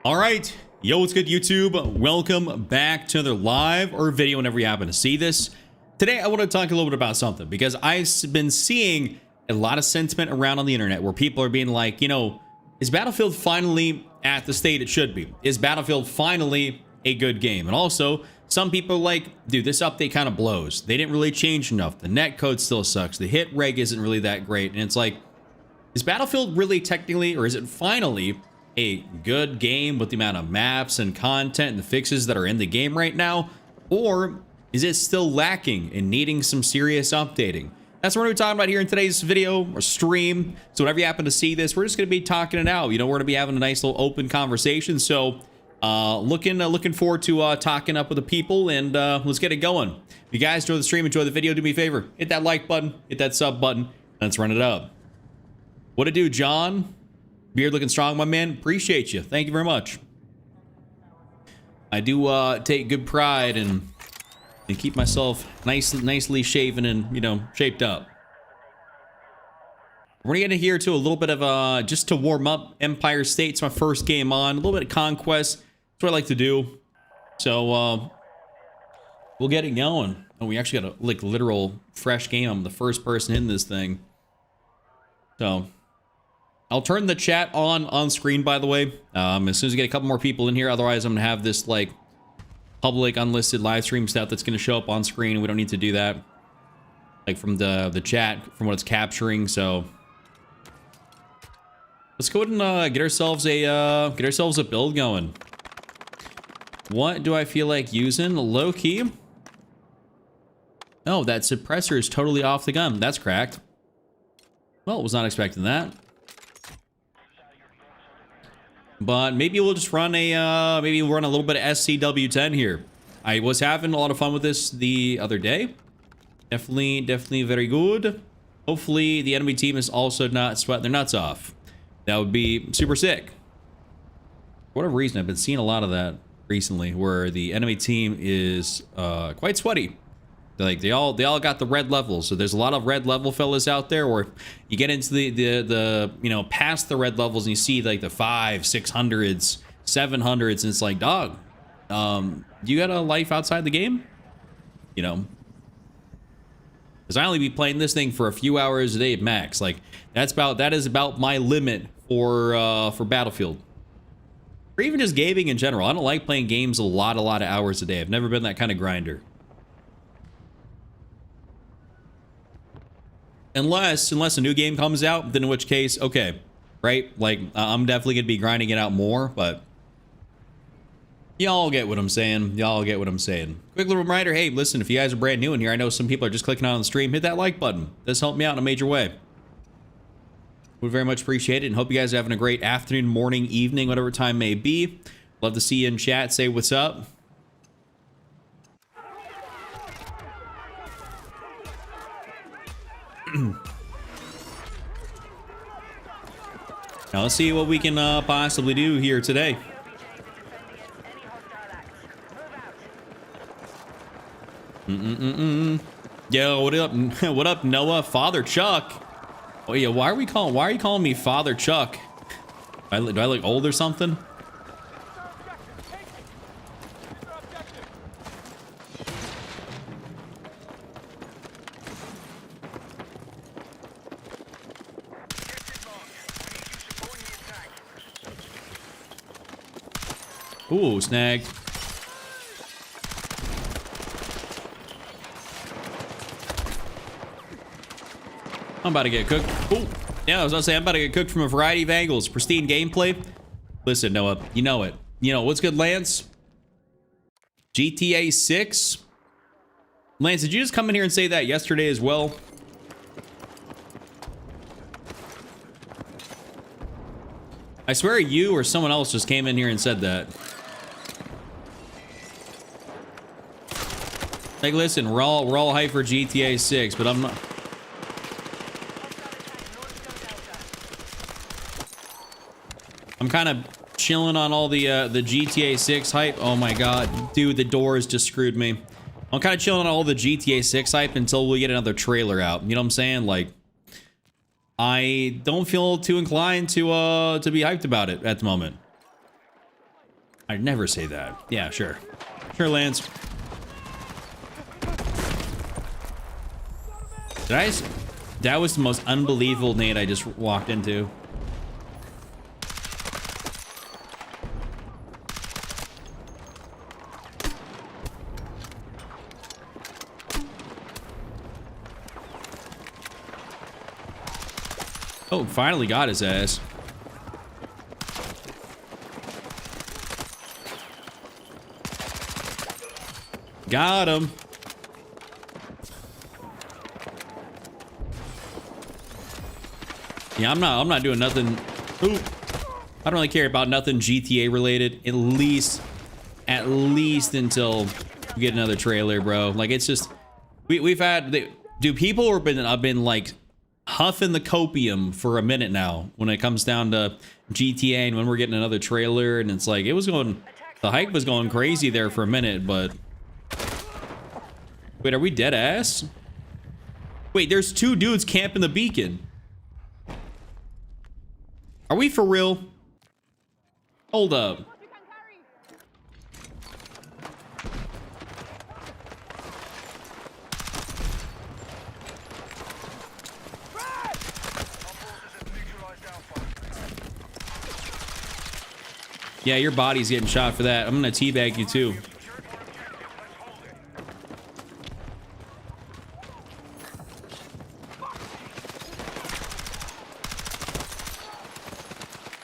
All right, yo, what's good, YouTube? Welcome back to another live or video whenever you happen to see this. Today, I want to talk a little bit about something because I've been seeing a lot of sentiment around on the internet where people are being like, you know, is Battlefield finally at the state it should be? Is Battlefield finally a good game? And also, some people are like, dude, this update kind of blows. They didn't really change enough. The netcode still sucks. The hit reg isn't really that great. And it's like, is Battlefield really technically, or is it finally a good game with the amount of maps and content and the fixes that are in the game right now? Or is it still lacking and needing some serious updating? That's what we're talking about here in today's video or stream. So whenever you happen to see this, we're just going to be talking it out. You know, we're going to be having a nice little open conversation. So looking forward to talking up with the people, and let's get it going. If you guys enjoy the stream, enjoy the video, do me a favor, hit that like button, hit that sub button, let's run it up. What it do, John? Beard looking strong, my man. Appreciate you. Thank you very much. I do take good pride in and keep myself nicely shaven and, you know, shaped up. We're gonna get in here to a little bit of just to warm up. Empire State's my first game on. A little bit of Conquest. That's what I like to do. So we'll get it going. Oh, we actually got a like literal fresh game. I'm the first person in this thing. So I'll turn the chat on screen, by the way, as soon as we get a couple more people in here. Otherwise, I'm gonna have this like public unlisted live stream stuff that's gonna show up on screen. We don't need to do that, like from the chat, from what it's capturing. So let's go ahead and get ourselves a build going. What do I feel like using? Low key. Oh, that suppressor is totally off the gun. That's cracked. Well, was not expecting that. But maybe we'll just run a maybe we'll run a little bit of SCW10 here. I was having a lot of fun with this the other day. Definitely very good. Hopefully the enemy team is also not sweating their nuts off. That would be super sick. For whatever reason, I've been seeing a lot of that recently, where the enemy team is quite sweaty. Like they all got the red levels, so there's a lot of red level fellas out there. Or you get into the you know, past the red levels and you see like the 500s, 600s, 700s, and it's like, dog, you got a life outside the game, you know? Because I only be playing this thing for a few hours a day at max. Like that is about my limit for Battlefield, or even just gaming in general. I don't like playing games a lot of hours a day. I've never been that kind of grinder. Unless a new game comes out, then in which case, okay, right? Like, I'm definitely going to be grinding it out more, but y'all get what I'm saying. Y'all get what I'm saying. Quick little reminder, hey, listen, if you guys are brand new in here, I know some people are just clicking on the stream, hit that like button. This helped me out in a major way. Would very much appreciate it, and hope you guys are having a great afternoon, morning, evening, whatever time may be. Love to see you in chat. Say what's up. Now let's see what we can possibly do here today. Yo, what up? What up, Noah? Father Chuck. Oh yeah, why are you calling me Father Chuck? Do I look old or something? Ooh, snagged. I'm about to get cooked. Ooh, yeah, I was gonna say, I'm about to get cooked from a variety of angles. Pristine gameplay. Listen, Noah, you know it. You know, what's good, Lance? GTA 6? Lance, did you just come in here and say that yesterday as well? I swear you or someone else just came in here and said that. Like, listen, we're all hyped for GTA 6, but I'm not. I'm kind of chilling on all the GTA 6 hype. Oh my god, dude, the doors just screwed me. I'm kind of chilling on all the GTA 6 hype until we get another trailer out. You know what I'm saying? Like, I don't feel too inclined to be hyped about it at the moment. I'd never say that. Yeah, sure. Sure, Lance. That was the most unbelievable nade I just walked into. Oh, finally got his ass. Got him. Yeah, I'm not doing nothing. Ooh. I don't really care about nothing GTA related, at least until we get another trailer, bro. Like, it's just we've had people have been like huffing the copium for a minute now when it comes down to GTA, and when we're getting another trailer, and it's like the hype was going crazy there for a minute, but wait, are we dead ass? Wait, there's two dudes camping the beacon. Are we for real? Hold up. Yeah, your body's getting shot for that. I'm gonna teabag you too.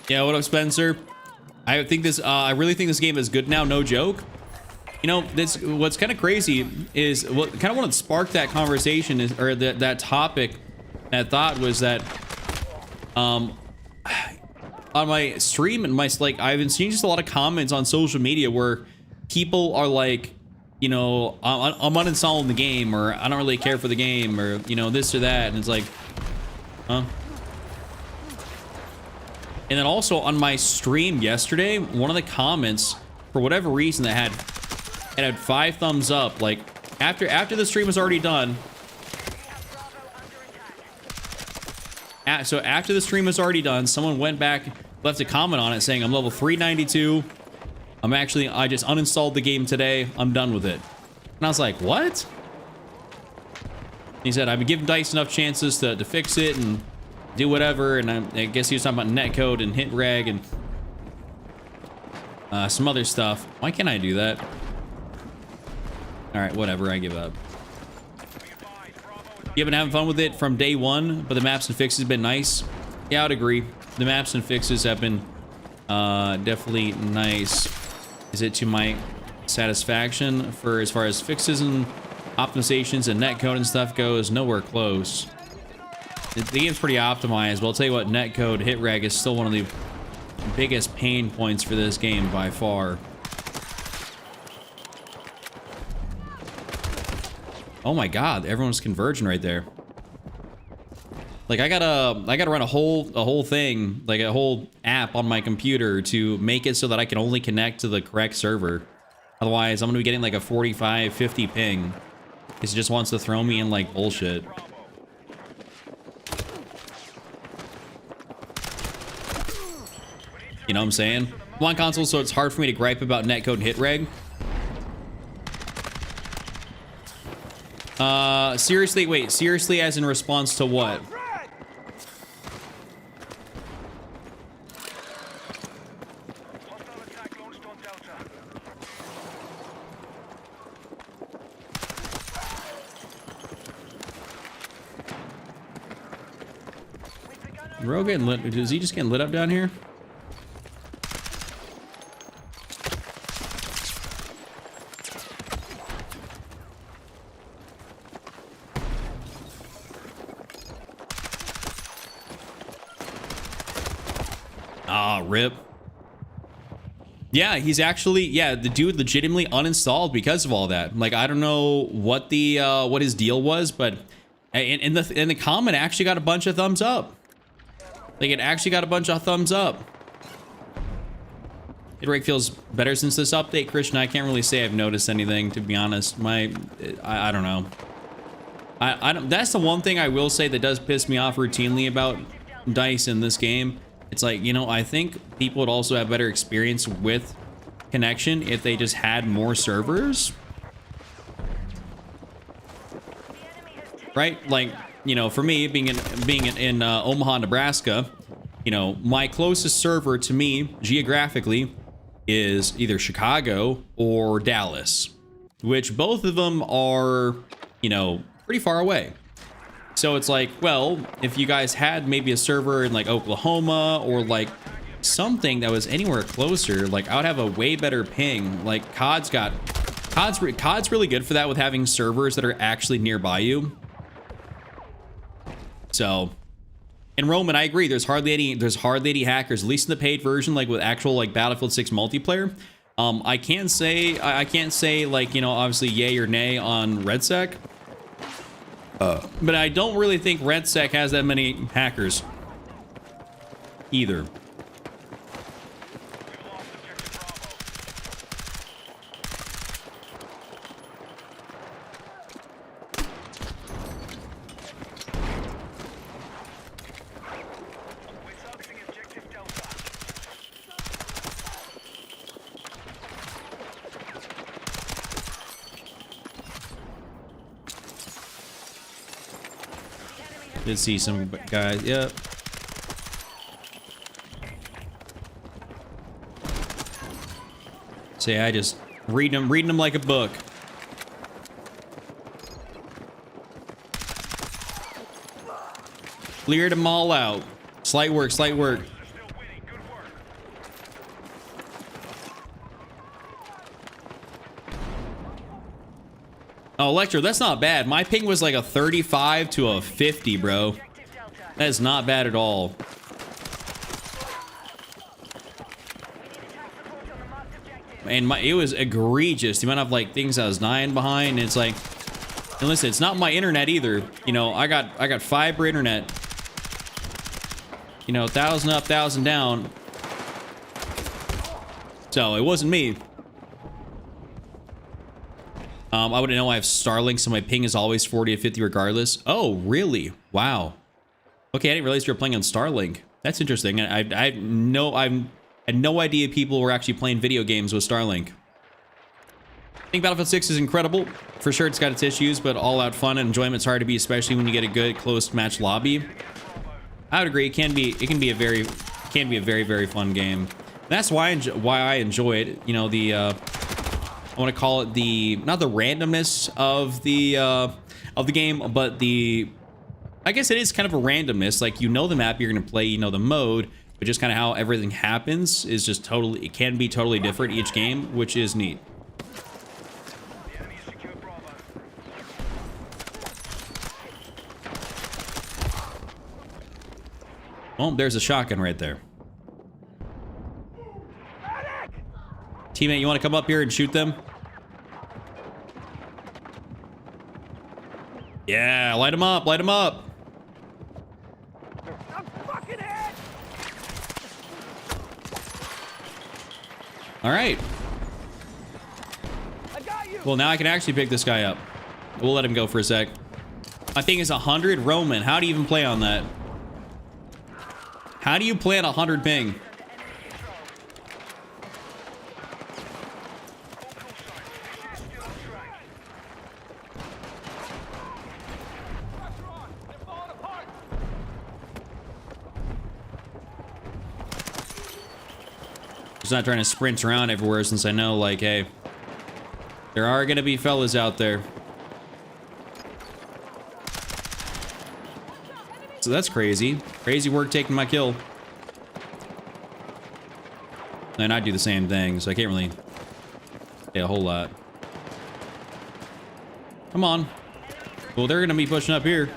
Yeah, what up, Spencer? I really think this game is good now, no joke. You know, what's kind of crazy is what kind of wanted to spark that conversation or that topic. That thought was that on my stream and I've been seeing just a lot of comments on social media where people are like, you know, I'm uninstalling the game, or I don't really care for the game, or, you know, this or that, and it's like, huh? And then also on my stream yesterday, one of the comments, for whatever reason, that had 5 thumbs up. Like after the stream was already done. So after the stream was already done, someone went back, left a comment on it saying, I'm level 392. I just uninstalled the game today. I'm done with it. And I was like, what? He said, I've been giving DICE enough chances to fix it and do whatever, and I guess he was talking about netcode and hit reg and some other stuff. Why can't I do that? All right, whatever, I give up. You been having fun with it from day one, but the maps and fixes have been nice. Yeah, I'd agree. The maps and fixes have been definitely nice. Is it to my satisfaction for as far as fixes and optimizations and netcode and stuff goes? Nowhere close. The game's pretty optimized, but I'll tell you what, netcode hit reg is still one of the biggest pain points for this game by far. Oh my god, everyone's converging right there. Like I gotta run a whole thing, like a whole app on my computer to make it so that I can only connect to the correct server. Otherwise, I'm gonna be getting like a 45, 50 ping. Because it just wants to throw me in like bullshit. You know what I'm saying? I'm on console, so it's hard for me to gripe about netcode and hit reg. Seriously, wait, seriously as in response to what? Bro getting lit, is he just getting lit up down here? Rip. Yeah, he's actually, yeah, the dude legitimately uninstalled because of all that. Like, I don't know what the what his deal was, but in the comment actually got a bunch of thumbs up. Like, it actually got a bunch of thumbs up. Hit rate feels better since this update, Christian. I can't really say I've noticed anything, to be honest. I don't know. I don't, that's the one thing I will say that does piss me off routinely about DICE in this game. It's like, you know, I think people would also have better experience with connection if they just had more servers. Right? Like, you know, for me, being in Omaha, Nebraska, you know, my closest server to me geographically is either Chicago or Dallas, which both of them are, you know, pretty far away. So it's like, well, if you guys had maybe a server in like Oklahoma or like something that was anywhere closer, like I would have a way better ping. Like COD's really good for that, with having servers that are actually nearby you. So, and Roman, I agree. There's hardly any hackers, at least in the paid version, like with actual like Battlefield 6 multiplayer. I can't say like, you know, obviously yay or nay on RedSec. But I don't really think RedSec has that many hackers either. Did see some guys. Yep. See, I just reading them like a book. Cleared them all out. Slight work, slight work. Oh, Electro, that's not bad. My ping was like a 35 to a 50, bro. That is not bad at all. And it was egregious. The amount of like things I was dying behind. It's like, and listen, it's not my internet either. You know, I got fiber internet. You know, 1,000 up, 1,000 down. So it wasn't me. I wouldn't know. I have Starlink, so my ping is always 40 to 50 regardless. Oh, really? Wow. Okay, I didn't realize you were playing on Starlink. That's interesting. I had no idea people were actually playing video games with Starlink. I think Battlefield 6 is incredible. For sure, it's got its issues, but all-out fun and enjoyment's hard to beat, especially when you get a good close match lobby. I would agree. It can be a very very fun game. That's why I enjoy it. You know, I want to call it not the randomness of the game, but I guess it is kind of a randomness. Like, you know the map you're going to play, you know the mode, but just kind of how everything happens is just it can be totally different each game, which is neat. Oh, there's a shotgun right there. Teammate, you want to come up here and shoot them? Yeah, light them up, light them up. All right. Well, now I can actually pick this guy up. We'll let him go for a sec. My thing is 100 Roman. How do you even play on that? How do you play at 100 ping? Just not trying to sprint around everywhere, since I know, like, hey, there are gonna be fellas out there. So that's crazy. Crazy work taking my kill. And I do the same thing, so I can't really say a whole lot. Come on. Well, they're gonna be pushing up here.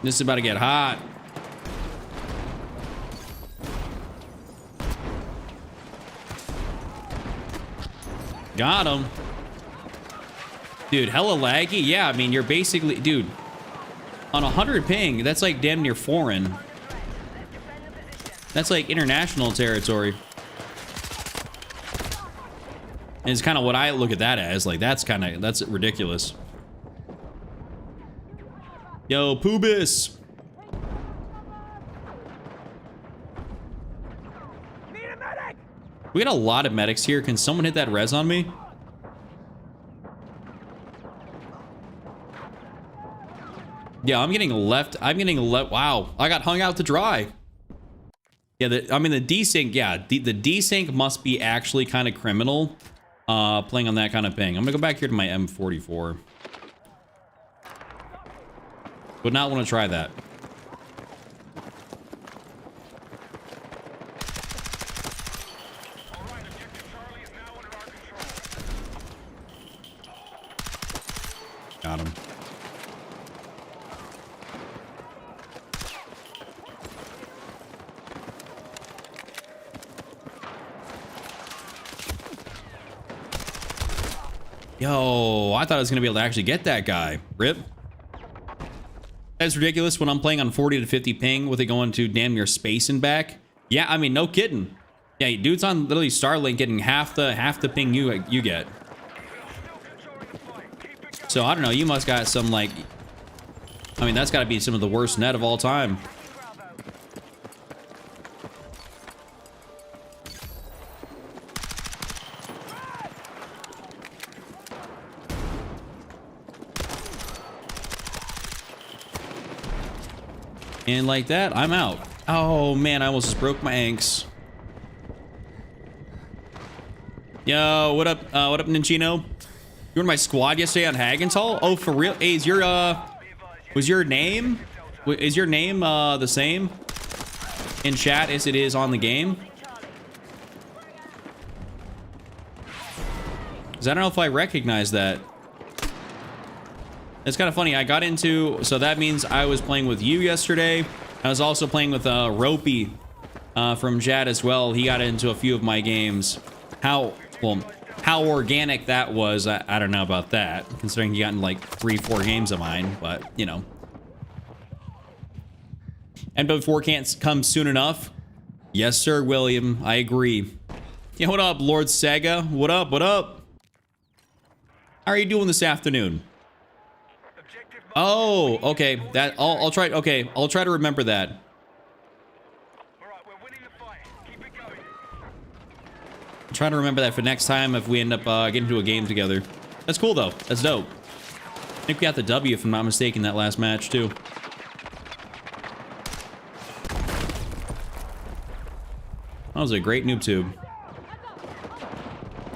This is about to get hot. Got him. Dude, hella laggy. Yeah, I mean, you're basically... Dude, on 100 ping, that's like damn near foreign. That's like international territory. And it's kind of what I look at that as. Like, that's ridiculous. Yo, Poobis. We got a lot of medics here. Can someone hit that res on me? Yeah, I'm getting left. Wow, I got hung out to dry. Yeah, I mean, the desync, yeah, the desync must be actually kind of criminal, playing on that kind of ping. I'm gonna go back here to my M44. Would not want to try that. Got him. Yo, I thought I was gonna be able to actually get that guy. Rip. That's ridiculous when I'm playing on 40 to 50 ping with it going to damn near space and back. Yeah, I mean, no kidding. Yeah, dude's on literally Starlink getting half the ping you get. So I don't know, you must got some like, I mean, that's got to be some of the worst net of all time. And like that, I'm out. Oh man, I almost just broke my anks. Yo, what up, Ninchino? You were in my squad yesterday on Hagenthal? Oh, for real? Hey, is your name the same in chat as it is on the game? Because I don't know if I recognize that. It's kind of funny. I got into, so that means I was playing with you yesterday. I was also playing with Ropey from chat as well. He got into a few of my games. How organic that was, I don't know about that, considering he got in like 3-4 games of mine, but you know. And before can't come soon enough. Yes, sir, William. I agree. Yeah, what up, Lord Sega? What up? What up? How are you doing this afternoon? Oh, okay. That I'll try. Okay, I'll try to remember that. I'm trying to remember that for next time if we end up getting into a game together. That's cool though. That's dope. I think we got the W if I'm not mistaken that last match too. That was a great noob tube.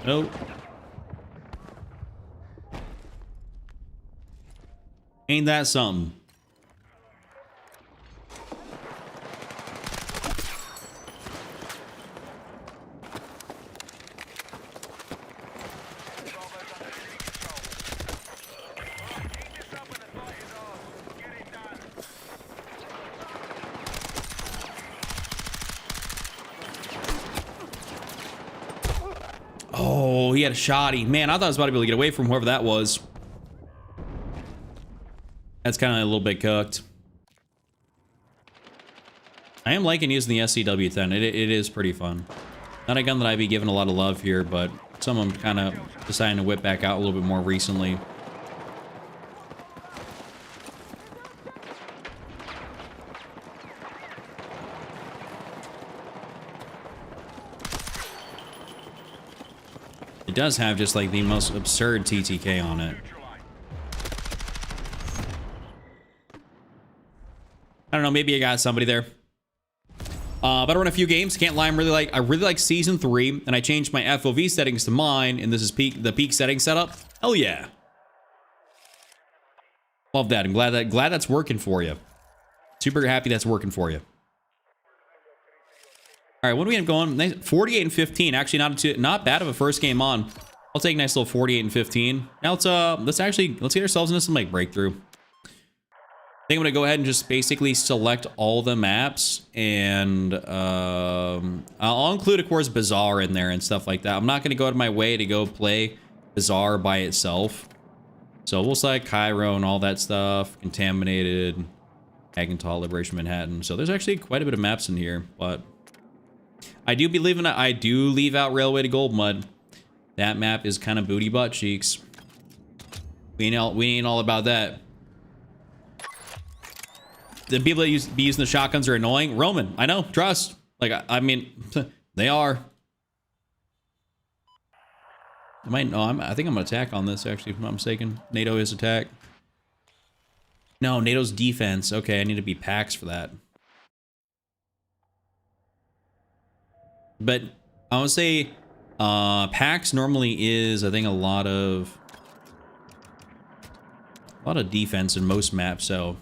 Oh. Ain't that something? Oh, he had a shotty. Man, I thought I was about to be able to get away from whoever that was. That's kind of a little bit cooked. I am liking using the SCW-10. It is pretty fun. Not a gun that I'd be giving a lot of love here, but some of them kind of deciding to whip back out a little bit more recently. It does have just like the most absurd TTK on it. I don't know, maybe I got somebody there. But I run a few games. Can't lie, I really like Season 3, and I changed my FOV settings to mine, and this is the peak setting setup. Hell yeah. Love that. I'm glad that's working for you. Super happy that's working for you. All right, what do we have going? 48 and 15. Actually, not bad of a first game on. I'll take a nice little 48 and 15. Now let's get ourselves into some like breakthrough. I think I'm gonna go ahead and just basically select all the maps, and I'll include, of course, Bazaar in there and stuff like that. I'm not gonna go out of my way to go play Bazaar by itself. So we'll select Cairo and all that stuff. Contaminated, Hagenthal, Liberation Manhattan. So there's actually quite a bit of maps in here, but I do leave out Railway to Gold Mud. That map is kind of booty butt cheeks. We ain't all about that. The people that be using the shotguns are annoying. Roman, I know, trust. Like, I mean, they are. I might, no, I think I'm gonna attack on this actually, if I'm not mistaken. NATO is attack. No, NATO's defense. Okay, I need to be PAX for that. But I would say PAX normally is, I think, a lot of defense in most maps, so.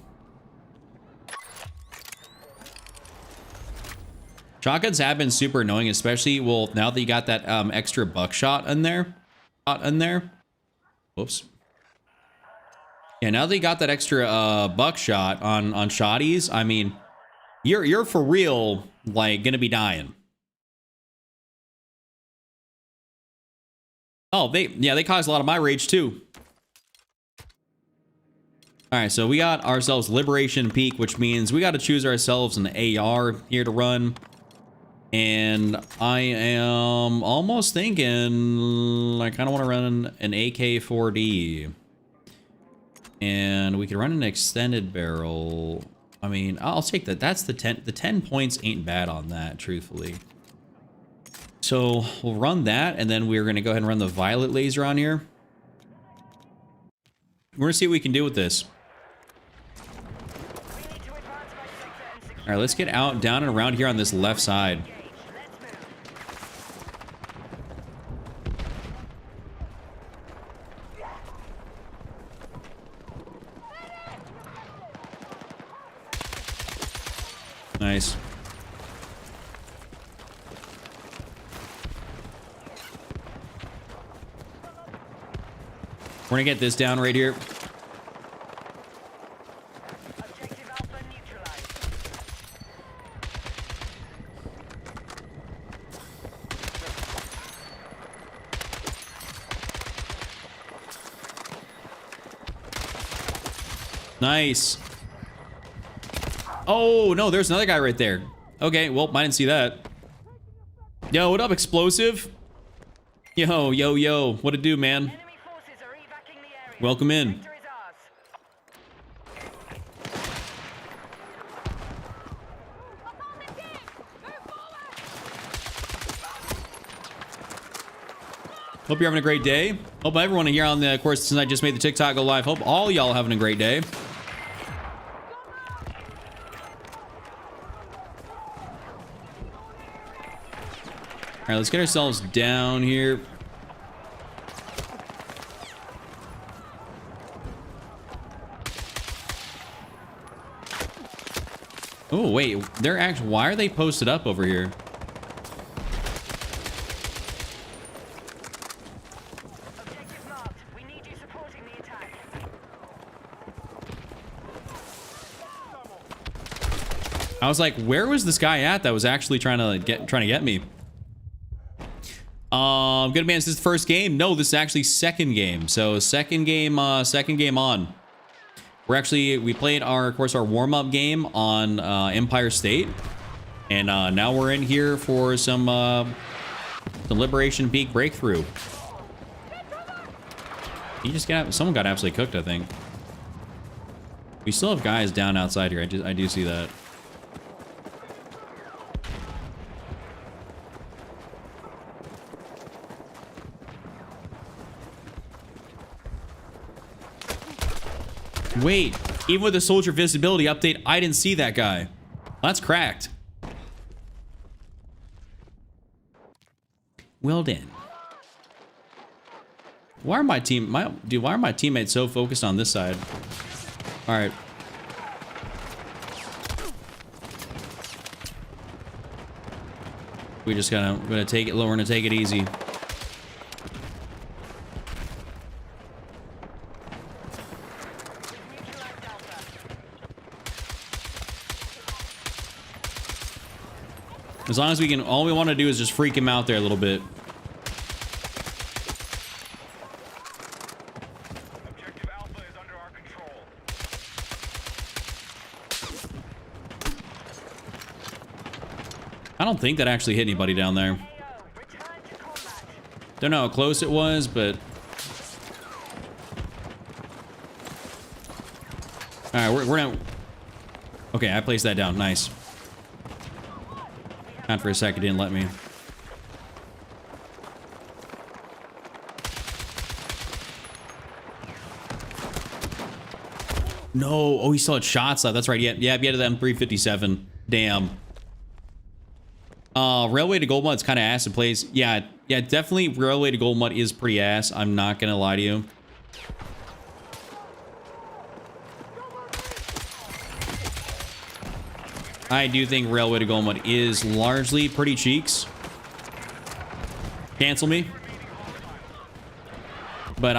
Shotguns have been super annoying, especially, well, now that you got that extra buckshot in there. Whoops. Yeah, now that you got that extra buckshot on shotties, I mean, you're for real, like, gonna be dying. Oh, they caused a lot of my rage too. All right, so we got ourselves Liberation Peak, which means we got to choose ourselves an AR here to run. And I am almost thinking I kind of want to run an AK-4D. And we can run an extended barrel. I mean, I'll take that. That's the 10. The 10 points ain't bad on that, truthfully. So we'll run that, and then we're going to go ahead and run the violet laser on here. We're going to see what we can do with this. All right, let's get out, down, and around here on this left side. Nice. We're gonna get this down right here. Objective Alpha neutralized. Nice. Oh, no, there's another guy right there. Okay, well, I didn't see that. Yo, what up, Explosive? Yo, yo, yo. What it do, man? Enemy forces are evacuating the area. Welcome in. Sector is ours. Hope you're having a great day. Hope everyone here on the course, since I just made the TikTok go live, hope all y'all having a great day. All right, let's get ourselves down here. Oh, wait, they're actually, why are they posted up over here? Objective marked. We need you supporting the attack. I was like, where was this guy at that was actually trying to get me? Good man, is this the first game? No, this is actually second game. So second game on. We played of course, our warm-up game on Empire State. And now we're in here for some the Liberation Peak breakthrough. Someone got absolutely cooked, I think. We still have guys down outside here. I do see that. Wait, even with the soldier visibility update, I didn't see that guy. That's cracked. Well done. Why are my teammates so focused on this side? All right. We're gonna take it low. We're gonna take it easy. As long as we can, all we want to do is just freak him out there a little bit. Objective Alpha is under our control. I don't think that actually hit anybody down there. AO, return to combat. Don't know how close it was, but... Alright, we're gonna... Okay, I placed that down. Nice. Not for a second, didn't let me. No. Oh, he still had shots left. That's right. Yeah, he had the M357. Damn. Railway to Gold Mud's kind of ass in place. Yeah, definitely Railway to Gold Mud is pretty ass. I'm not gonna lie to you. I do think Railway to Gold Mud is largely pretty cheeks. Cancel me. But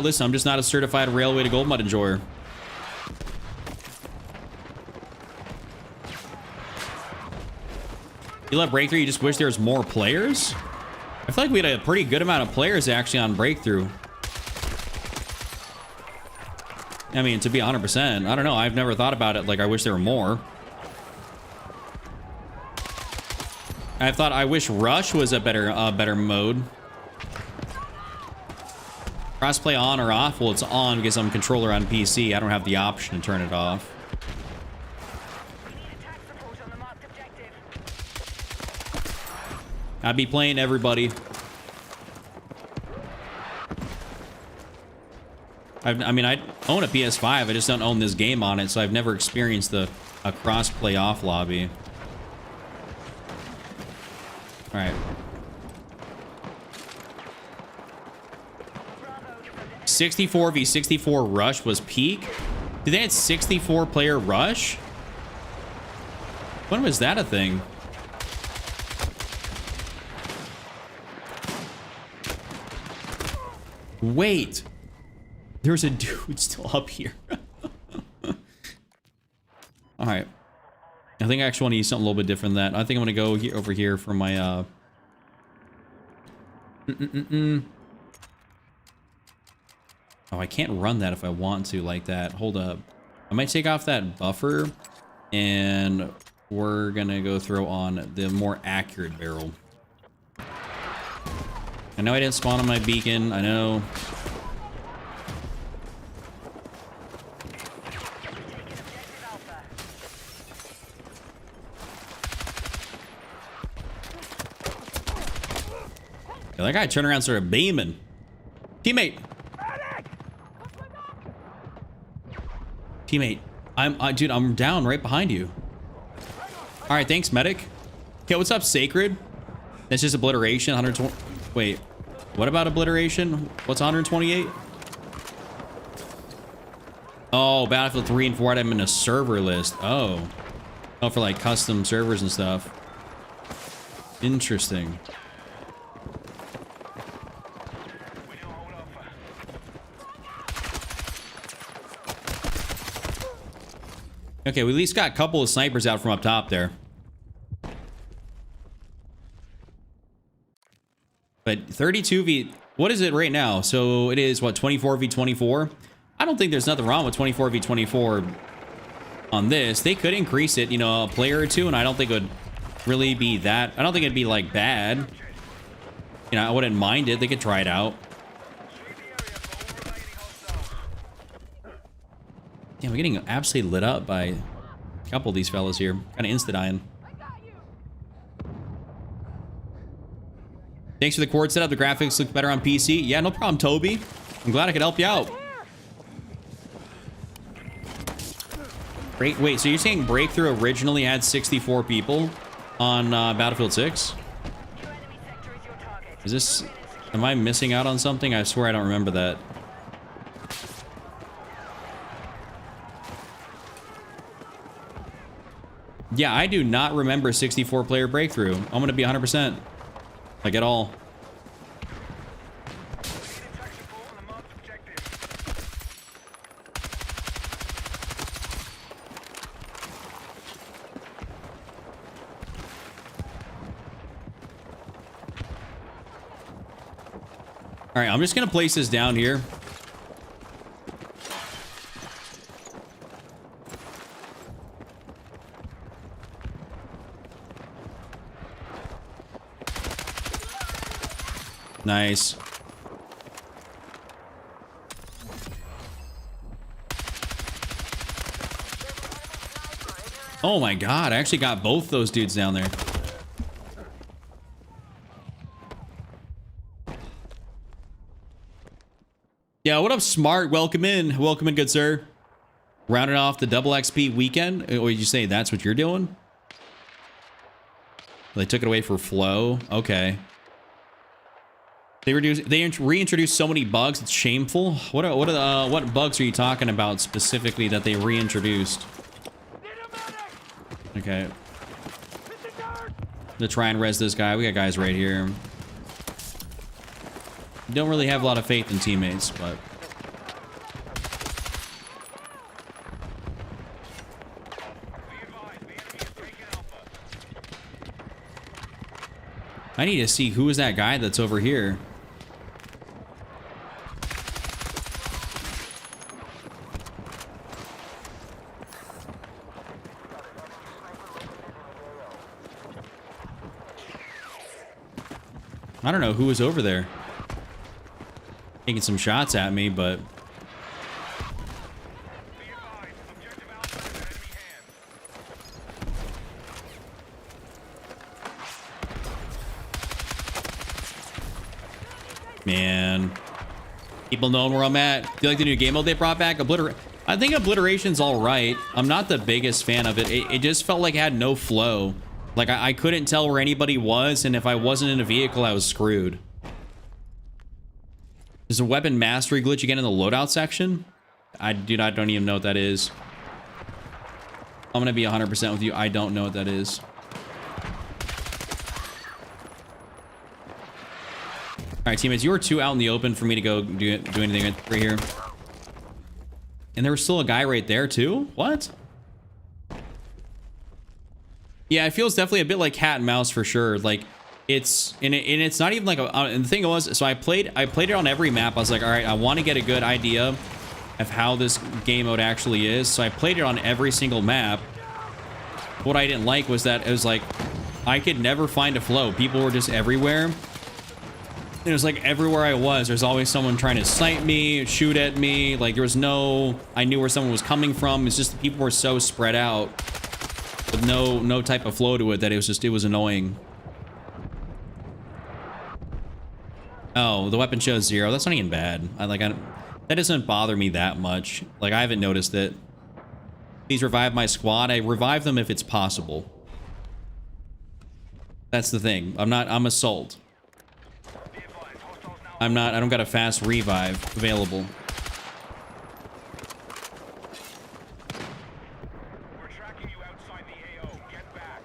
listen, I'm just not a certified Railway to Gold Mud enjoyer. You let Breakthrough, you just wish there was more players? I feel like we had a pretty good amount of players actually on Breakthrough. I mean, to be 100%, I don't know. I've never thought about it like I wish there were more. I wish Rush was a better mode. Crossplay on or off? Well, it's on because I'm a controller on PC. I don't have the option to turn it off. I'd be playing everybody. I mean, I own a PS5. I just don't own this game on it, so I've never experienced a cross-play off lobby. All right. 64v64 rush was peak? Did they had 64 player rush? When was that a thing? Wait. There's a dude still up here. All right. I think I actually want to use something a little bit different than that. I think I'm going to go over here for my... Oh, I can't run that if I want to like that. Hold up. I might take off that buffer, and we're going to go throw on the more accurate barrel. I know I didn't spawn on my beacon. I know... That guy turned around and started beaming. Teammate. Teammate. Dude, I'm down right behind you. All right, thanks, medic. Okay, what's up, Sacred? That's just obliteration. 120. Wait, what about obliteration? What's 128? Oh, Battlefield 3 and 4 had them in a server list. Oh, for like custom servers and stuff. Interesting. Okay, we at least got a couple of snipers out from up top there. But 32v... What is it right now? So it is, what, 24v24? I don't think there's nothing wrong with 24v24 on this. They could increase it, you know, a player or two, and I don't think it would really be that... I don't think it'd be, like, bad. You know, I wouldn't mind it. They could try it out. Damn, we're getting absolutely lit up by a couple of these fellas here. Kind of insta-dying. Thanks for the cord setup. The graphics look better on PC. Yeah, no problem, Toby. I'm glad I could help you out. Great. Wait, so you're saying Breakthrough originally had 64 people on Battlefield 6? Is this... Am I missing out on something? I swear I don't remember that. Yeah, I do not remember 64 player Breakthrough. I'm going to be 100%. Like at all. All right, I'm just going to place this down here. Nice. Oh my god, I actually got both those dudes down there. Yeah, what up, Smart? Welcome in. Welcome in, good sir. Rounded off the double XP weekend. Or did you say that's what you're doing? They took it away for flow. Okay. They reintroduced so many bugs. It's shameful. What bugs are you talking about specifically that they reintroduced? Okay. To try and res this guy. We got guys right here. Don't really have a lot of faith in teammates, but I need to see who is that guy that's over here. I don't know who was over there. Taking some shots at me, but man, people knowing where I'm at. Do you like the new game mode they brought back? I think Obliteration's all right. I'm not the biggest fan of it. It just felt like it had no flow. Like I couldn't tell where anybody was, and if I wasn't in a vehicle, I was screwed. There's a weapon mastery glitch again in the loadout section. I don't even know what that is. I'm gonna be 100% with you. I don't know what that is. All right, teammates, you were too out in the open for me to go do anything right here. And there was still a guy right there too? What? Yeah, it feels definitely a bit like cat and mouse for sure. Like it's not even like and the thing was, so I played it on every map. I was like, all right, I want to get a good idea of how this game mode actually is. So I played it on every single map. What I didn't like was that it was like I could never find a flow. People were just everywhere. It was like everywhere I was, there's always someone trying to snipe me, shoot at me. Like there was no, I knew where someone was coming from. It's just people were so spread out with no type of flow to it that it was annoying. Oh, the weapon shows 0. That's not even bad. That doesn't bother me that much. Like I haven't noticed it. Please revive my squad. I revive them if it's possible. That's the thing. I'm assault. I don't got a fast revive available. We're tracking you outside the AO. Get back.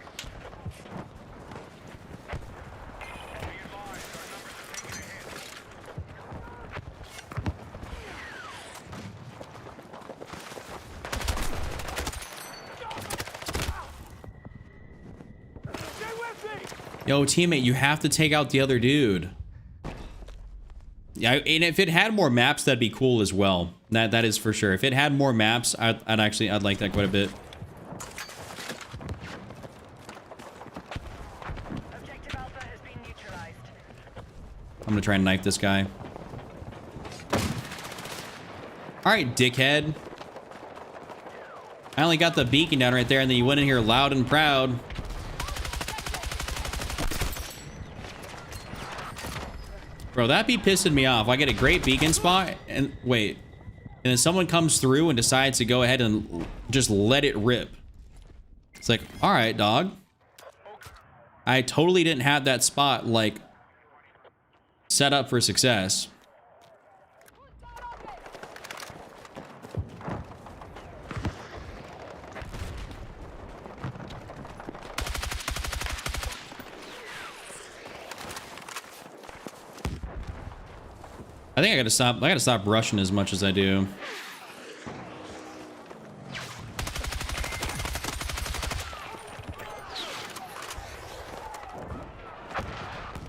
Be advised, our numbers are taking a hit. Stay with me! Yo, teammate, you have to take out the other dude. Yeah, and if it had more maps, that'd be cool as well. That is for sure. If it had more maps, I'd like that quite a bit. Objective Alpha has been neutralized. I'm gonna try and knife this guy. All right, dickhead. I only got the beacon down right there, and then you went in here loud and proud. Bro, that be pissing me off. I get a great beacon spot, and wait. And then someone comes through and decides to go ahead and just let it rip. It's like, all right, dog. I totally didn't have that spot, like, set up for success. I think I gotta stop rushing as much as I do.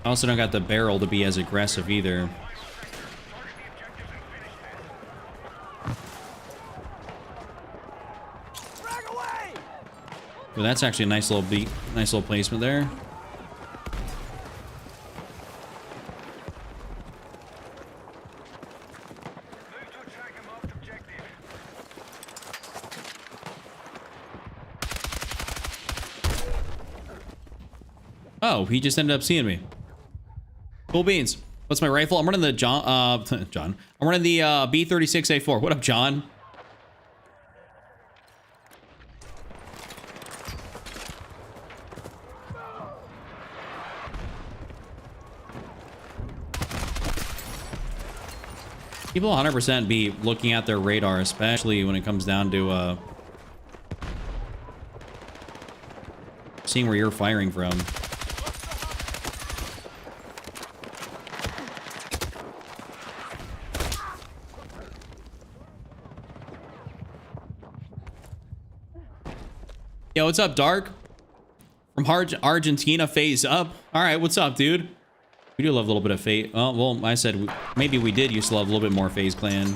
I also don't got the barrel to be as aggressive either. Well, that's actually a nice little placement there. Oh, he just ended up seeing me. Cool beans. What's my rifle? I'm running the John. I'm running the B36A4. What up, John? People 100% be looking at their radar, especially when it comes down to seeing where you're firing from. Yo, what's up, Dark? From Argentina, phase up. All right, what's up, dude? We do love a little bit of FaZe. Oh, well, I said maybe we did used to love a little bit more FaZe Clan.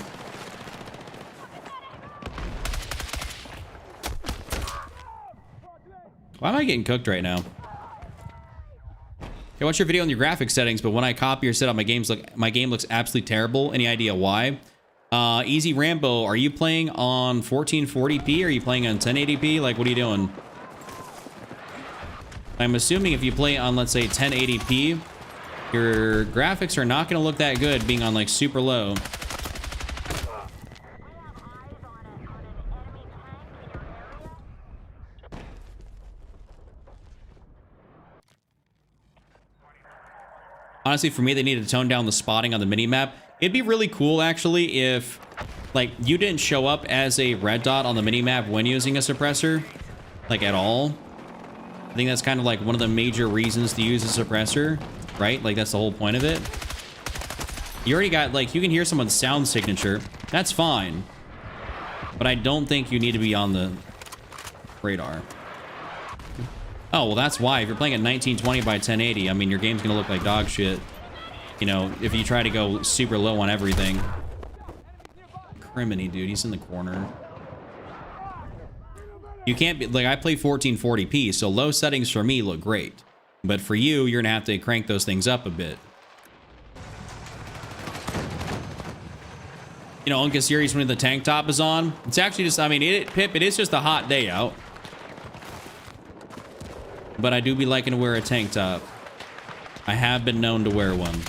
Why am I getting cooked right now? Okay, watch your video on your graphics settings, but when I copy or set up my game looks absolutely terrible. Any idea why? Easy Rambo, are you playing on 1440p? Or are you playing on 1080p? Like, what are you doing? I'm assuming if you play on, let's say, 1080p, your graphics are not going to look that good being on, like, super low. Honestly, for me, they need to tone down the spotting on the minimap. It'd be really cool, actually, if, like, you didn't show up as a red dot on the minimap when using a suppressor, like, at all. I think that's kind of like one of the major reasons to use a suppressor, right? Like, that's the whole point of it. You already got, like, you can hear someone's sound signature. That's fine. But I don't think you need to be on the radar. Oh, well, that's why. If you're playing at 1920 by 1080, I mean, your game's gonna look like dog shit. You know, if you try to go super low on everything. Criminy, dude. He's in the corner. You can't be... Like, I play 1440p, so low settings for me look great. But for you, you're gonna have to crank those things up a bit. You know, Unca Series when the tank top is on. It's actually just... I mean, Pip, it is just a hot day out. But I do be liking to wear a tank top. I have been known to wear one.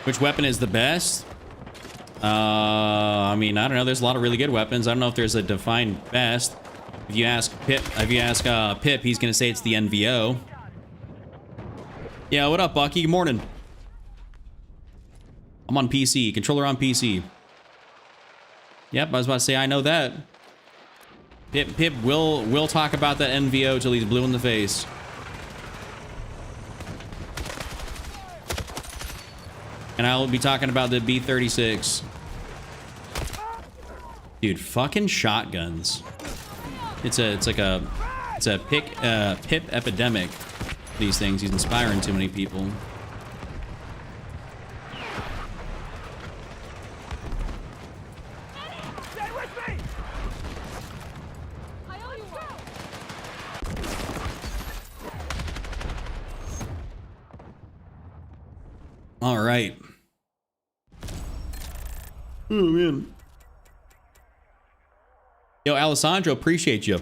Which weapon is the best? I mean, I don't know. There's a lot of really good weapons. I don't know if there's a defined best. If you ask Pip, he's gonna say it's the NVO. Yeah, what up, Bucky? Good morning. I'm on PC. Controller on PC. Yep, I was about to say I know that. Pip will talk about that NVO till he's blue in the face. And I will be talking about the B-36. Dude, fucking shotguns. It's a Pip epidemic. These things. He's inspiring too many people. Stay with me! All right. Oh, man. Yo, Alessandro, appreciate you.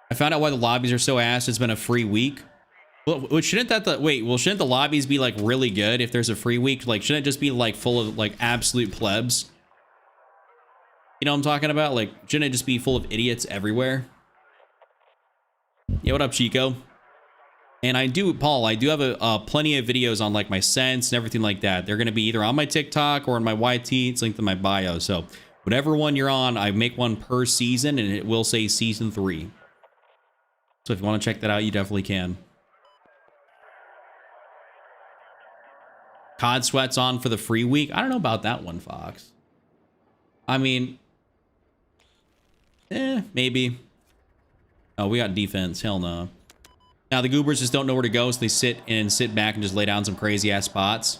I found out why the lobbies are so ass. It's been a free week. Well, shouldn't the lobbies be like really good if there's a free week? Like, shouldn't it just be like full of like absolute plebs? You know what I'm talking about? Like, shouldn't it just be full of idiots everywhere? Yeah, what up, Chico? And I do have plenty of videos on like my sense and everything like that. They're going to be either on my TikTok or in my YT. It's linked in my bio. So whatever one you're on, I make one per season and it will say season 3. So if you want to check that out, you definitely can. COD Sweat's on for the free week. I don't know about that one, Fox. I mean, maybe. Oh, we got defense. Hell no. Now the goobers just don't know where to go, so they sit back and just lay down some crazy ass spots.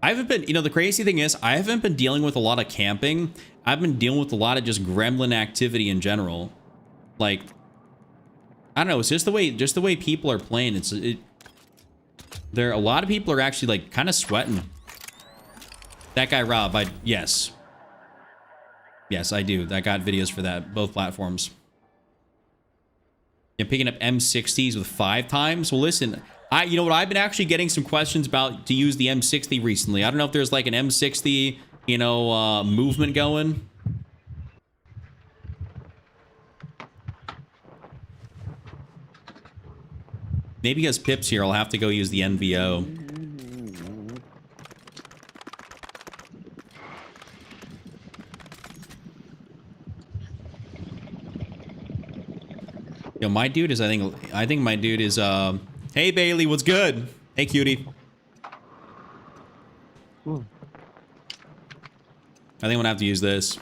I haven't been, you know, the crazy thing is I haven't been dealing with a lot of camping. I've been dealing with a lot of just gremlin activity in general. Like, I don't know, it's just the way people are playing. A lot of people are actually like kind of sweating. That guy Rob, yes, I do. I got videos for that, both platforms. You're picking up M60s with 5 times. Well, listen, You know what? I've been actually getting some questions about to use the M60 recently. I don't know if there's like an M60, you know, movement going. Maybe because Pip's here, I'll have to go use the NVO. Yo, my dude is, I think my dude is, hey Bailey, what's good? Hey cutie. Ooh. I think I'm gonna have to use this.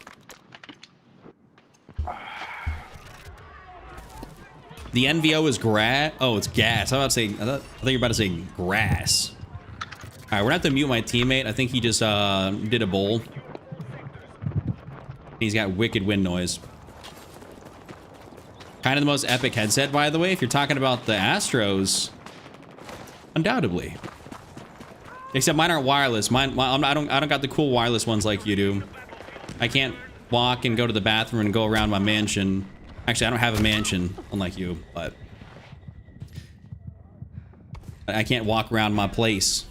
The NVO is grass. Oh, it's gas. I think you're about to say grass. All right, we're gonna have to mute my teammate. I think he just did a bowl. He's got wicked wind noise. Kind of the most epic headset, by the way. If you're talking about the Astros, undoubtedly. Except mine aren't wireless. I don't got the cool wireless ones like you do. I can't walk and go to the bathroom and go around my mansion. Actually, I don't have a mansion, unlike you, but I can't walk around my place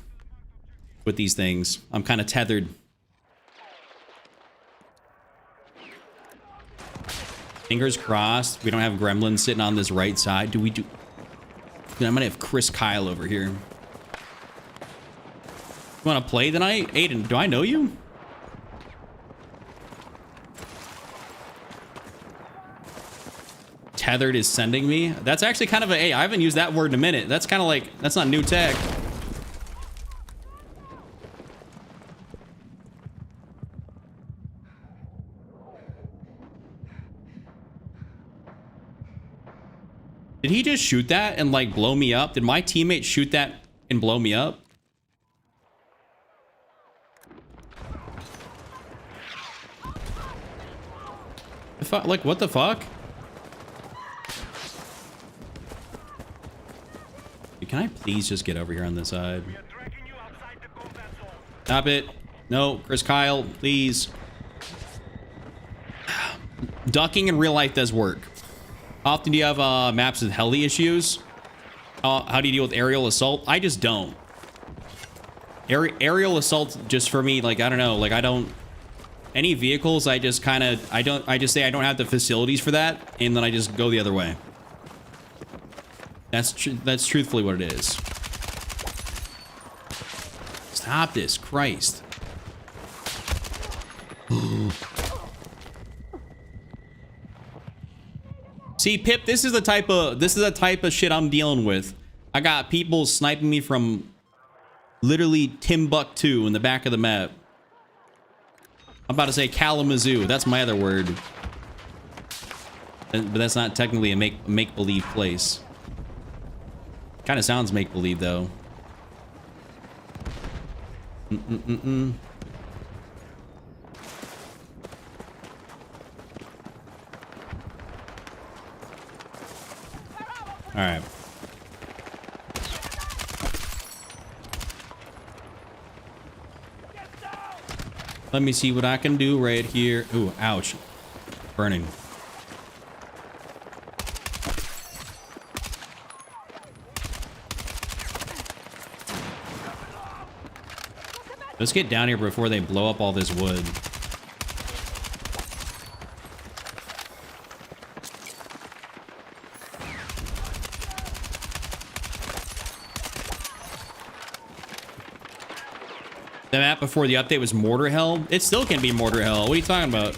with these things. I'm kind of tethered. Fingers crossed. We don't have gremlins sitting on this right side. Dude, I'm gonna have Chris Kyle over here. You wanna play tonight? Aiden, do I know you? Tethered is sending me. That's actually kind of a, hey, I haven't used that word in a minute. That's kind of like, that's not new tech. Did he just shoot that and like blow me up? Did my teammate shoot that and blow me up? Like, what the fuck? Can I please just get over here on this side? Stop it. No, Chris Kyle, please. Ducking in real life does work. How often do you have maps with heli issues? How do you deal with aerial assault? I just don't. Aerial assault just for me, like, I don't know, like I don't, any vehicles, I just kind of, I just say I don't have the facilities for that, and then I just go the other way. That's truthfully what it is. Stop this, Christ. See, Pip, this is the type of shit I'm dealing with. I got people sniping me from literally Timbuktu in the back of the map. I'm about to say Kalamazoo. That's my other word. But that's not technically a make-believe place. Kind of sounds make-believe, though. All right. Let me see what I can do right here. Ooh, ouch. Burning. Let's get down here before they blow up all this wood. The map before the update was Mortar Hell. It still can be Mortar Hell. What are you talking about?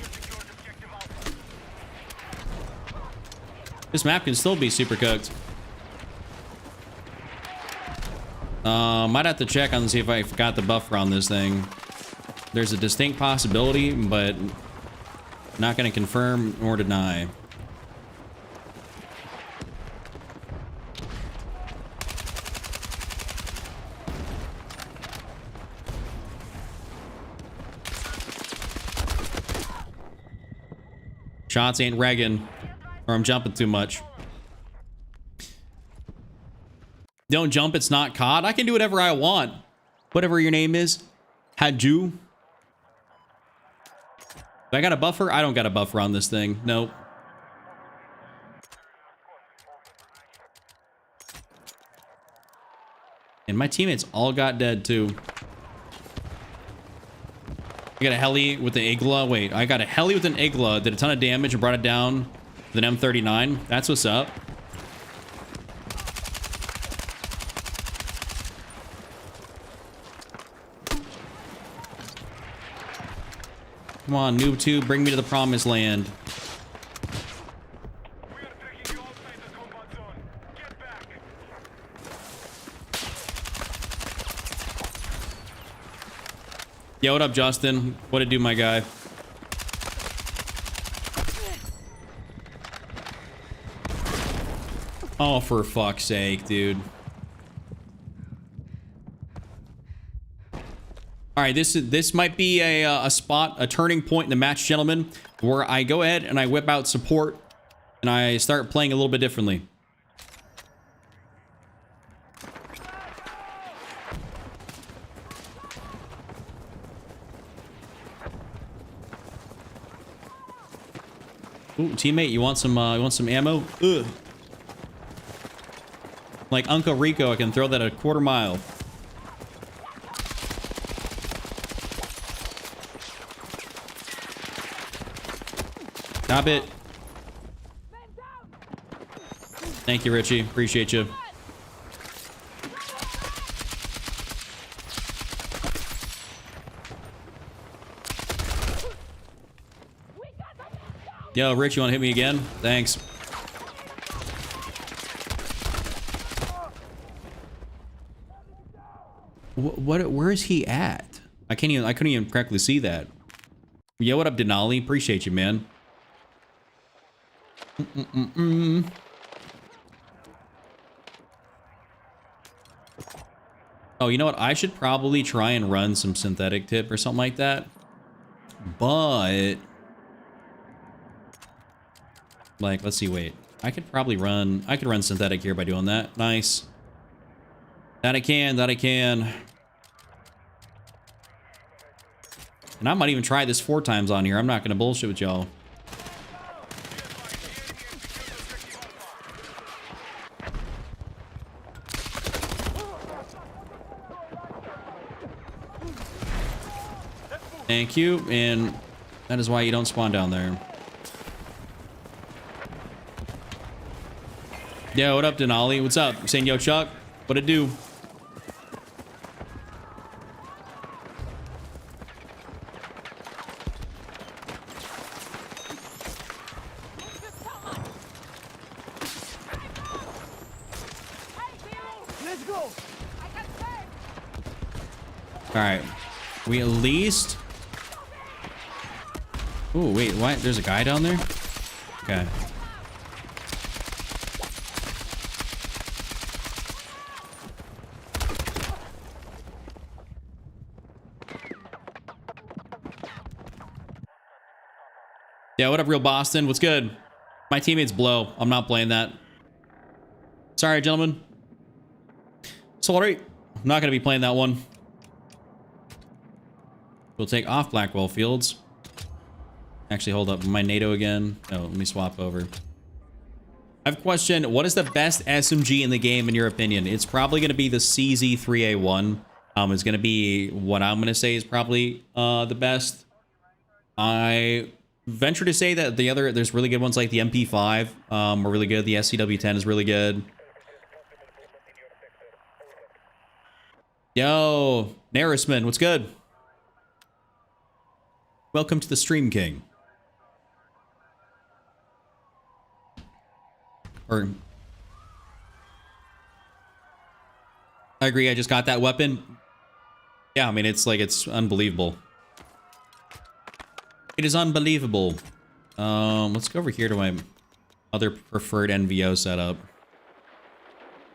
This map can still be super cooked. Might have to check on see if I forgot the buffer on this thing. There's a distinct possibility, but not going to confirm nor deny. Shots ain't regging, or I'm jumping too much. Don't jump, it's not COD. I can do whatever I want. Whatever your name is. Haju. Do I got a buffer? I don't got a buffer on this thing. Nope. And my teammates all got dead too. I got a heli with an Igla. Wait, I got a heli with an Igla. Did a ton of damage and brought it down with an M39. That's what's up. Come on, noob tube, bring me to the promised land. We are taking you outside the combat zone. Get back. Yo, what up, Justin? What it do, my guy? Oh, for fuck's sake, dude. All right, this might be a spot, a turning point in the match, gentlemen, where I go ahead and I whip out support and I start playing a little bit differently. Ooh, teammate, you want some ammo? Ugh. Like Uncle Rico, I can throw that a quarter mile. Stop it. Thank you, Richie. Appreciate you. Yo, Rich, you want to hit me again? Thanks. Where is he at? I couldn't even correctly see that. Yo, what up, Denali? Appreciate you, man. Oh, you know what? I should probably try and run some synthetic tip or something like that. But like, let's see, wait. I could run synthetic here by doing that. Nice. That I can. And I might even try this 4 times on here. I'm not gonna bullshit with y'all. Thank you, and that is why you don't spawn down there. Yo, what up, Denali? What's up? I'm saying, yo, Chuck, what it do? Let's go. All right, we at least. Oh, wait, what? There's a guy down there? Okay. Yeah, what up, Real Boston? What's good? My teammates blow. I'm not playing that. Sorry, gentlemen. Sorry. I'm not going to be playing that one. We'll take off Blackwell Fields. Actually, hold up. My NATO again. Oh, let me swap over. I have a question. What is the best SMG in the game, in your opinion? It's probably going to be the CZ3A1. It's going to be what I'm going to say is probably the best. I venture to say that there's really good ones like the MP5 are really good. The SCW10 is really good. Yo, Narisman, what's good? Welcome to the stream, King. Or I agree, I just got that weapon. Yeah, I mean, it's unbelievable. It is unbelievable. Let's go over here to my other preferred NVO setup.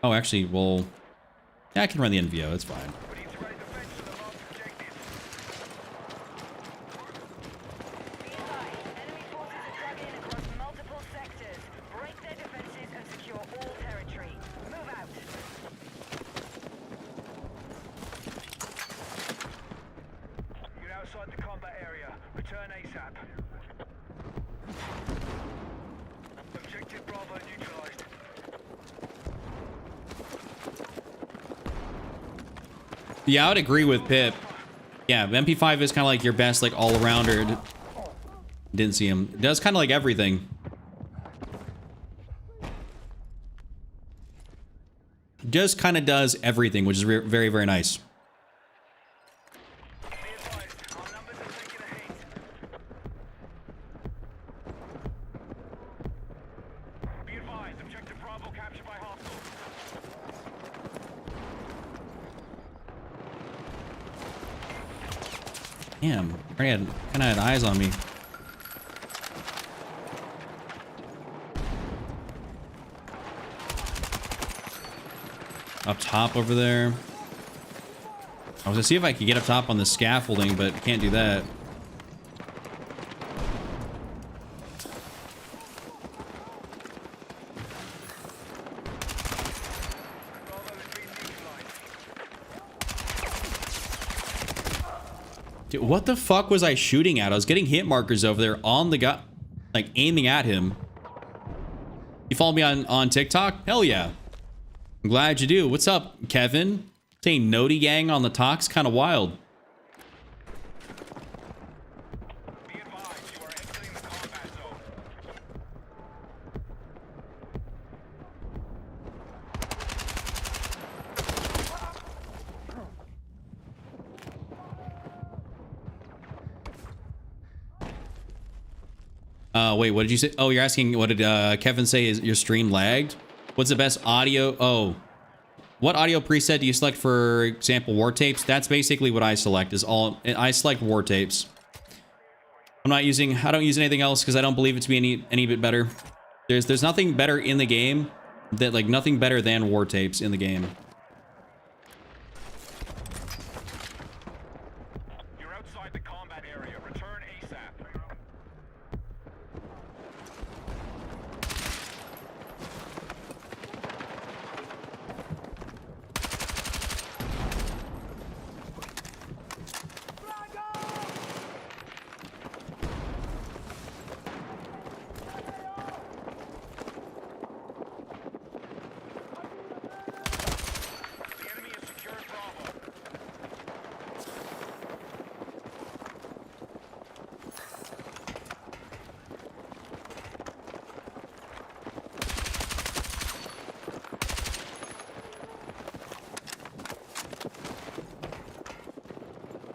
Oh, actually, well, yeah, I can run the NVO, it's fine. We need to raise defense to the marked objective. Be advised, enemy forces are dug in across multiple sectors. Break their defenses and secure all territory. Move out. You're outside the combat area. Return ASAP. Objective Bravo neutralized. Yeah, I would agree with Pip. Yeah, MP5 is kind of like your best, like, all-arounder. Didn't see him. It does kind of like everything. Just kind of does everything, which is very, very nice. Be advised, our numbers are taking a hit. Be advised, objective Bravo captured by hostiles. Damn, already had kind of had eyes on me. Up top over there. I was gonna see if I could get up top on the scaffolding, but can't do that. Bravo has been neutralized. Dude, what the fuck was I shooting at? I was getting hit markers over there on the guy, like aiming at him. You follow me on TikTok? Hell yeah. I'm glad you do. What's up, Kevin? Saying Noti Gang on the talks, kind of wild. Be advised, you are exiting the combat zone. Wait, what did you say? Oh, you're asking what did Kevin say is your stream lagged? What's the best audio? Oh, what audio preset do you select, for example, war tapes? That's basically what I select, is all, I select war tapes. I don't use anything else because I don't believe it to be any bit better. There's nothing better in the game, that like nothing better than war tapes in the game. You're outside the combat area. Return ASAP. The enemy has secured Bravo.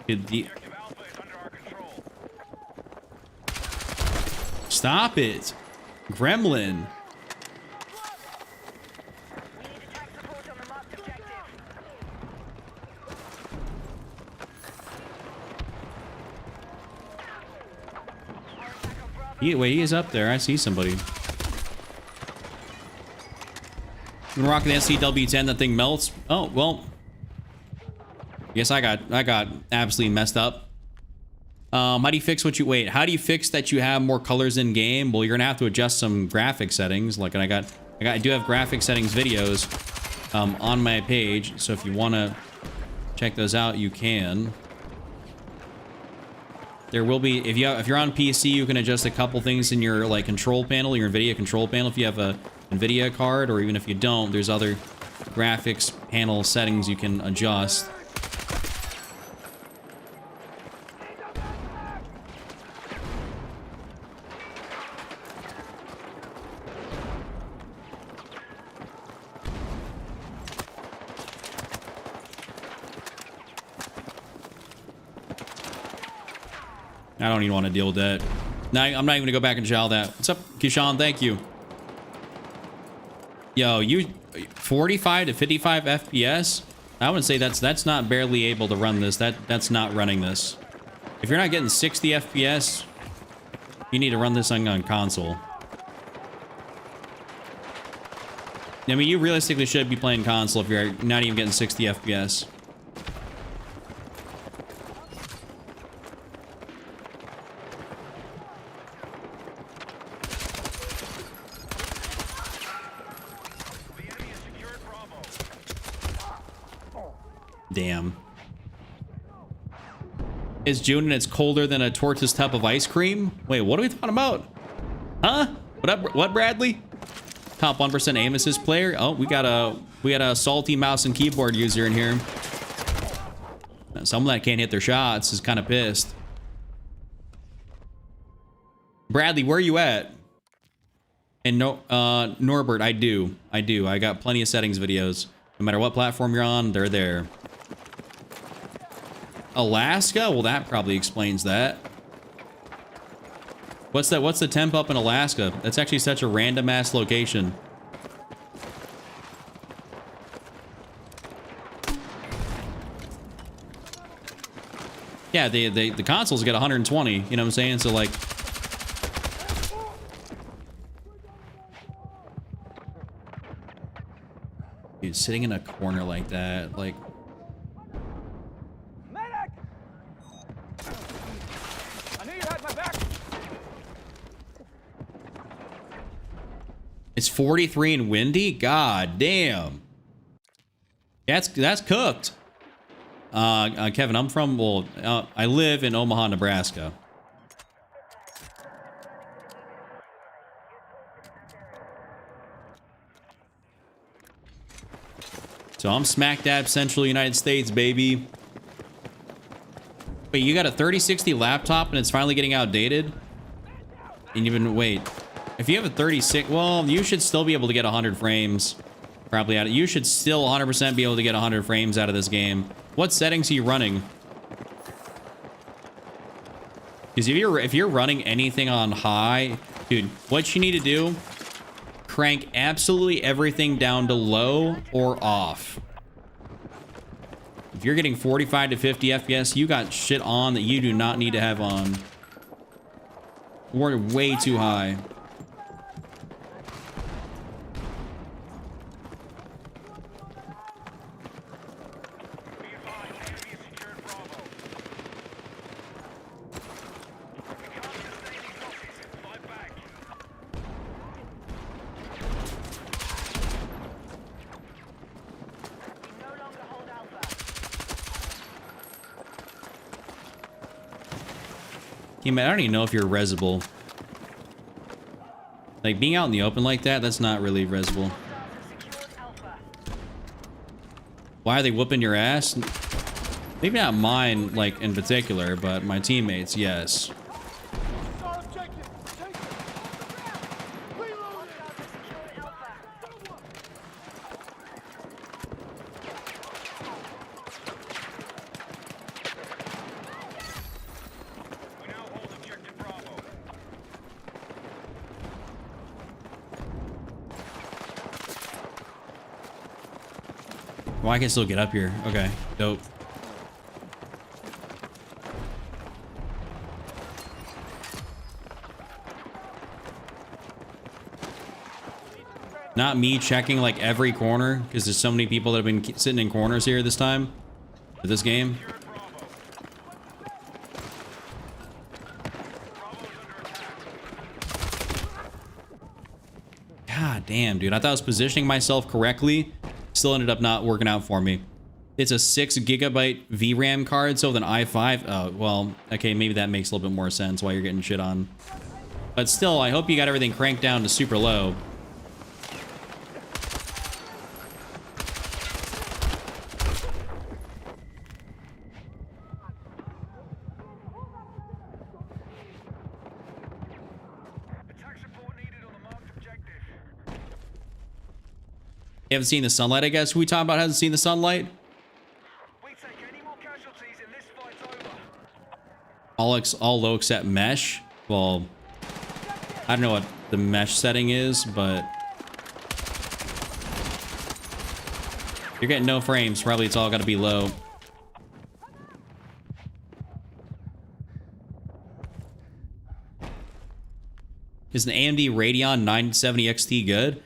Objective Alpha is under our control. Stop it, Gremlin. We need attack support on the marked objective. Our attack on Bravo. Wait, he is up there. I see somebody. I'm rocking the SCW-10. That thing melts. Oh well. Guess I got absolutely messed up. How do you fix what you wait? How do you fix that you have more colors in game? Well, you're gonna have to adjust some graphic settings. Like, and I do have graphic settings videos on my page. So if you want to check those out, you can. There will be, if you're on PC, you can adjust a couple things in your like control panel, your NVIDIA control panel. If you have a NVIDIA card, or even if you don't, there's other graphics panel settings you can adjust. I don't even want to deal with that. No, I'm not even gonna go back and shell that. What's up, Kishan? Thank you. Yo, you 45 to 55 FPS? I would say that's not barely able to run this. That's not running this. If you're not getting 60 FPS, you need to run this on console. I mean, you realistically should be playing console if you're not even getting 60 FPS. The enemy has secured Bravo. Damn. It's June and it's colder than a tortoise tub of ice cream? Wait, what are we talking about? Huh? What up? What, Bradley? Top 1% aim assist player? Oh, we got a salty mouse and keyboard user in here. Someone that can't hit their shots is kind of pissed. Bradley, where are you at? And no, Norbert, I do. I got plenty of settings videos. No matter what platform you're on, they're there. Alaska? Well, that probably explains that. What's that? What's the temp up in Alaska? That's actually such a random ass location. Yeah, the consoles get 120, you know what I'm saying? So like dude, sitting in a corner like that, like Medic! I knew you had my back. it's 43 and windy? God damn. That's cooked. Kevin, I'm from, well, I live in Omaha, Nebraska. So I'm smack dab central United States, baby. Wait, you got a 3060 laptop and it's finally getting outdated? And you've been, wait. If you have a 36, well, you should still be able to get 100 frames. Probably out of, you should still 100% be able to get 100 frames out of this game. What settings are you running? Because if you're running anything on high, dude, what you need to do, crank absolutely everything down to low or off. If you're getting 45 to 50 FPS, you got shit on that you do not need to have on. We're way too high. I don't even know if you're resable. Like, being out in the open like that, that's not really resable. Why are they whooping your ass? Maybe not mine, like, in particular, but my teammates, yes. Well, I can still get up here. Okay, dope. Not me checking like every corner, because there's so many people that have been sitting in corners here this time for this game. God damn, dude. I thought I was positioning myself correctly. Still ended up not working out for me. It's a 6 GB VRAM card, so with an i5. Well, okay, maybe that makes a little bit more sense why you're getting shit on. But still, I hope you got everything cranked down to super low. You haven't seen the sunlight, I guess. Who we talking about hasn't seen the sunlight? We take any more casualties and this fight's over. All low except mesh. Well, I don't know what the mesh setting is, but you're getting no frames. Probably it's all got to be low. Is an AMD Radeon 970 XT good?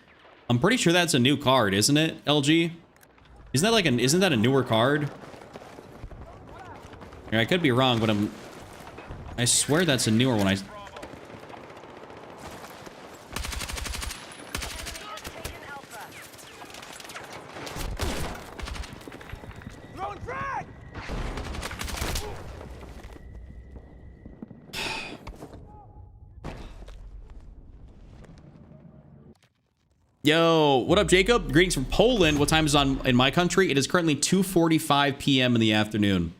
I'm pretty sure that's a new card, isn't it, LG? Isn't that a newer card? I could be wrong, but I swear that's a newer one. Throwing frag! Yo, what up, Jacob? Greetings from Poland. What time is on in my country? It is currently 2:45 p.m. in the afternoon.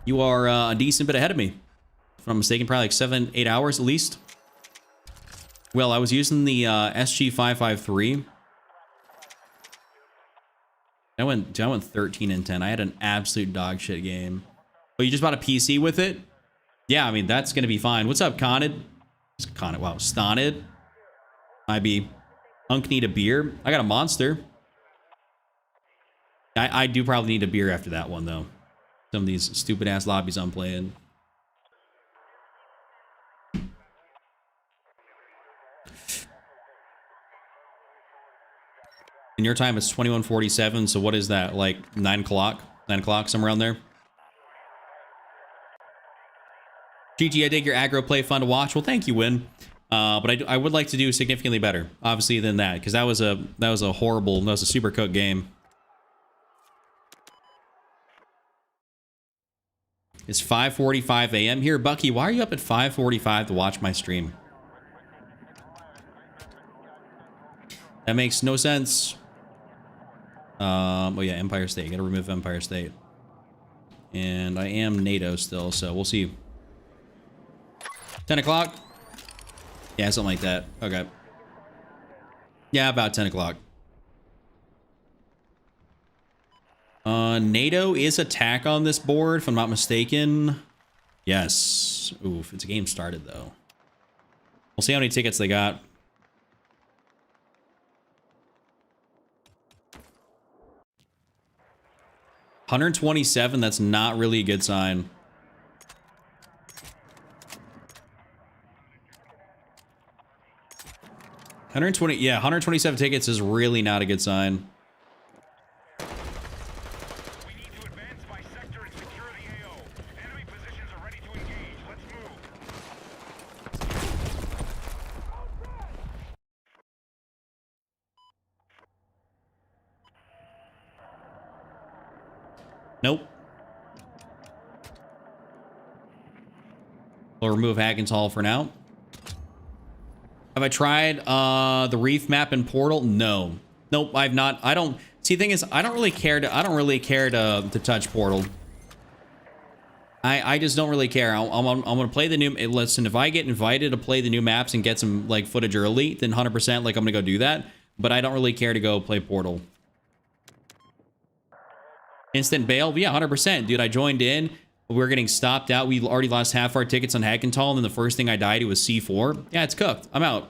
You are a decent bit ahead of me. If I'm not mistaken, probably like 7-8 hours at least. Well, I was using the SG553. I went 13 and 10. I had an absolute dog shit game. Oh, you just bought a PC with it? Yeah, I mean, that's going to be fine. What's up, Conid? Conid, wow, Stonid. IB. Unk need a beer. I got a monster. I do probably need a beer after that one, though. Some of these stupid-ass lobbies I'm playing. In your time, it's 21:47, so what is that, like 9 o'clock? 9 o'clock, somewhere around there? GG, I dig your aggro play, fun to watch. Well, thank you, Win. But I would like to do significantly better, obviously, than that, because that was a horrible, that was a super cooked game. It's 5:45 a.m. here. Bucky, why are you up at 5:45 to watch my stream? That makes no sense. Oh yeah, Empire State. Gotta remove Empire State. And I am NATO still, so we'll see. 10 o'clock? Yeah, something like that. Okay. Yeah, about 10 o'clock. NATO is attack on this board, if I'm not mistaken. Yes. Oof, it's a game started, though. We'll see how many tickets they got. $127, that's not really a good sign. Yeah, 127 tickets is really not a good sign. We need to advance by sector and secure the AO. Enemy positions are ready to engage. Let's move. Nope. We'll remove Hagenthal for now. Have I tried the Reef map in Portal? No. Nope, I've not. I don't see, the thing is, I don't really care to touch Portal. I just don't really care. I'm gonna play the new, listen, if I get invited to play the new maps and get some like footage early, then 100% like I'm gonna go do that. But I don't really care to go play Portal. Instant bail? Yeah, 100%. Dude, I joined in. We were getting stopped out. We already lost half our tickets on Hagenthal, and then the first thing I died to was C4. Yeah, it's cooked. I'm out.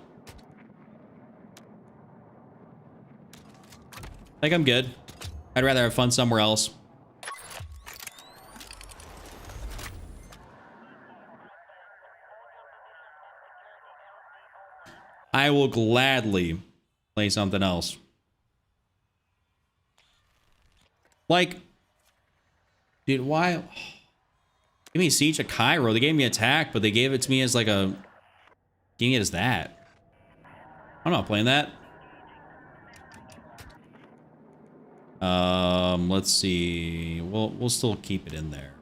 Like, I'm good. I'd rather have fun somewhere else. I will gladly play something else. Like, dude, why? Give me Siege of Cairo. They gave me Attack, but they gave it to me as like a... Gave me it as that. I'm not playing that. Let's see. We'll still keep it in there.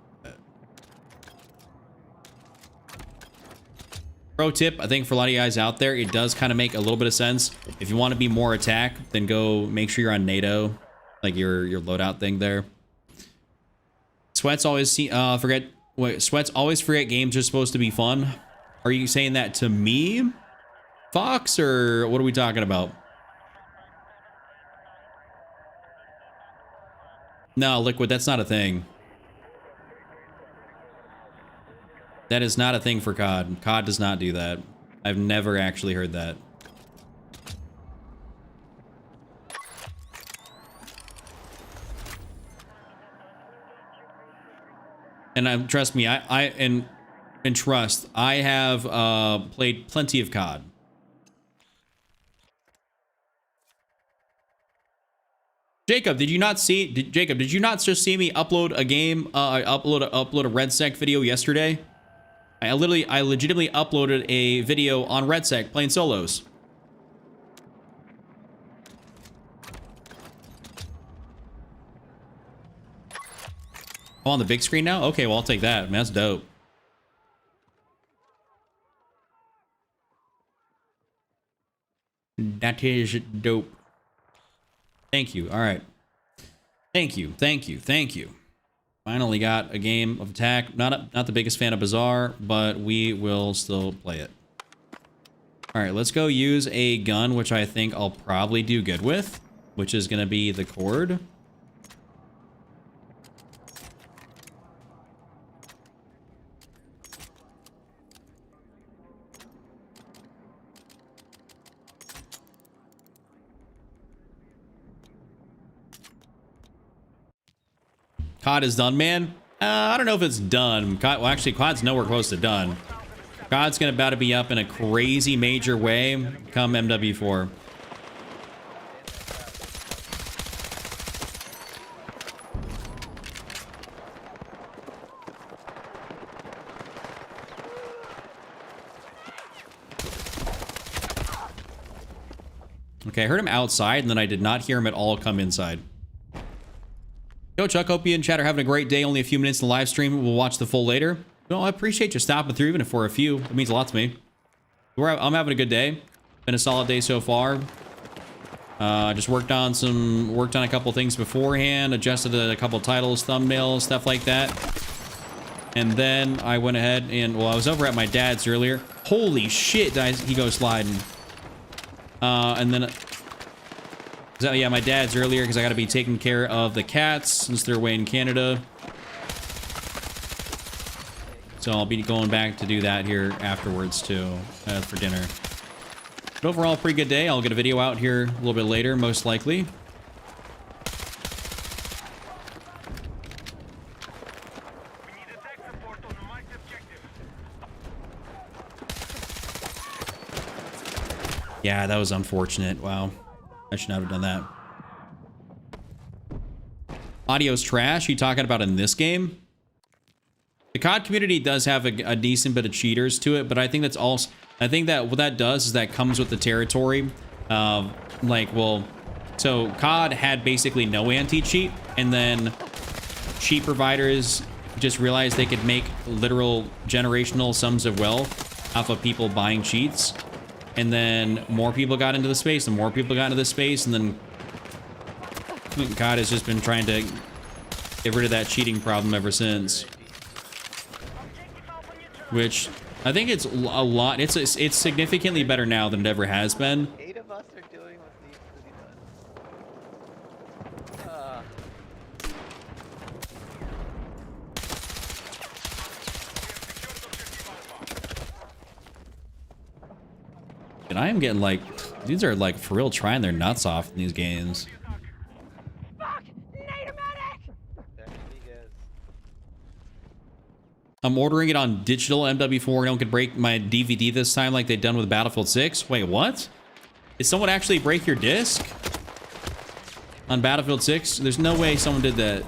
Pro tip, I think for a lot of you guys out there, it does kind of make a little bit of sense. If you want to be more attack, then go make sure you're on NATO, like your loadout thing there. Sweats always Sweats always forget games are supposed to be fun. Are you saying that to me, Fox, or what are we talking about? No, Liquid, that's not a thing. That is not a thing for COD. COD does not do that. I've never actually heard that. And trust me, and trust, I have played plenty of COD. Jacob, did you not see? Jacob, did you not just see me upload a game? Upload a RedSec video yesterday. I legitimately uploaded a video on RedSec playing solos. Oh, on the big screen now? Okay, well, I'll take that. Man, that's dope. That is dope. Thank you. All right. Thank you. Thank you. Thank you. Finally got a game of attack. Not the biggest fan of Bazaar, but we will still play it. All right, let's go use a gun, which I think I'll probably do good with, which is going to be the Cord. COD is done, man. I don't know if it's done. COD, well, actually, COD's nowhere close to done. COD's gonna about to be up in a crazy major way come MW4. Okay, I heard him outside, and then I did not hear him at all come inside. Yo, Chuck, hope you and chat are having a great day. Only a few minutes in the live stream. We'll watch the full later. Well, I appreciate you stopping through, even if for a few. It means a lot to me. I'm having a good day. Been a solid day so far. Just worked on a couple things beforehand, adjusted a couple titles, thumbnails, stuff like that. And then I went ahead and, well, I was over at my dad's earlier. Holy shit, he goes sliding. And then... So, yeah, my dad's earlier because I got to be taking care of the cats since they're away in Canada. So I'll be going back to do that here afterwards too, for dinner. But overall, pretty good day. I'll get a video out here a little bit later, most likely. We need attack support on the marked objective. Yeah, that was unfortunate. Wow. I should not have done that. Audio's trash. You talking about in this game? The COD community does have a decent bit of cheaters to it, but I think that's also... I think that what that does is that comes with the territory. Like, well... So, COD had basically no anti-cheat, and then cheat providers just realized they could make literal generational sums of wealth off of people buying cheats. And then more people got into the space, and more people got into the space, and then COD has just been trying to get rid of that cheating problem ever since. Which I think it's a lot. It's significantly better now than it ever has been. 8 of us are doing what needs to be done. And I am getting like, these are like for real trying their nuts off in these games. Fuck! Need a medic! That could be good. I'm ordering it on digital MW4. No one could break my DVD this time like they've done with Battlefield 6. Wait, what? Did someone actually break your disc? On Battlefield 6? There's no way someone did that.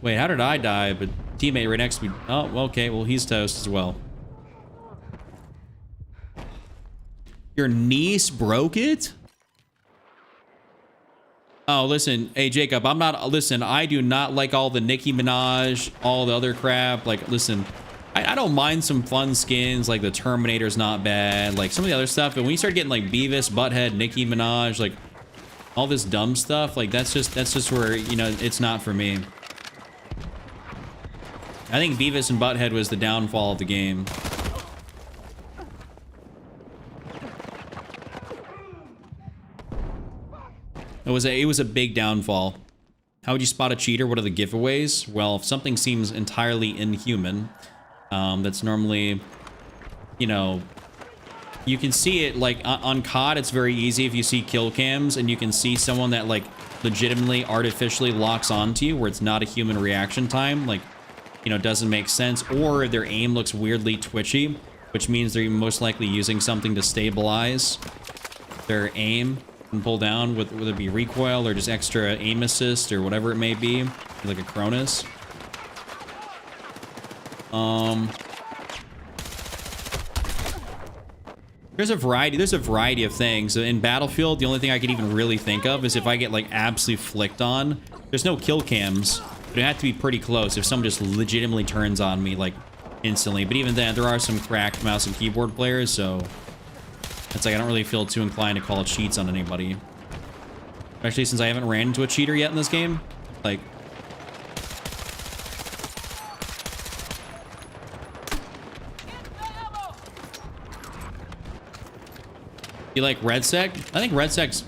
Wait, how did I die? But teammate right next to me. Oh, okay. Well, he's toast as well. Your niece broke it? Oh, listen. Hey, Jacob, I'm not... Listen, I do not like all the Nicki Minaj, all the other crap. Like, listen, I don't mind some fun skins. Like, the Terminator's not bad. Like, some of the other stuff. But when you start getting, like, Beavis, Butthead, Nicki Minaj, like, all this dumb stuff, like, that's just where, you know, it's not for me. I think Beavis and Butthead was the downfall of the game. It was a big downfall. How would you spot a cheater? What are the giveaways? Well, if something seems entirely inhuman, that's normally, you know, you can see it like on COD. It's very easy if you see kill cams and you can see someone that like legitimately artificially locks onto you where it's not a human reaction time, like, you know, doesn't make sense, or their aim looks weirdly twitchy, which means they're most likely using something to stabilize their aim and pull down, with whether it be recoil or just extra aim assist or whatever it may be, like a Cronus. There's a variety of things. In Battlefield, the only thing I could even really think of is if I get like absolutely flicked on. There's no kill cams, but it had to be pretty close if someone just legitimately turns on me like instantly. But even then, there are some cracked mouse and keyboard players, so it's like I don't really feel too inclined to call cheats on anybody. Especially since I haven't ran into a cheater yet in this game. Like, You like Red Sec? I think Red Sec's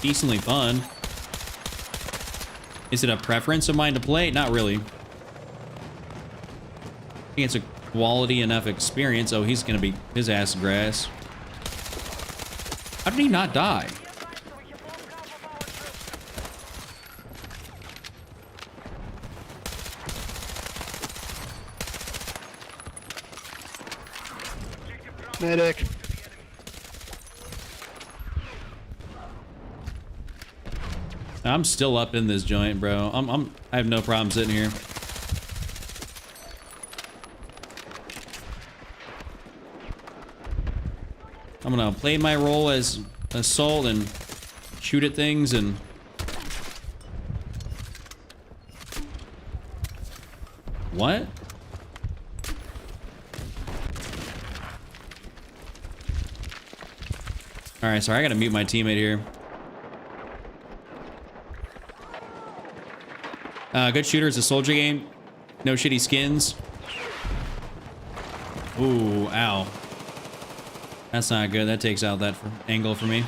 decently fun. Is it a preference of mine to play? Not really. I think it's a quality enough experience. Oh, he's gonna be his ass in grass. How did he not die? Medic. I'm still up in this joint, bro. I have no problem sitting here. I'm gonna play my role as assault and shoot at things and what? All right, sorry, I gotta mute my teammate here. Good shooter is a soldier game. No shitty skins. Ooh, ow. That's not good. That takes out that angle for me.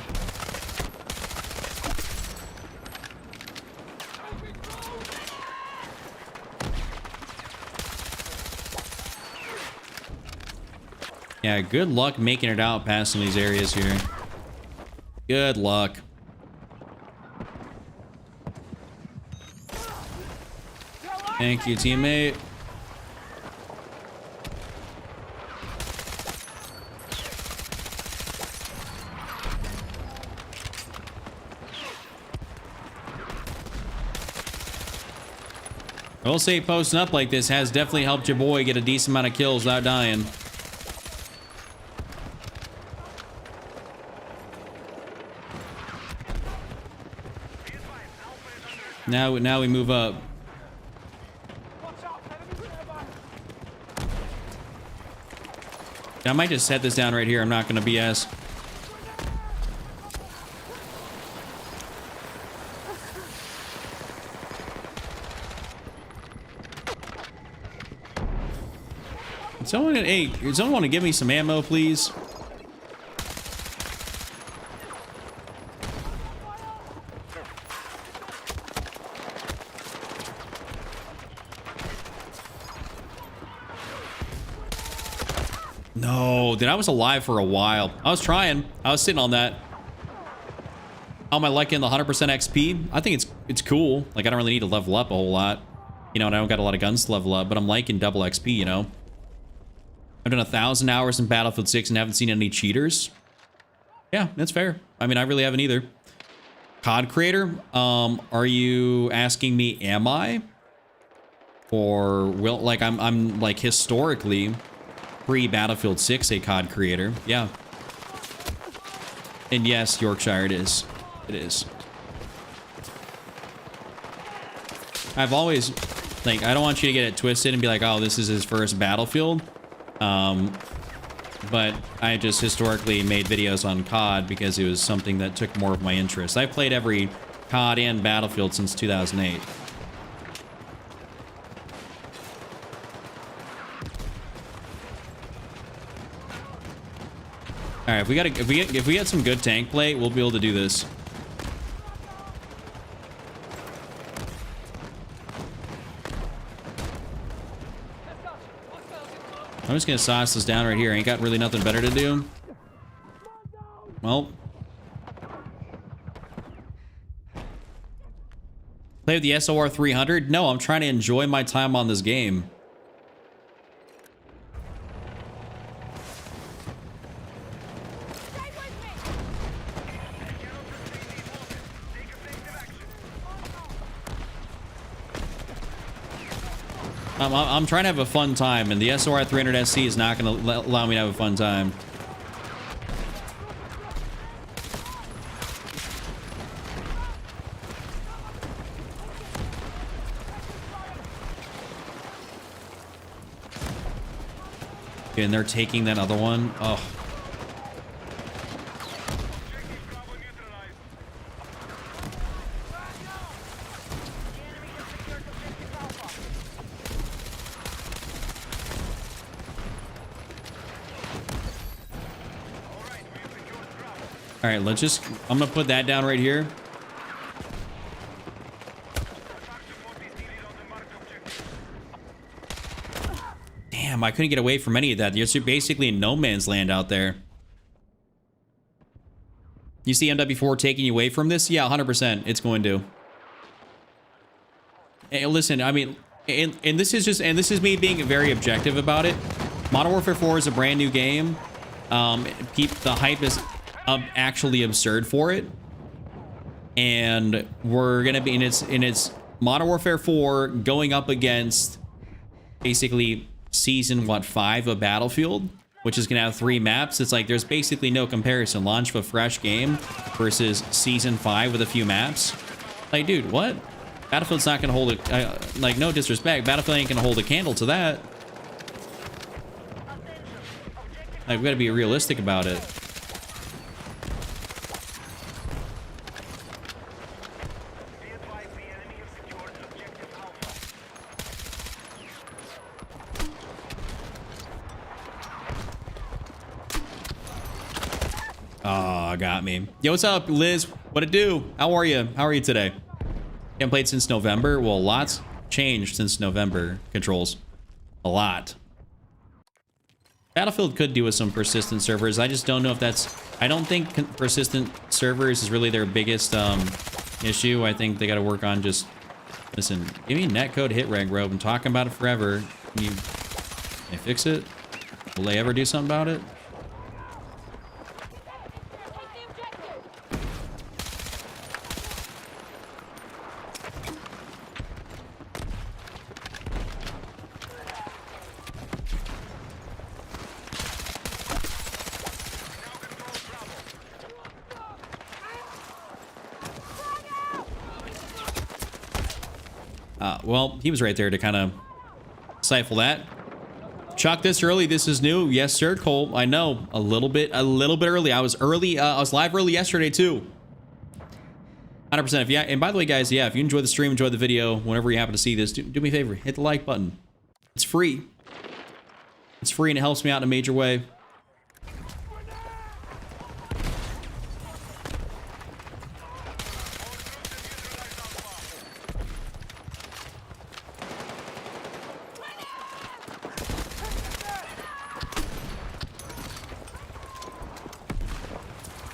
Yeah, good luck making it out past some of these areas here. Good luck. Thank you, teammate. I will say posting up like this has definitely helped your boy get a decent amount of kills without dying. Now we move up. I might just set this down right here. I'm not gonna BS. Someone, hey, does someone want to give me some ammo, please? No, dude, I was alive for a while. I was trying. I was sitting on that. How am I liking the 100% XP? I think it's cool. Like, I don't really need to level up a whole lot. You know, and I don't got a lot of guns to level up, but I'm liking double XP, you know? I've done 1,000 hours in Battlefield 6 and haven't seen any cheaters. Yeah, that's fair. I mean, I really haven't either. COD creator, are you asking me, am I? Or will, like, I'm like historically pre-Battlefield 6 a COD creator. Yeah. And yes, Yorkshire it is. It is. I've always, like, I don't want you to get it twisted and be like, oh, this is his first Battlefield. But I just historically made videos on COD because it was something that took more of my interest. I've played every COD and Battlefield since 2008. All right, if we get some good tank play, we'll be able to do this. I'm just gonna sauce this down right here. Ain't got really nothing better to do. Well, play with the SOR 300? No, I'm trying to enjoy my time on this game. I'm trying to have a fun time, and the SOR 300 SC is not going to allow me to have a fun time. Okay, and they're taking that other one. Oh. All right, let's just, I'm gonna put that down right here. Damn, I couldn't get away from any of that. You're basically in no man's land out there. You see MW4 taking you away from this? Yeah, 100%. It's going to. And listen, I mean, and this is just, and this is me being very objective about it. Modern Warfare 4 is a brand new game. The hype is actually absurd for it, and we're gonna be in its Modern Warfare 4 going up against basically season 5 of Battlefield, which is gonna have 3 maps. It's like there's basically no comparison. Launch of a fresh game versus season 5 with a few maps. Like, dude, what? Battlefield's not gonna hold a like, no disrespect, Battlefield ain't gonna hold a candle to that. Like, we gotta be realistic about it. Oh, got me. Yo, what's up, Liz? What it do? How are you? How are you today? Haven't played since November. Well, lots changed since November. Controls. A lot. Battlefield could do with some persistent servers. I just don't know if that's... I don't think persistent servers is really their biggest issue. I think they got to work on just... Listen, give me netcode hit reg, bro. I'm talking about it forever. Can they fix it? Will they ever do something about it? Well, he was right there to kind of stifle that. Chuck, this early. This is new. Yes, sir, Cole. I know. A little bit early. I was early. I was live early yesterday, too. 100%. If, yeah, and by the way, guys, yeah, if you enjoy the stream, enjoy the video, whenever you happen to see this, do me a favor. Hit the like button. It's free. It's free, and it helps me out in a major way.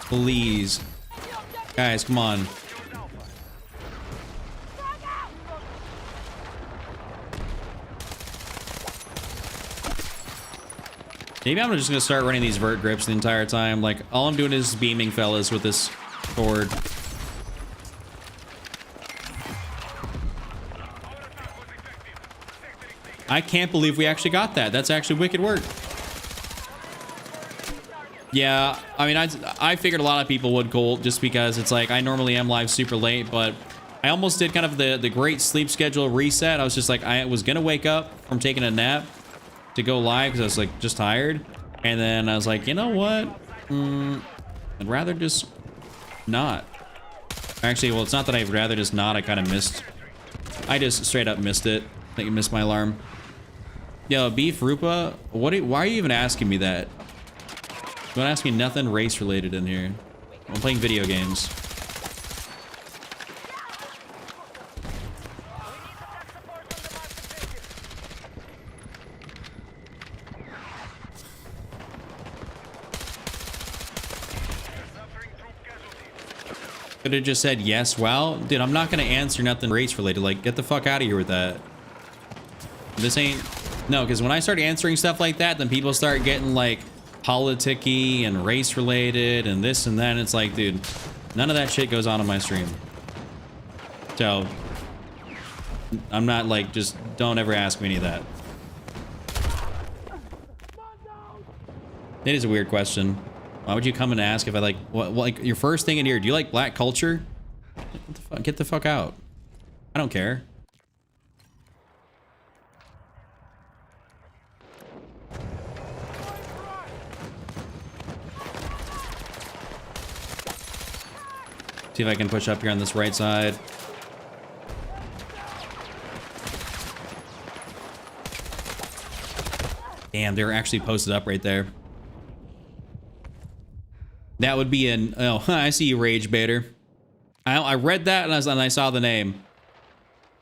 Please. Guys, come on. Maybe I'm just gonna start running these vert grips the entire time. Like, all I'm doing is beaming fellas with this sword. I can't believe we actually got that. That's actually wicked work. Yeah, I mean, I figured a lot of people would, Cole, just because it's like I normally am live super late, but I almost did kind of the great sleep schedule reset. I was just like, I was gonna wake up from taking a nap to go live because I was like just tired, and then I was like, you know what? I'd rather just not. Actually, well, it's not that I'd rather just not. I kind of missed. I just straight up missed it. I think I missed my alarm. Yo, Beef Rupa, why are you even asking me that? Don't ask me nothing race related in here. I'm playing video games. Could have just said yes. Well, dude, I'm not gonna answer nothing race related. Like, get the fuck out of here with that. This ain't... No, because when I start answering stuff like that, then people start getting like politicky and race related and this and that. And it's like, dude, none of that shit goes on my stream. So I'm not like, just don't ever ask me any of that. It is a weird question. Why would you come and ask if I like, what like your first thing in here? Do you like black culture? What the fuck? Get the fuck out. I don't care. See if I can push up here on this right side. Damn, they're actually posted up right there. That would be an... Oh, I see you, Rage Baiter. I read that and I saw the name.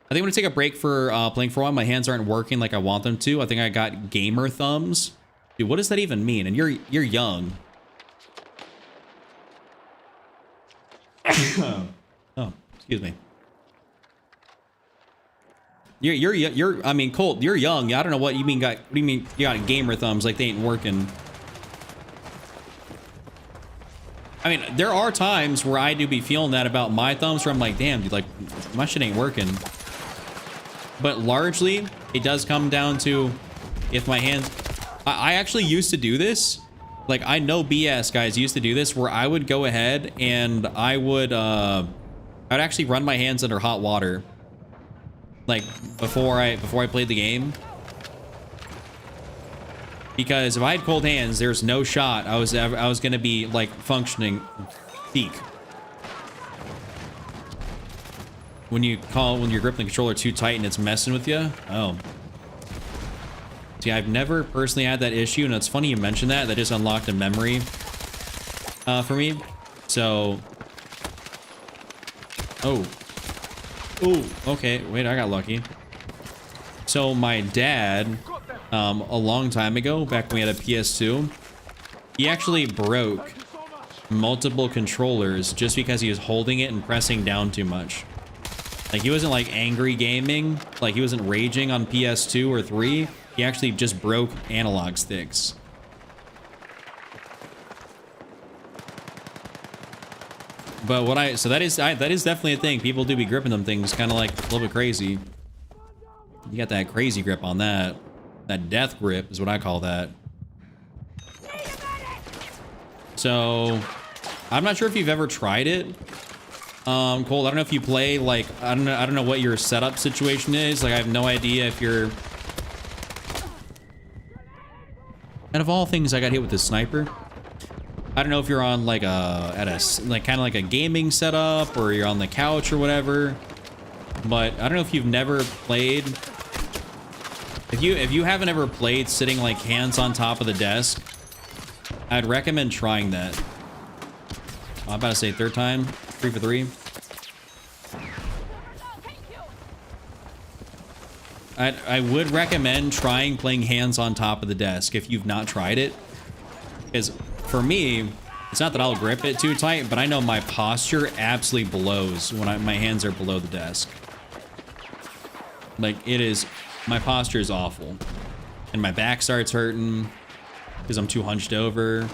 I think I'm going to take a break for playing for a while. My hands aren't working like I want them to. I think I got gamer thumbs. Dude, what does that even mean? And you're young. Oh, excuse me. You're I mean, Colt, you're young. I don't know what you mean. What do you mean you got gamer thumbs like they ain't working? I mean, there are times where I do be feeling that about my thumbs where I'm like, damn, dude, like my shit ain't working. But largely, it does come down to if my hands... I actually used to do this. Like, I know BS guys used to do this where I would go ahead and I would actually run my hands under hot water. Like, before I played the game. Because if I had cold hands, there's no shot I was gonna be like functioning peak. When you're gripping the controller too tight and it's messing with you. Oh. See, I've never personally had that issue, and it's funny you mentioned that. That just unlocked a memory for me. So. Oh. Oh. Okay. Wait, I got lucky. So my dad. A long time ago, back when we had a PS2, he actually broke multiple controllers just because he was holding it and pressing down too much. Like, he wasn't like angry gaming, like he wasn't raging on PS2 or 3. He actually just broke analog sticks. But so that is definitely a thing. People do be gripping them things kind of like a little bit crazy. You got that crazy grip on that. That death grip is what I call that. So, I'm not sure if you've ever tried it. Colt, I don't know if you play, like, I don't know what your setup situation is. Like, I have no idea if you're... Out of all things, I got hit with this sniper. I don't know if you're on, like, kind of like a gaming setup, or you're on the couch or whatever. But I don't know if you've never played... If you haven't ever played sitting like hands on top of the desk, I'd recommend trying that. I'm about to say third time, 3 for 3. I would recommend trying playing hands on top of the desk if you've not tried it. Because for me, it's not that I'll grip it too tight, but I know my posture absolutely blows when my hands are below the desk. Like, it is... My posture is awful. And my back starts hurting because I'm too hunched over.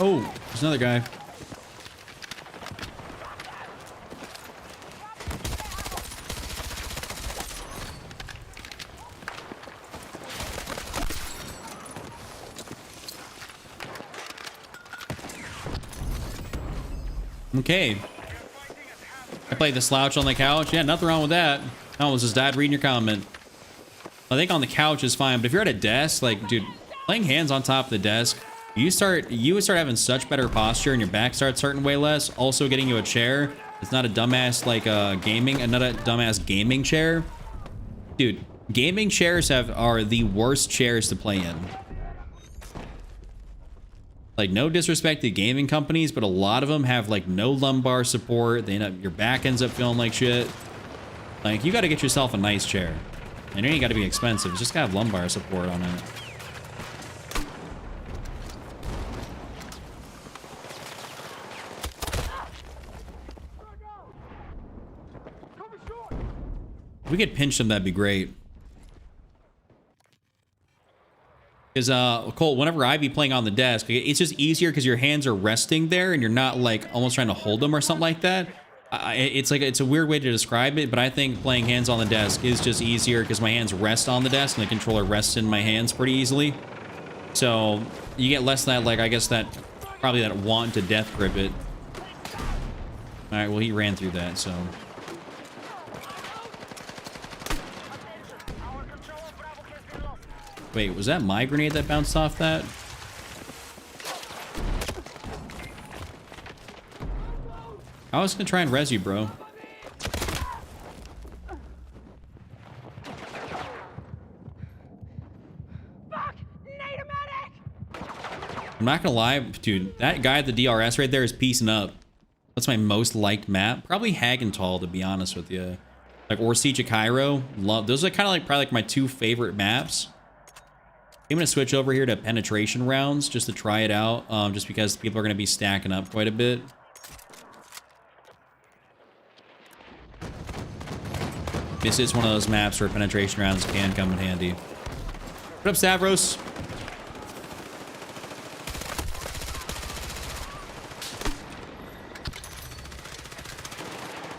Oh, there's another guy. Okay. I played the slouch on the couch. Yeah, nothing wrong with that. Oh, it was his dad reading your comment. I think on the couch is fine, but if you're at a desk, like, dude, playing hands on top of the desk, you would start having such better posture and your back starts hurting way less. Also getting you a chair. It's not a dumbass, like, not a dumbass gaming chair. Dude, gaming chairs are the worst chairs to play in. Like, no disrespect to gaming companies, but a lot of them have like no lumbar support. Your back ends up feeling like shit. Like, you got to get yourself a nice chair. And it ain't got to be expensive. It's just got to have lumbar support on it. If we could pinch them, that'd be great. Because, Colt, whenever I be playing on the desk, it's just easier because your hands are resting there and you're not, like, almost trying to hold them or something like that. It's a weird way to describe it, but I think playing hands on the desk is just easier because my hands rest on the desk and the controller rests in my hands pretty easily. So, you get less of that, like, I guess probably that want to death grip it. Alright, well, he ran through that, so... Wait, was that my grenade that bounced off that? I was gonna try and res you, bro. I'm not gonna lie, dude. That guy at the DRS right there is piecing up. That's my most liked map. Probably Hagenthal, to be honest with you. Like, or Siege of Cairo. Love those are kind of like probably like my two favorite maps. I'm gonna switch over here to penetration rounds just to try it out. Just because people are gonna be stacking up quite a bit. This is one of those maps where penetration rounds can come in handy. What up, Stavros?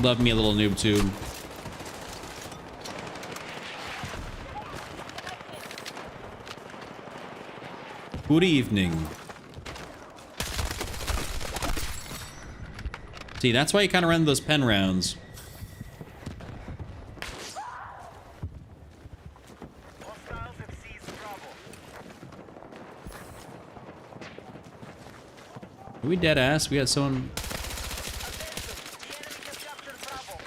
Love me a little noob tube. Good evening. See, that's why you kind of run those pen rounds. Hostiles have seized Bravo. Are we dead ass? We got someone. The enemy has captured Bravo.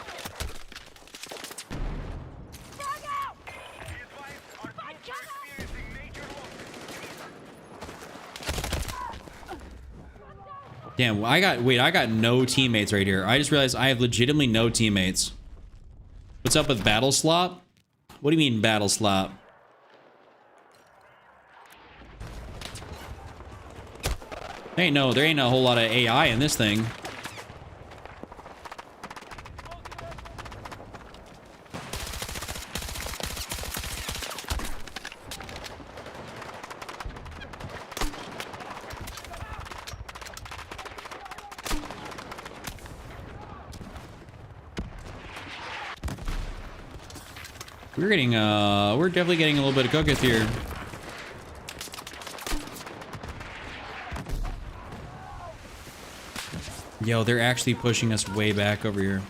Be advised, our teams are experiencing major losses. Damn, I got no teammates right here. I just realized I have legitimately no teammates. What's up with Battle Slop? What do you mean Battle Slop? There ain't no whole lot of AI in this thing. We're definitely getting a little bit of cooketh here. Yo, they're actually pushing us way back over here.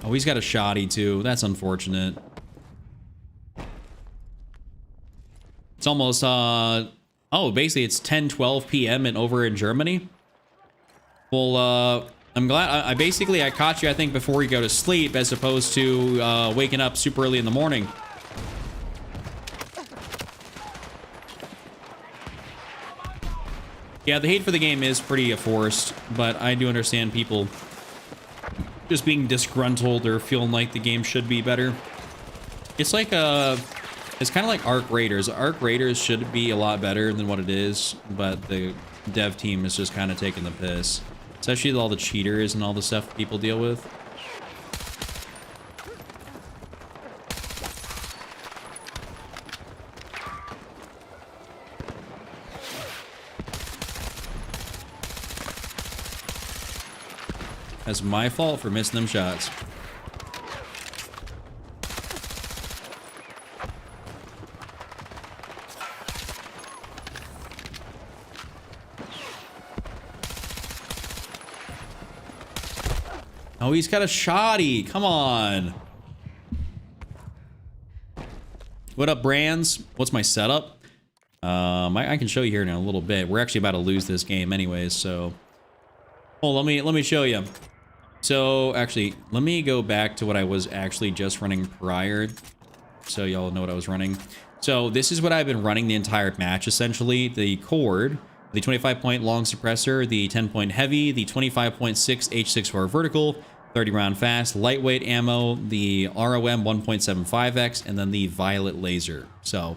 Oh, he's got a shoddy too. That's unfortunate. It's almost, oh, basically it's 10-12 p.m. and over in Germany. Well, I'm glad, I basically, I caught you, I think, before you go to sleep, as opposed to waking up super early in the morning. Yeah, the hate for the game is pretty forced, but I do understand people just being disgruntled or feeling like the game should be better. It's like it's kind of like Arc Raiders. Arc Raiders should be a lot better than what it is, but the dev team is just kind of taking the piss. Especially with all the cheaters and all the stuff people deal with. That's my fault for missing them shots. Oh, he's got a shoddy. Come on. What up, Brands? What's my setup? I can show you here in a little bit. We're actually about to lose this game anyways, so. Oh, let me show you. So, actually, let me go back to what I was actually just running prior, so y'all know what I was running. So, this is what I've been running the entire match, essentially. The Cord, the 25-point long suppressor, the 10-point heavy, the 25.6 H64 vertical, 30-round fast, lightweight ammo, the ROM 1.75x, and then the violet laser. So,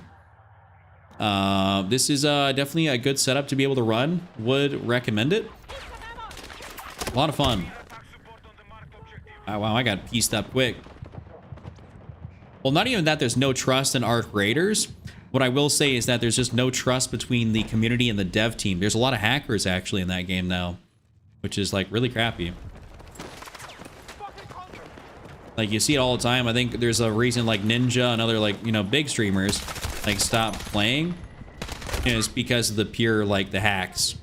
this is definitely a good setup to be able to run. Would recommend it. A lot of fun. Oh, wow, I got pieced up quick. Well, not even that there's no trust in Arc Raiders. What I will say is that there's just no trust between the community and the dev team. There's a lot of hackers actually in that game now, which is like really crappy. Like you see it all the time. I think there's a reason like Ninja and other like, you know, big streamers like stop playing. It's because of the pure like the hacks.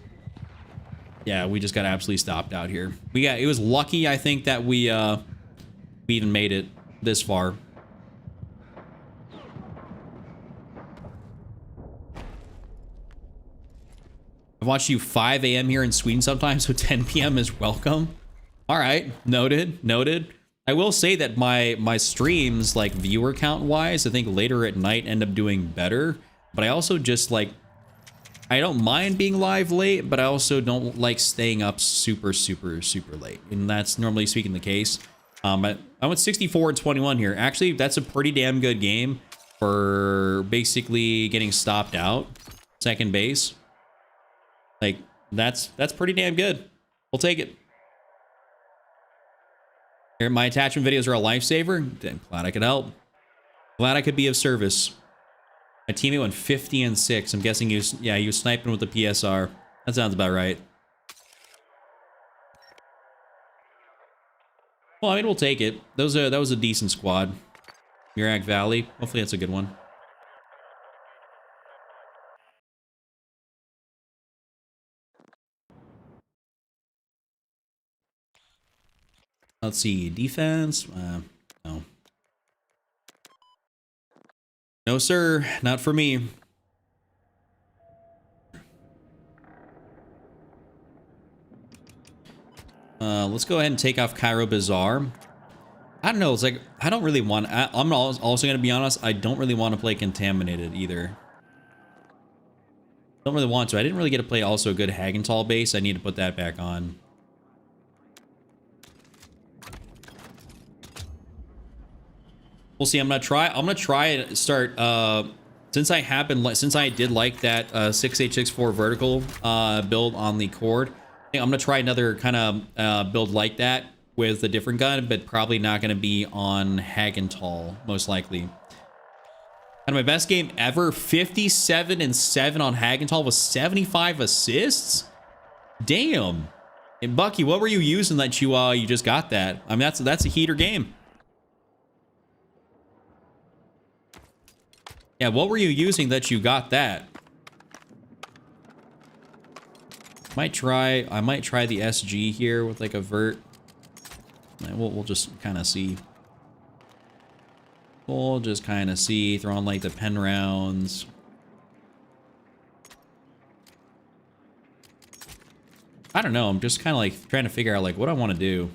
Yeah, we just got absolutely stopped out here. It was lucky, I think, that we even made it this far. I've watched you 5 a.m. here in Sweden sometimes, so 10 p.m. is welcome. All right, noted, noted. I will say that my streams, like viewer count wise, I think later at night end up doing better. But I also just like, I don't mind being live late, but I also don't like staying up super late. And that's normally speaking the case. I went 64-21 here. Actually, that's a pretty damn good game for basically getting stopped out. Second base. Like, that's pretty damn good. We'll take it. Here, my attachment videos are a lifesaver. Damn, glad I could help. Glad I could be of service. My teammate went 50 and 6. I'm guessing he was sniping with the PSR. That sounds about right. Well, I mean, we'll take it. That was a decent squad. Murak Valley. Hopefully that's a good one. Let's see. Defense. No. No, sir. Not for me. Let's go ahead and take off Cairo Bazaar. I don't know. It's like, I don't really want... I'm also going to be honest. I don't really want to play Contaminated either. Don't really want to. I didn't really get to play also a good Hagenthal base. I need to put that back on. We'll see. I'm gonna try and start. Since I did like that 6864 vertical build on the Cord, I think I'm gonna try another kind of build like that with a different gun, but probably not gonna be on Hagenthal, most likely. And my best game ever, 57 and 7 on Hagenthal with 75 assists. Damn. And Bucky, what were you using that you just got that? I mean, that's a heater game. Yeah, what were you using that you got that? I might try the SG here with like a vert. We'll just kind of see. We'll just kind of see, throwing like the pen rounds. I don't know. I'm just kind of like trying to figure out like what I want to do.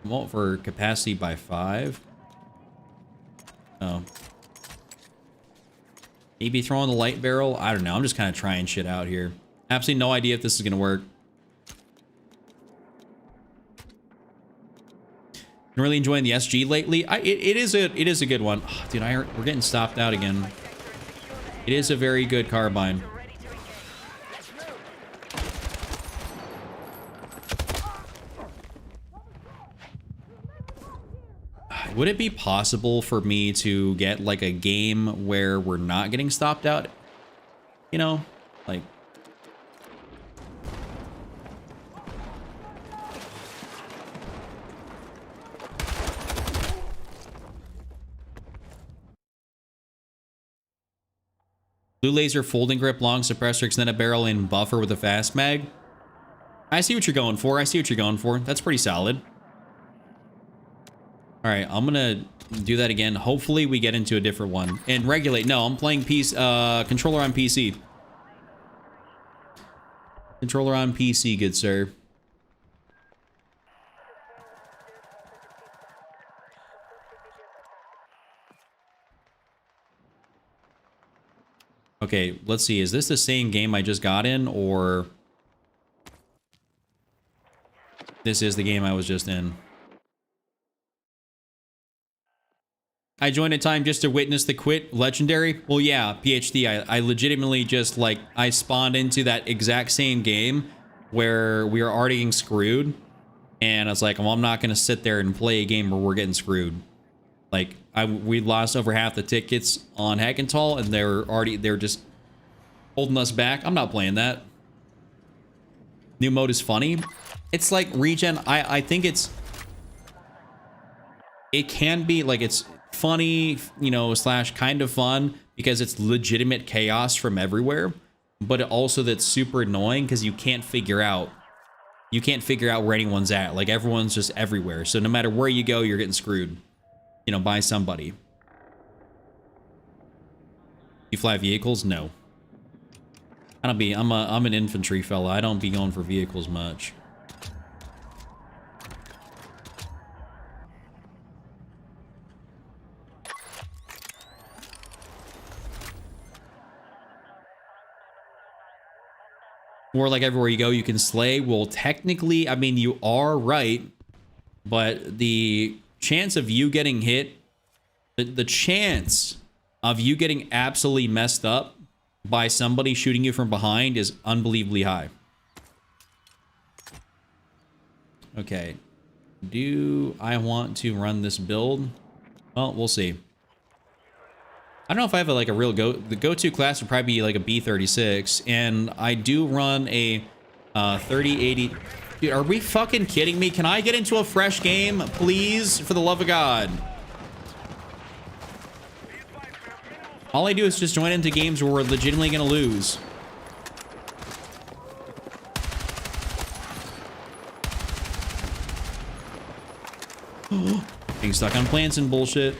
Vote for capacity by 5. Oh. Maybe throwing the light barrel. I don't know. I'm just kind of trying shit out here. Absolutely no idea if this is going to work. Been really enjoying the SG lately. It is a good one. Oh, dude, we're getting stopped out again. It is a very good carbine. Would it be possible for me to get like a game where we're not getting stopped out? You know, like. Blue laser, folding grip, long suppressor, extended barrel, and buffer with a fast mag. I see what you're going for. I see what you're going for. That's pretty solid. All right, I'm gonna do that again. Hopefully we get into a different one. And regulate. No, I'm playing controller on PC. Controller on PC, good sir. Okay, let's see. Is this the same game I just got in, or this is the game I was just in? I joined in time just to witness the quit legendary. Well, yeah, PhD. I legitimately just like I spawned into that exact same game where we are already getting screwed, and I was like, well, I'm not gonna sit there and play a game where we're getting screwed. Like we lost over half the tickets on Hagenthal, and they're just holding us back. I'm not playing that. New mode is funny. It's like regen. I think it can be like it's funny, you know, / kind of fun because it's legitimate chaos from everywhere, but also that's super annoying because you can't figure out where anyone's at. Like everyone's just everywhere, so no matter where you go, you're getting screwed, you know, by somebody. You fly vehicles? No. I'm an infantry fella. I don't be going for vehicles much. Or like everywhere you go, you can slay. Well, technically, I mean, you are right, but the chance of you getting hit, the chance of you getting absolutely messed up by somebody shooting you from behind is unbelievably high. Okay. Do I want to run this build? Well, we'll see. I don't know if I have like a real the go-to class would probably be like a B36, and I do run a 3080. Dude, are we fucking kidding me? Can I get into a fresh game, please? For the love of God. All I do is just join into games where we're legitimately gonna lose. Being stuck on plants and bullshit.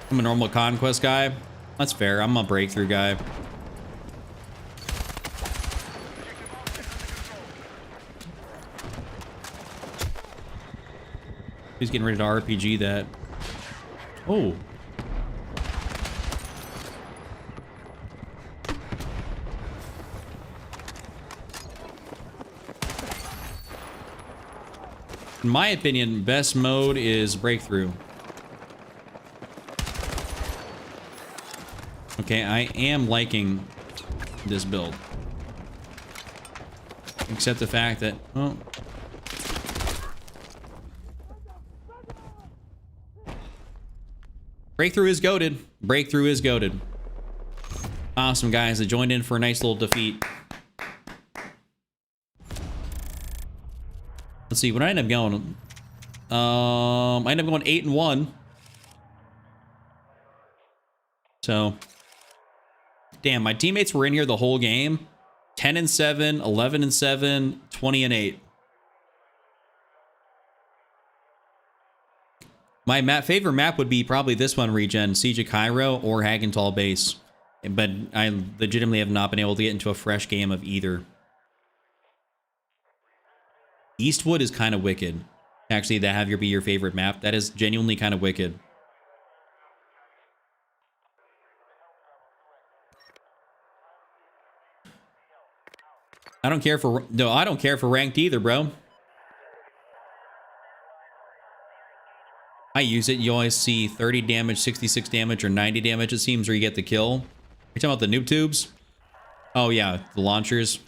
I'm a normal conquest guy. That's fair. I'm a breakthrough guy. He's getting ready to RPG that. Oh. In my opinion, best mode is breakthrough. Okay, I am liking this build. Except the fact that, oh. Breakthrough is goated. Breakthrough is goated. Awesome, guys. That joined in for a nice little defeat. Let's see, what I end up going. I end up going 8-1. So, damn, my teammates were in here the whole game. 10-7, 11-7, 20-8. My favorite map would be probably this one, Regen, Siege of Cairo or Hagental Base. But I legitimately have not been able to get into a fresh game of either. Eastwood is kind of wicked. Actually, that have be your favorite map. That is genuinely kind of wicked. I don't care for ranked either, bro. I use it. You always see 30 damage, 66 damage, or 90 damage, it seems, where you get the kill. You're talking about the noob tubes? Oh, yeah, the launchers.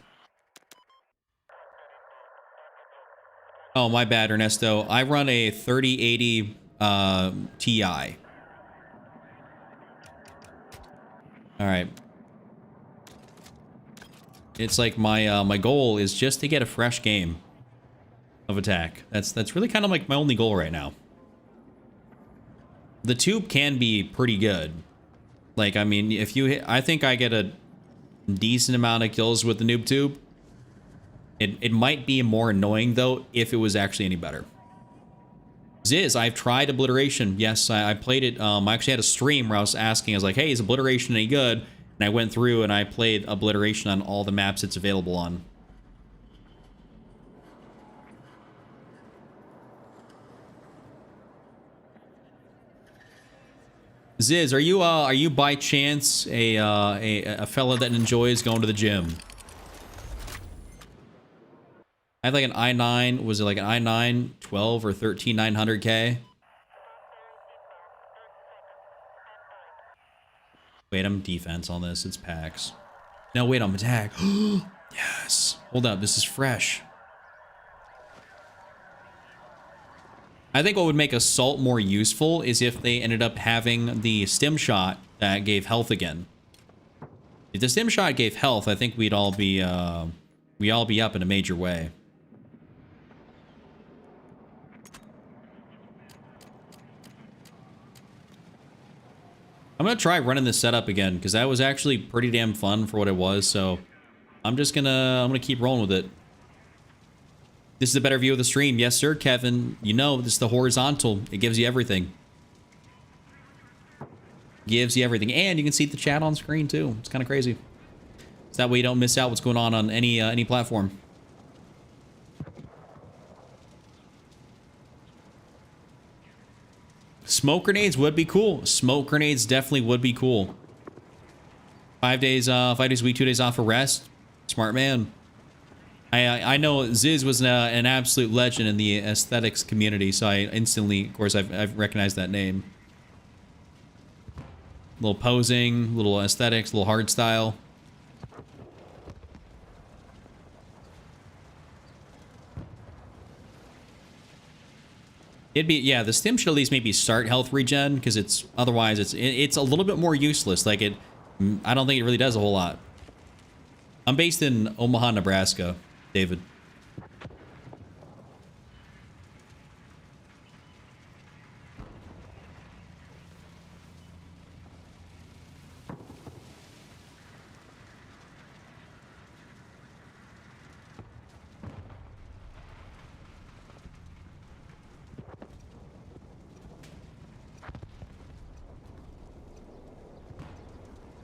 Oh, my bad, Ernesto. I run a 3080 Ti. All right. It's like my goal is just to get a fresh game of attack. That's really kind of like my only goal right now. The tube can be pretty good. Like, I mean, if you hit, I think I get a decent amount of kills with the noob tube. It might be more annoying though if it was actually any better. Ziz, I've tried Obliteration. Yes, I played it. I actually had a stream where I was asking, I was like, hey, is Obliteration any good? And I went through and I played Obliteration on all the maps it's available on. Ziz, are you by chance a fella that enjoys going to the gym? I have like an i9, was it like an i9 12 or 13 900K? Wait, I'm defense on this. It's packs. No, wait, I'm attack. Yes. Hold up, this is fresh. I think what would make assault more useful is if they ended up having the stim shot that gave health again. If the stim shot gave health, I think we'd all be up in a major way. I'm gonna try running this setup again because that was actually pretty damn fun for what it was. So I'm gonna keep rolling with it. This is a better view of the stream. Yes, sir, Kevin. You know, this is the horizontal. It gives you everything. Gives you everything. And you can see the chat on screen too. It's kind of crazy. So that way you don't miss out what's going on any platform. Smoke grenades would be cool. Smoke grenades definitely would be cool. 5 days a week, 2 days off for rest. Smart man. I know Ziz was an absolute legend in the aesthetics community, so I instantly, of course, I've recognized that name. Little posing, little aesthetics, little hard style. It'd be, yeah, the stim should at least maybe start health regen, because it's otherwise it's a little bit more useless. Like I don't think it really does a whole lot. I'm based in Omaha, Nebraska, David.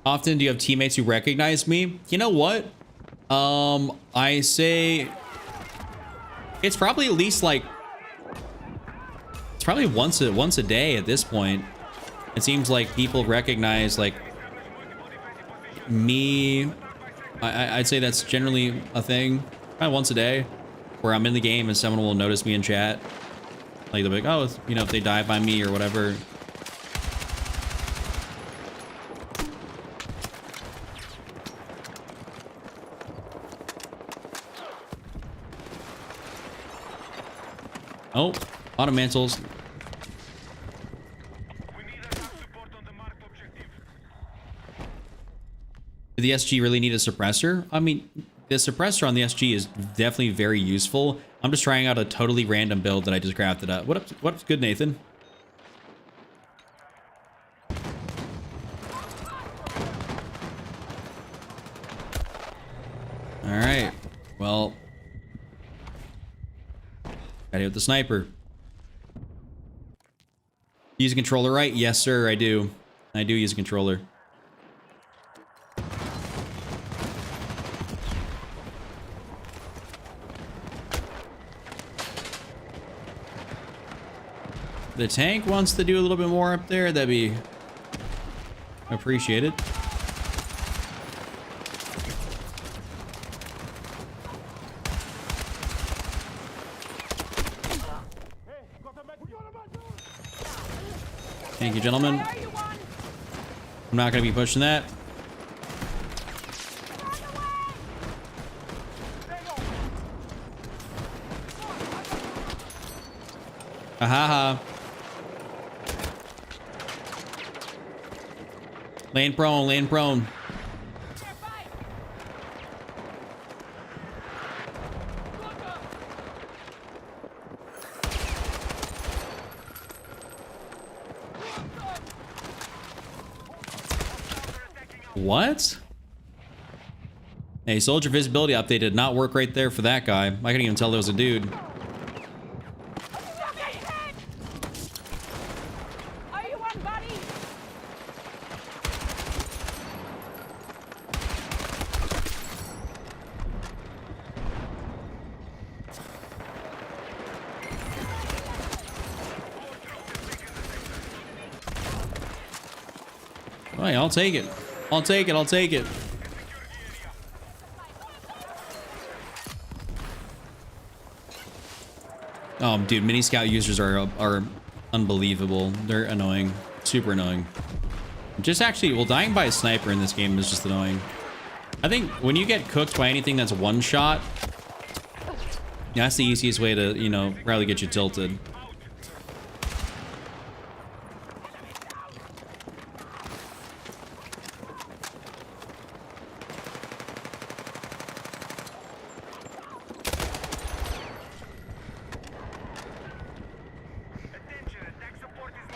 Often do you have teammates who recognize me? You know what? I say it's probably at least like it's probably once a day at this point. It seems like people recognize like me. I'd say that's generally a thing. Probably once a day, where I'm in the game and someone will notice me in chat. Like they'll be like, oh, you know, if they die by me or whatever. Oh, auto mantles. Did the SG really need a suppressor? I mean, the suppressor on the SG is definitely very useful. I'm just trying out a totally random build that I just crafted up. What's good, Nathan? All right. Well, gotta hit the sniper. Use a controller, right? Yes, sir, I do. I do use a controller. The tank wants to do a little bit more up there. That'd be appreciated. Thank you, gentlemen. I'm not going to be pushing that. Ahaha. Lane prone, lane prone. What? Hey, soldier visibility update did not work right there for that guy. I couldn't even tell there was a dude. Hey, I'll take it. I'll take it. I'll take it. Oh, dude, mini scout users are unbelievable. They're annoying. Super annoying. Just actually, well, dying by a sniper in this game is just annoying. I think when you get cooked by anything that's one shot, that's the easiest way to, you know, probably get you tilted.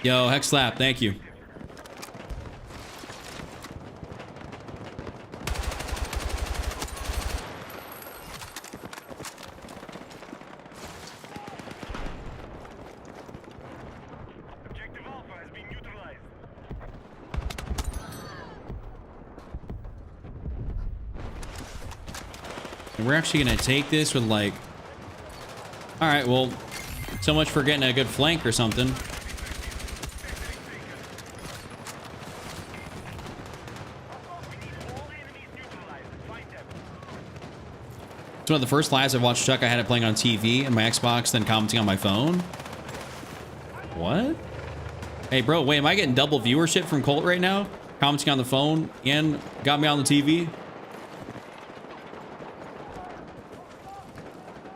Yo, Hex Slap, thank you. And we're actually gonna take this with like... Alright, well, so much for getting a good flank or something. It's one of the first lives I watched Chuck. I had it playing on TV and my Xbox, then commenting on my phone. What? Hey, bro, wait, am I getting double viewership from Colt right now? Commenting on the phone and got me on the TV?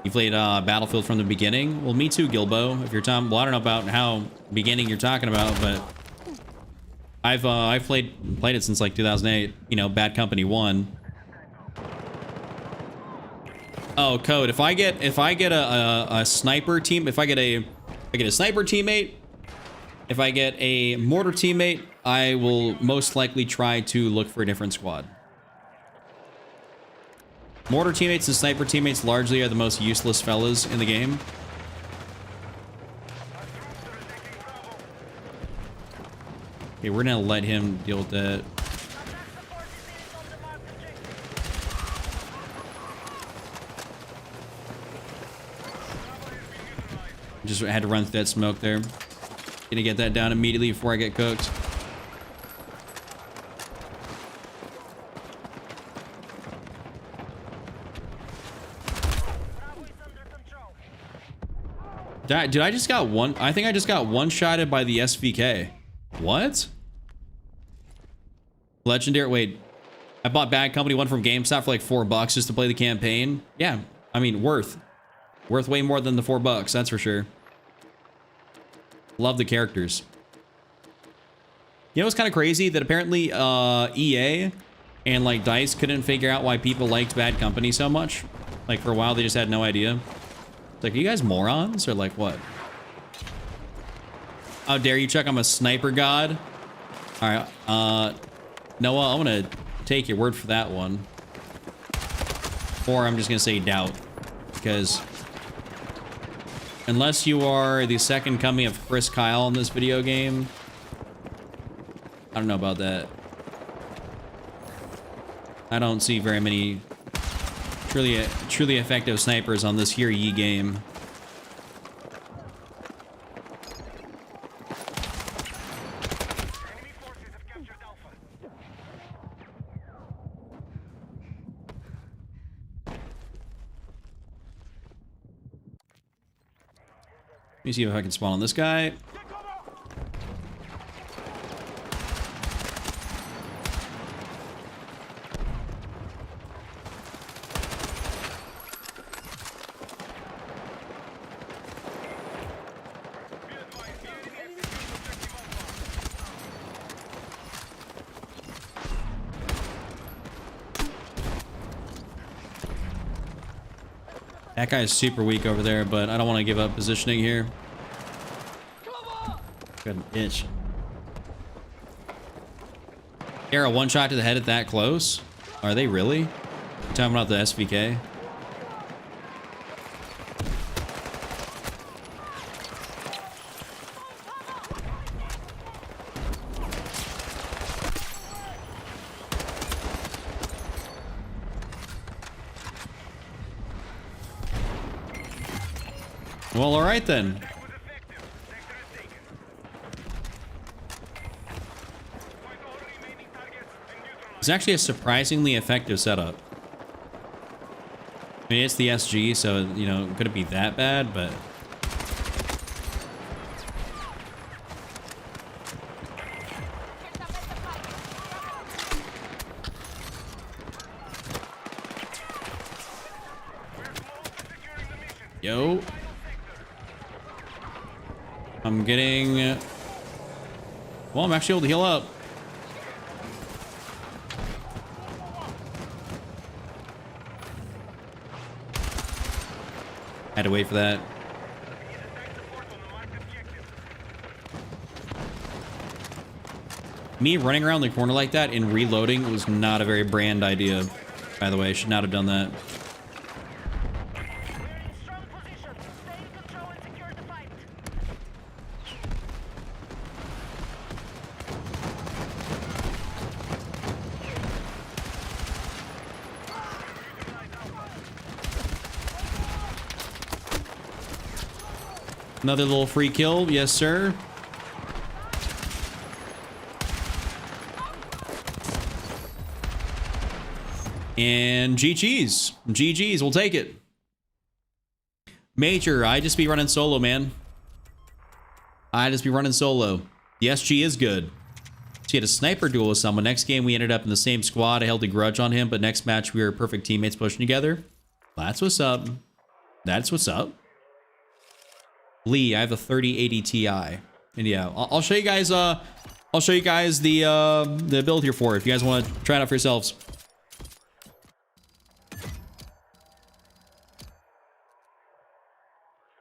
You played Battlefield from the beginning? Well, me too, Gilbo. If you're talking, well, I don't know about how beginning you're talking about, but I've played it since like 2008. You know, Bad Company 1. Oh, Code. If I get a sniper team, if I get a sniper teammate, if I get a mortar teammate, I will most likely try to look for a different squad. Mortar teammates and sniper teammates largely are the most useless fellas in the game. Okay, we're gonna let him deal with that. Just had to run through that smoke there. Gonna get that down immediately before I get cooked. Dude, I just got one. I think I just got one-shotted by the SVK. What? Legendary. Wait, I bought Bad Company 1 from GameStop for like $4 just to play the campaign. Yeah, I mean, worth way more than the $4. That's for sure. Love the characters. You know, it's kind of crazy that apparently EA and like DICE couldn't figure out why people liked Bad Company so much. Like for a while, they just had no idea. It's like, are you guys morons or like what? How dare you, Chuck? I'm a sniper god. All right, Noah, I'm gonna take your word for that one. Or I'm just gonna say doubt, because unless you are the second coming of Chris Kyle in this video game, I don't know about that. I don't see very many truly effective snipers on this here Yi game. Let me see if I can spawn on this guy. That guy is super weak over there, but I don't want to give up positioning here. Got an itch. Era, one shot to the head at that close? Are they really? Talking about the SVK? Well, all right then. It's actually a surprisingly effective setup. I mean, it's the SG, so, you know, could it be that bad? But yo. I'm getting... Well, I'm actually able to heal up. Had to wait for that. Me running around the corner like that and reloading was not a very brand idea, by the way. I should not have done that. Another little free kill. Yes, sir. And GG's. GG's. We'll take it. Major, I just be running solo, man. I just be running solo. The SG is good. So he had a sniper duel with someone. Next game, we ended up in the same squad. I held a grudge on him, but next match, we were perfect teammates pushing together. That's what's up. That's what's up. Lee, I have a 3080 Ti. And yeah, I'll show you guys, the build here for it if you guys want to try it out for yourselves.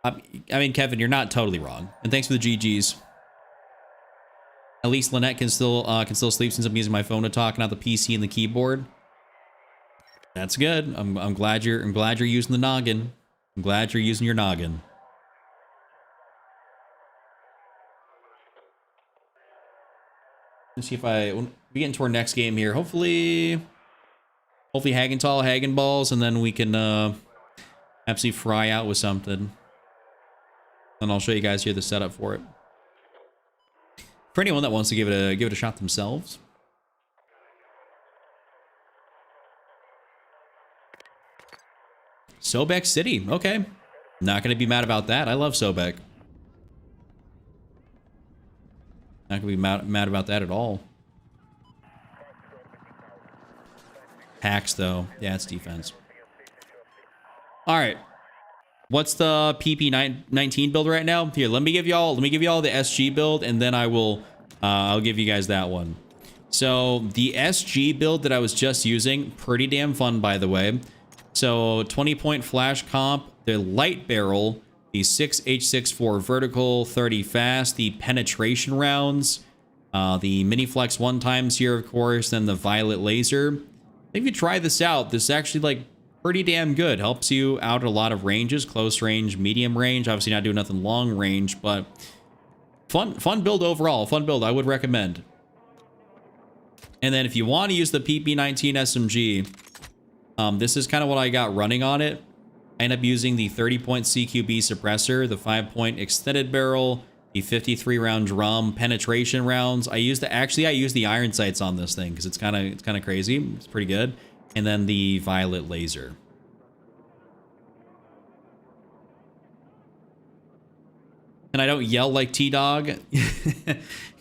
I mean, Kevin, you're not totally wrong. And thanks for the GGs. At least Lynette can still sleep since I'm using my phone to talk, not the PC and the keyboard. That's good. I'm glad you're using the noggin. I'm glad you're using your noggin. Let's see if we get into our next game here. Hopefully Hagenthal, Hagenballs, and then we can absolutely fry out with something. And I'll show you guys here the setup for it. For anyone that wants to give it a shot themselves. Sobek City, okay. Not gonna be mad about that. I love Sobek. Not gonna be mad about that at all. Hacks though, yeah, it's defense. All right. What's the PP19 build right now? Here, let me give y'all the SG build, and then I'll give you guys that one. So the SG build that I was just using, pretty damn fun, by the way. So 20-point flash comp, the light barrel, the 6H64 vertical, 30 fast, the penetration rounds, the mini flex 1x here, of course, then the violet laser. If you try this out, this is actually like pretty damn good. Helps you out at a lot of ranges, close range, medium range. Obviously not doing nothing long range, but fun build overall. Fun build, I would recommend. And then if you want to use the PP19 SMG, this is kind of what I got running on it. I end up using the 30-point CQB suppressor, the 5-point extended barrel, the 53-round drum, penetration rounds. I use the iron sights on this thing because it's kind of crazy. It's pretty good. And then the violet laser. And I don't yell like T-Dog.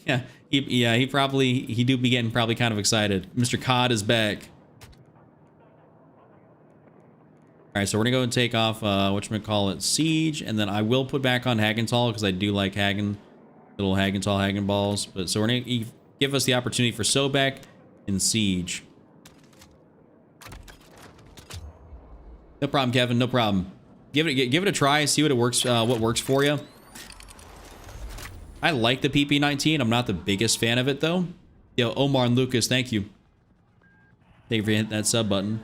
Yeah, he do be getting probably kind of excited. Mr. COD is back. All right, so we're gonna go and take off whatchamacallit, Siege, and then I will put back on Hagenthal because I do like little Hagenthal Hagenballs. But so we're gonna give us the opportunity for Sobek and Siege. No problem, Kevin. No problem. Give it a try. See what works for you. I like the PP19. I'm not the biggest fan of it though. Yo, Omar and Lucas, thank you. Thank you for hitting that sub button.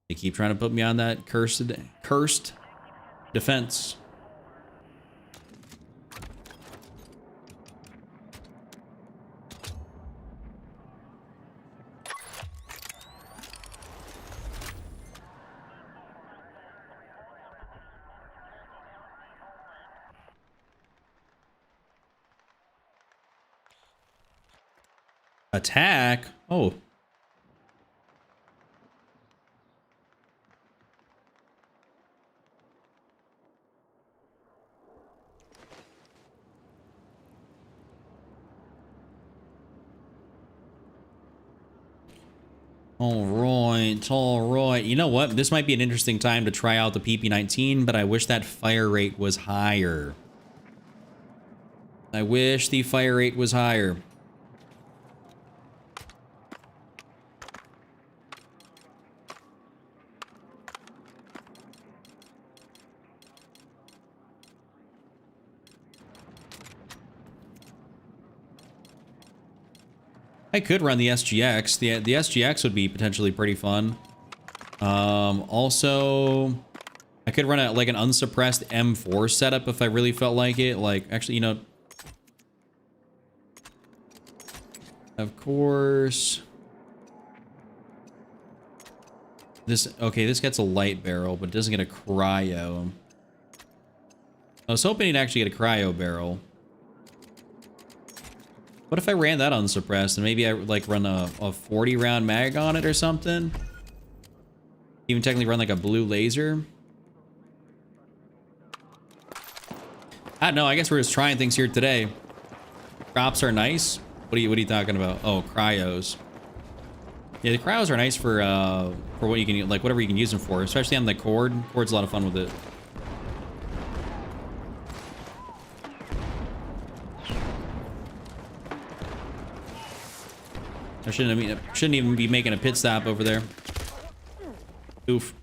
They keep trying to put me on that cursed defense. Attack? Oh. All right. You know what? This might be an interesting time to try out the PP19, but I wish that fire rate was higher. I wish the fire rate was higher. I could run the SGX. The SGX would be potentially pretty fun. Also, I could run like an unsuppressed M4 setup if I really felt like it. Like, actually, you know, of course. This, okay, this gets a light barrel, but it doesn't get a cryo. I was hoping he'd actually get a cryo barrel. What if I ran that unsuppressed and maybe I like run a 40 round mag on it or something? Even technically run like a blue laser? I don't know, I guess we're just trying things here today. Crops are nice. What are you talking about? Oh, cryos. Yeah, the cryos are nice for what you can, like whatever you can use them for, especially on the cord. Cord's a lot of fun with it. I shouldn't even be making a pit stop over there. Oof.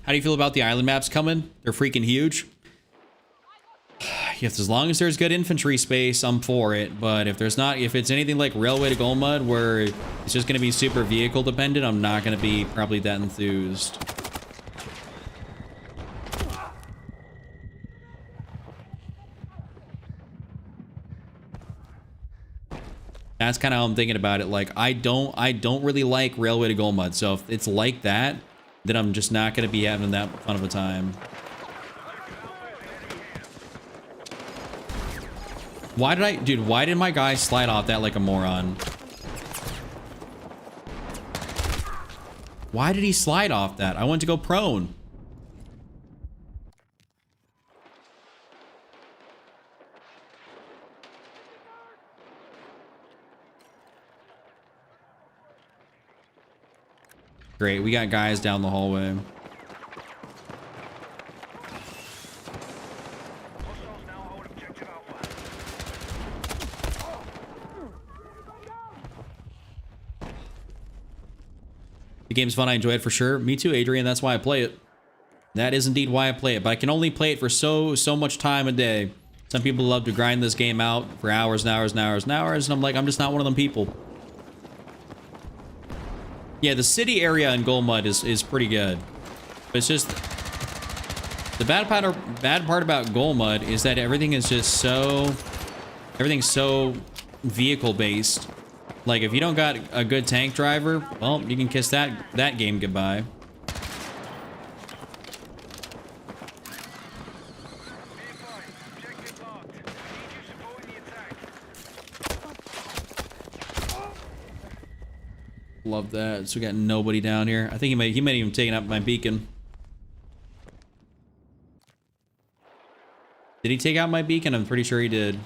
How do you feel about the island maps coming? They're freaking huge. Yes, as long as there's good infantry space, I'm for it. But if there's not, if it's anything like Railway to Golmud, where it's just going to be super vehicle dependent, I'm not going to be probably that enthused. That's kind of how I'm thinking about it. Like, I don't really like Railway to Golmud. So if it's like that, then I'm just not going to be having that fun of a time. Why did my guy slide off that like a moron? Why did he slide off that? I went to go prone. Great, we got guys down the hallway. Hostiles now hold objective Alpha. The game's fun, I enjoy it for sure. Me too, Adrian, that's why I play it. That is indeed why I play it, but I can only play it for so much time a day. Some people love to grind this game out for hours and hours and hours and hours, and I'm like, I'm just not one of them people. Yeah, the city area in Golmud is pretty good. But it's just... The bad part about Golmud is that everything is just so... Everything's so vehicle-based. Like, if you don't got a good tank driver, well, you can kiss that game goodbye. Objective marked. Need you supporting the attack. Love that. So we got nobody down here. I think he might even taken up my beacon. Did he take out my beacon? I'm pretty sure he did.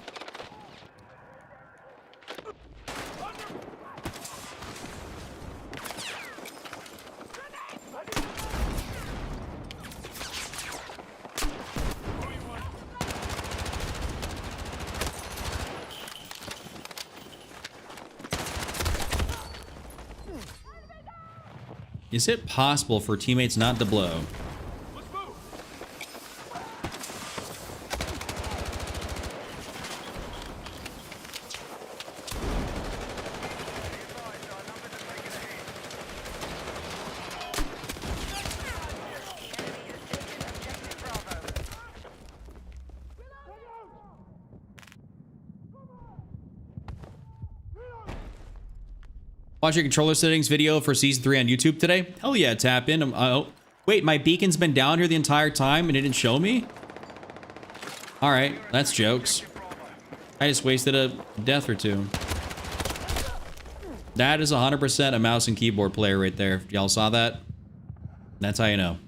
Is it possible for teammates not to blow? Watch your controller settings video for Season 3 on YouTube today? Hell yeah, tap in. Oh, wait, my beacon's been down here the entire time and it didn't show me? Alright, that's jokes. I just wasted a death or two. That is 100% a mouse and keyboard player right there. Y'all saw that? That's how you know.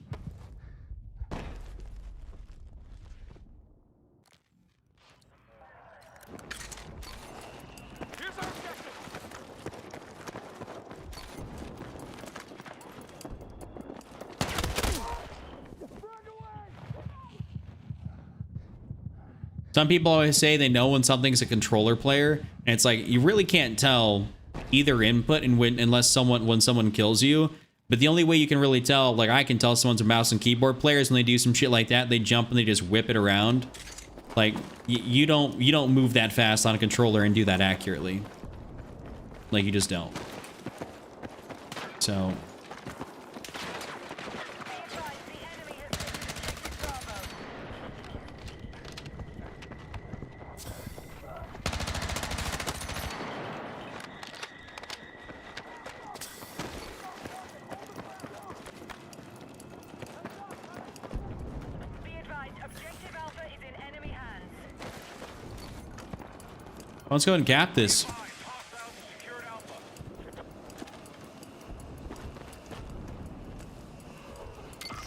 Some people always say they know when something's a controller player, and it's like you really can't tell either input and when someone kills you. But the only way you can really tell, like I can tell someone's a mouse and keyboard player is when they do some shit like that. They jump and they just whip it around. Like you don't move that fast on a controller and do that accurately. Like you just don't. So. Let's go ahead and cap this. Hostiles have secured Alpha.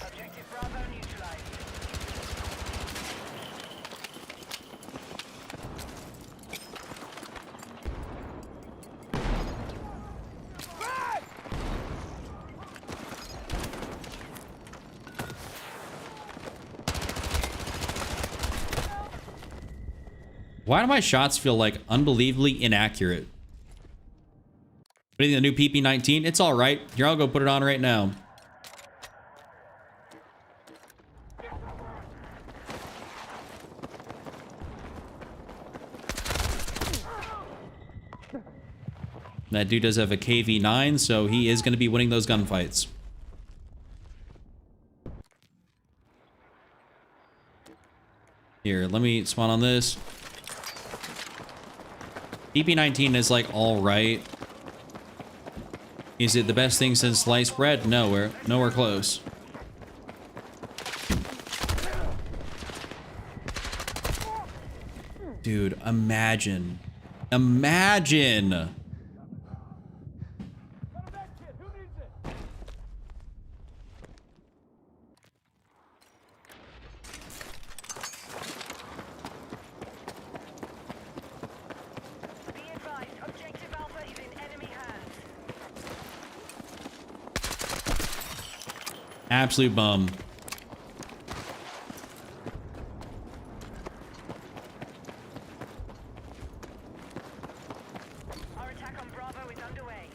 Objective Bravo neutralized. Why do my shots feel like unbelievably inaccurate? What do you think, the new PP19? It's all right. Here, I'll go put it on right now. That dude does have a KV9, so he is going to be winning those gunfights. Here, let me spawn on this. PP19 is like all right. Is it the best thing since sliced bread? Nowhere close. Dude, imagine. Be advised, Objective Alpha is in enemy hands. Absolute bum. Our attack on Bravo is underway.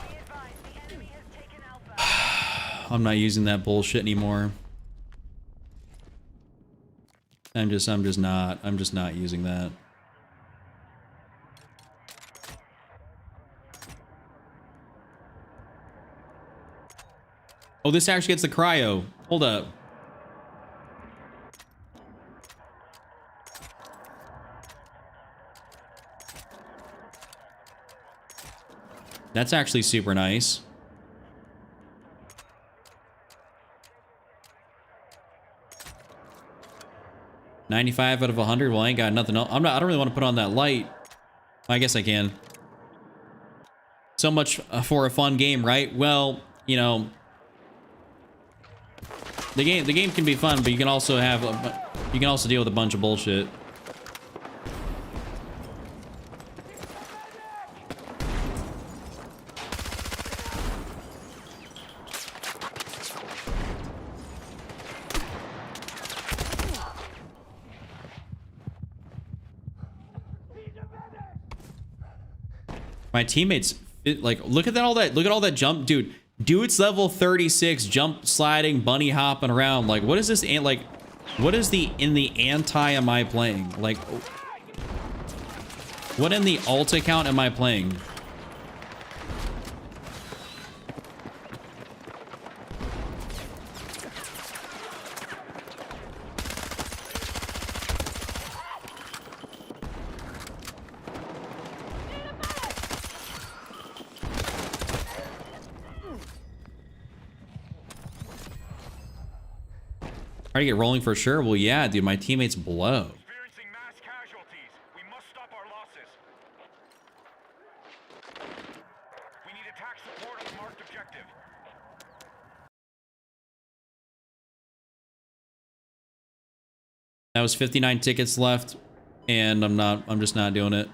Be advised, the enemy has taken Alpha. I'm not using that bullshit anymore. I'm just not using that. Oh, this actually gets the cryo. Hold up. That's actually super nice. $95 out of 100. Well, I ain't got nothing else. I don't really want to put on that light. I guess I can. So much for a fun game, right? Well, you know, the game can be fun, but you can also deal with a bunch of bullshit. My teammates, like, look at all that jump, dude. Dude's level 36, jump sliding, bunny hopping around. Like, what is this? Like, what is in the anti am I playing? Like, what in the alt account am I playing? Try to get rolling for sure. Well, yeah, dude, my teammates blow. Experiencing mass casualties. We must stop our losses. We need attack support on the marked objective. That was 59 tickets left, and I'm just not doing it.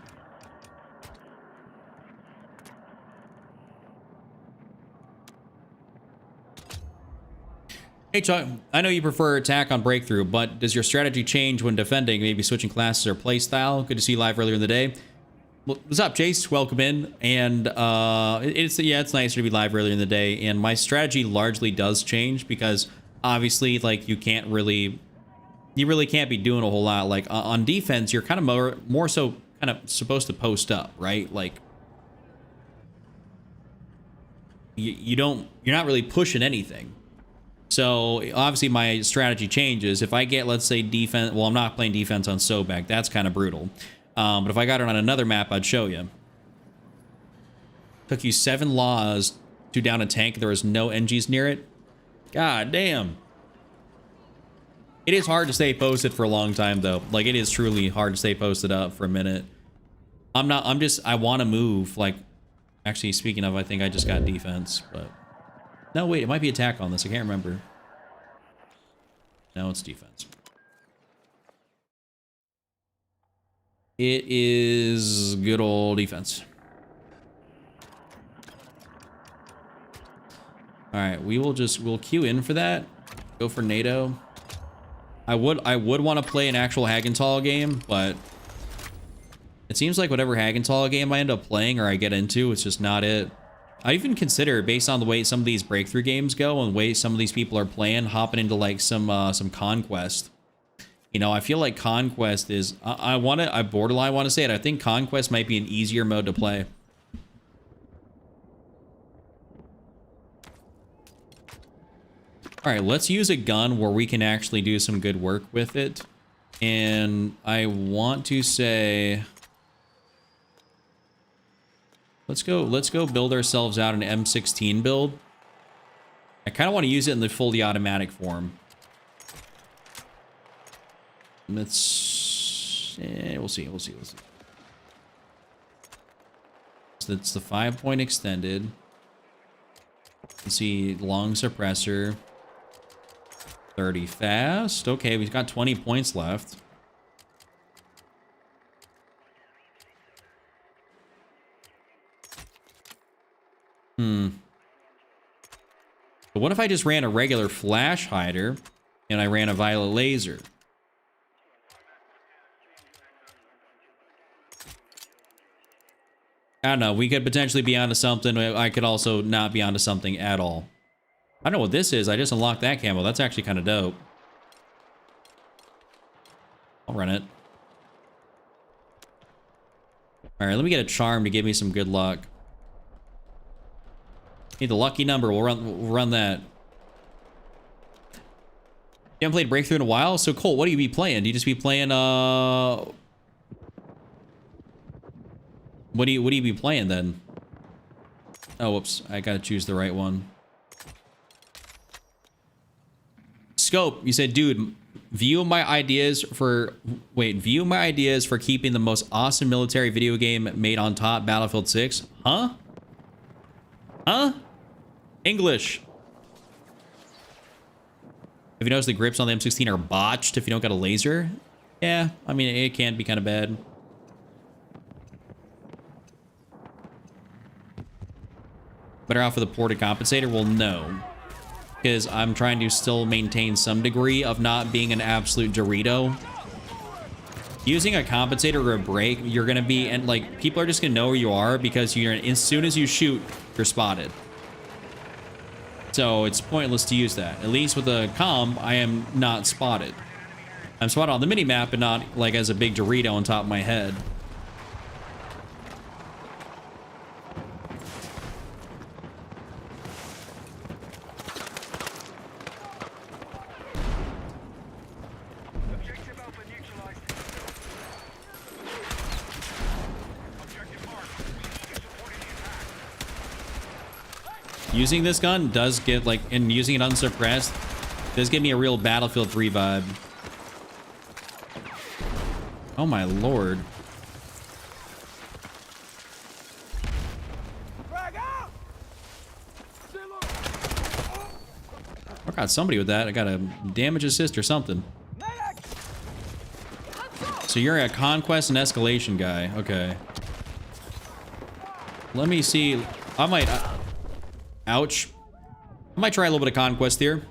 Hey Chuck, I know you prefer attack on breakthrough, but does your strategy change when defending, maybe switching classes or play style? Good to see you live earlier in the day. What's up, Jace? Welcome in. And it's nicer to be live earlier in the day. And my strategy largely does change because obviously, like, you really can't be doing a whole lot. Like on defense, you're kind of more so kind of supposed to post up, right? Like you're not really pushing anything. So obviously my strategy changes. If I get, let's say, defense, well, I'm not playing defense on Sobek. That's kind of brutal. But if I got it on another map, I'd show you. Took you 7 laws to down a tank. There was no NGs near it. God damn. It is hard to stay posted for a long time though. Like it is truly hard to stay posted up for a minute. I want to move. Like, actually speaking of, I think I just got defense, but no, wait, it might be attack on this. I can't remember. No, it's defense. It is good old defense. All right, we'll queue in for that. Go for NATO. I would want to play an actual Hagenthal game, but it seems like whatever Hagenthal game I end up playing or I get into, it's just not it. I even consider, based on the way some of these breakthrough games go and the way some of these people are playing, hopping into like some Conquest. You know, I feel like Conquest is, I borderline want to say it. I think Conquest might be an easier mode to play. All right, let's use a gun where we can actually do some good work with it. And I want to say, let's go build ourselves out an M16 build. I kind of want to use it in the fully automatic form. Let's, we'll see. So it's the 5-point extended. Let's see, long suppressor. 30 fast. Okay, we've got 20 points left. But what if I just ran a regular flash hider and I ran a violet laser? I don't know. We could potentially be onto something. I could also not be onto something at all. I don't know what this is. I just unlocked that camo. That's actually kind of dope. I'll run it. All right, let me get a charm to give me some good luck. Need the lucky number. We'll run that. You haven't played Breakthrough in a while? So, Colt, what do you be playing? Do you just be playing, What do you be playing then? Oh, whoops. I gotta choose the right one. Scope, you said, dude, view my ideas for keeping the most awesome military video game made on top, Battlefield 6. Huh? Huh? English. Have you noticed the grips on the M16 are botched if you don't got a laser? Yeah, I mean, it can be kind of bad. Better off with a ported compensator? Well, no. Because I'm trying to still maintain some degree of not being an absolute Dorito. Using a compensator or a brake, you're going to be, and like, people are just going to know where you are because you're, as soon as you shoot, you're spotted. So it's pointless to use that. At least with a comm, I am not spotted. I'm spotted on the mini-map, but not like as a big Dorito on top of my head. Objective Alpha neutralized. Objective marked. You're supporting the attack. Using this gun does get, like, and using it unsuppressed, does give me a real Battlefield 3 vibe. Oh my lord. I got somebody with that. I got a damage assist or something. So you're a conquest and escalation guy. Okay. Let me see. I might... ouch. I might try a little bit of conquest here.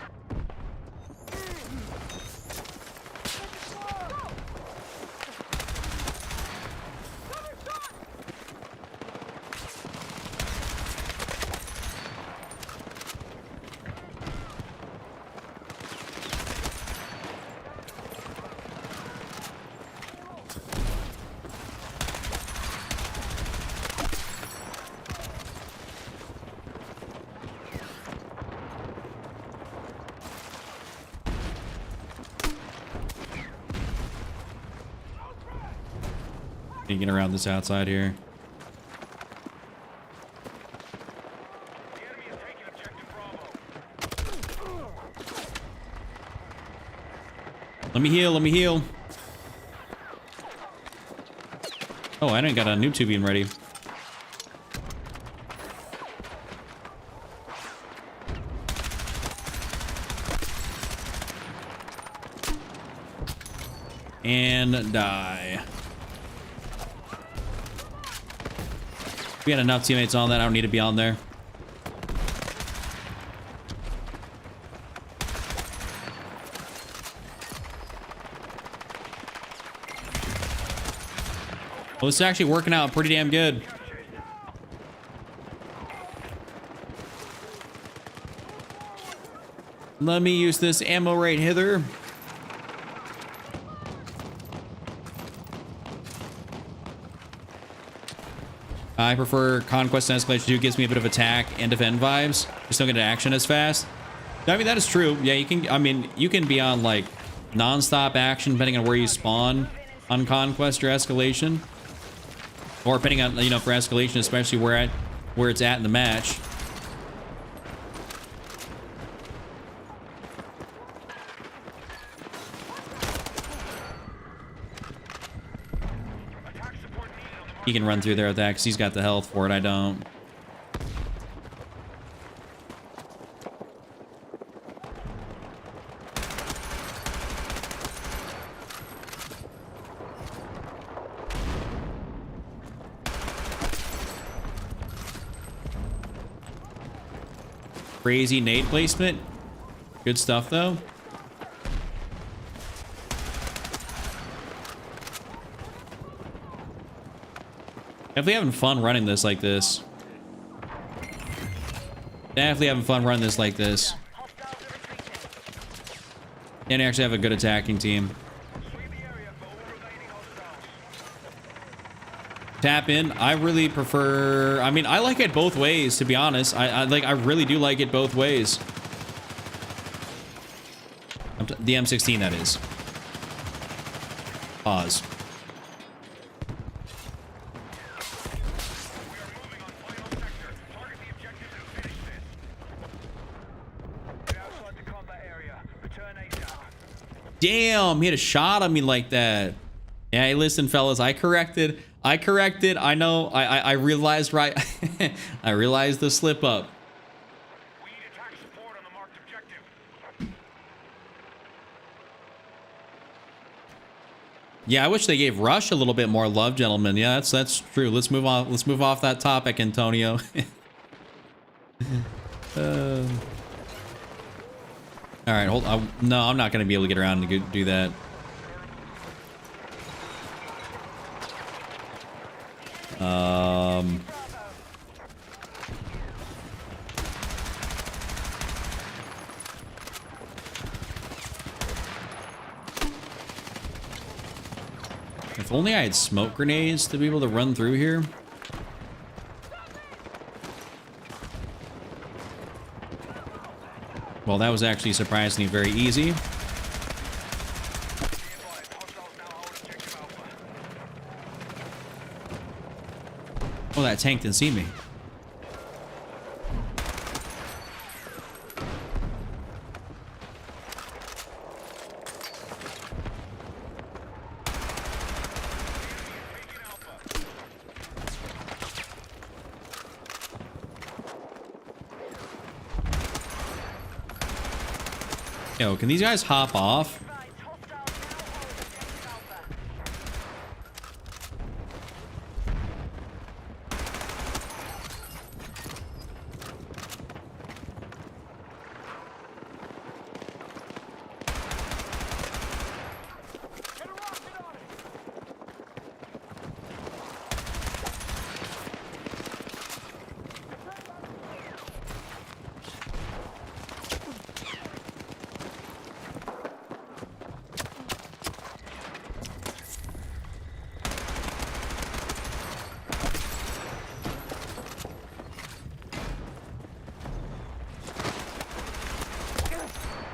Get around this outside here. The enemy is taking objective Bravo. Let me heal, let me heal. Oh, I didn't got a noob tubing ready. And die. We had enough teammates on that. I don't need to be on there. Well, this is actually working out pretty damn good. Let me use this ammo right hither. I prefer Conquest and Escalation 2. Gives me a bit of attack and defend vibes. Just don't get to action as fast. I mean, that is true. Yeah, you can, I mean, you can be on like non-stop action depending on where you spawn on Conquest or Escalation. Or depending on, you know, for Escalation, especially where it's at in the match. He can run through there with that because he's got the health for it. I don't. Crazy nade placement. Good stuff, though. Definitely having fun running this like this. Definitely having fun running this like this. And actually have a good attacking team. Tap in. I really prefer, I mean, I like it both ways, to be honest. I really do like it both ways. The M16, that is. Pause. Damn, he had a shot at me like that. Yeah, hey, listen, fellas, I corrected. I know. I realized right. I realized the slip up. We need attack support on the marked objective. Yeah, I wish they gave Rush a little bit more love, gentlemen. Yeah, that's true. Let's move on. Let's move off that topic, Antonio. All right, hold on. No, I'm not going to be able to get around to do that. If only I had smoke grenades to be able to run through here. Well, that was actually surprisingly very easy. Oh, that tank didn't see me. Yo, can these guys hop off?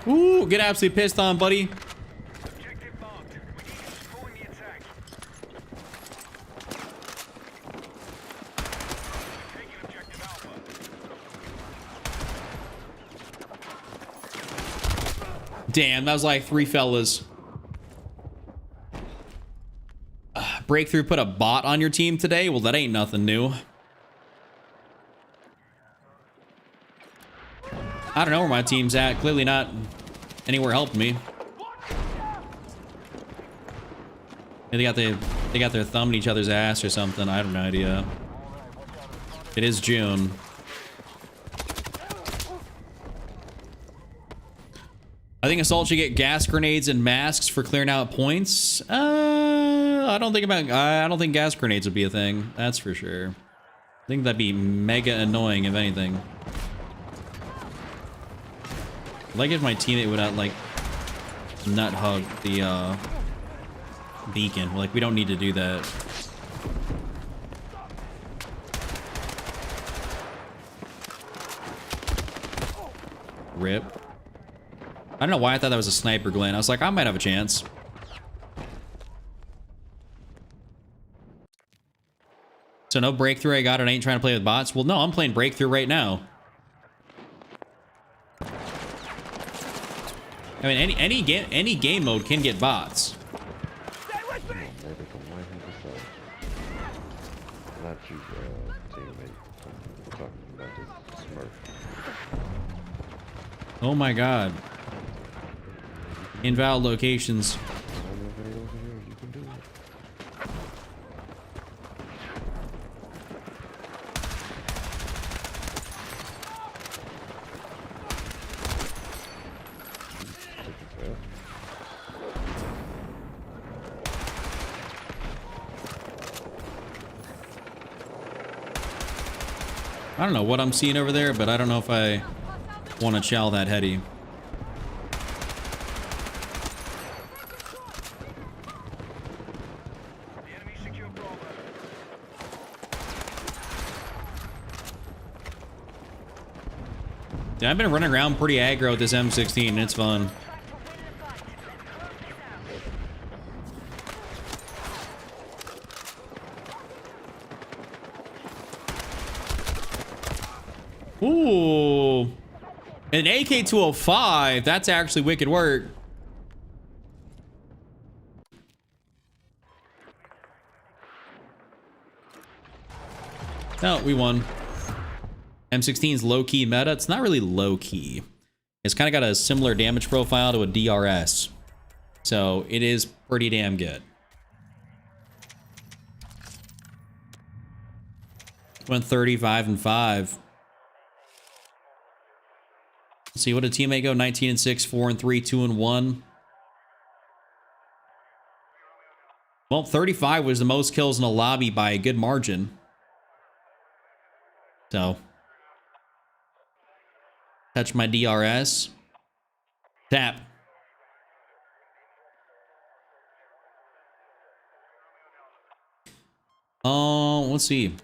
Ooh, get absolutely pissed on, buddy. Objective marked. We need you supporting the attack. Taking objective Alpha. Damn, that was like 3 fellas. Breakthrough put a bot on your team today? Well, that ain't nothing new. I don't know where my team's at. Clearly not anywhere helping me. Maybe they got their thumb in each other's ass or something. I have no idea. It is June. I think Assault should get gas grenades and masks for clearing out points. I don't think gas grenades would be a thing. That's for sure. I think that'd be mega annoying if anything. Like if my teammate would not like nut hug the beacon. Like we don't need to do that. Rip. I don't know why I thought that was a sniper, Glenn. I was like, I might have a chance. So no breakthrough. I got it. I ain't trying to play with bots. Well, no, I'm playing breakthrough right now. I mean, any game mode can get bots. Not you, teammate. I'm talking about this Smurf. Oh my god. Invalid locations. You can do it. I don't know what I'm seeing over there, but I don't know if I want to chow that heady. The enemy secure Bravo. Yeah, I've been running around pretty aggro with this M16, and it's fun. Ooh, an AK-205. That's actually wicked work. No, we won. M16's low-key meta. It's not really low-key. It's kind of got a similar damage profile to a DRS. So it is pretty damn good. Went 35-5. Let's see, what did teammate go? 19-6, 4-3, 2-1. Well, 35 was the most kills in a lobby by a good margin. So, touch my DRS. Tap. Let's see.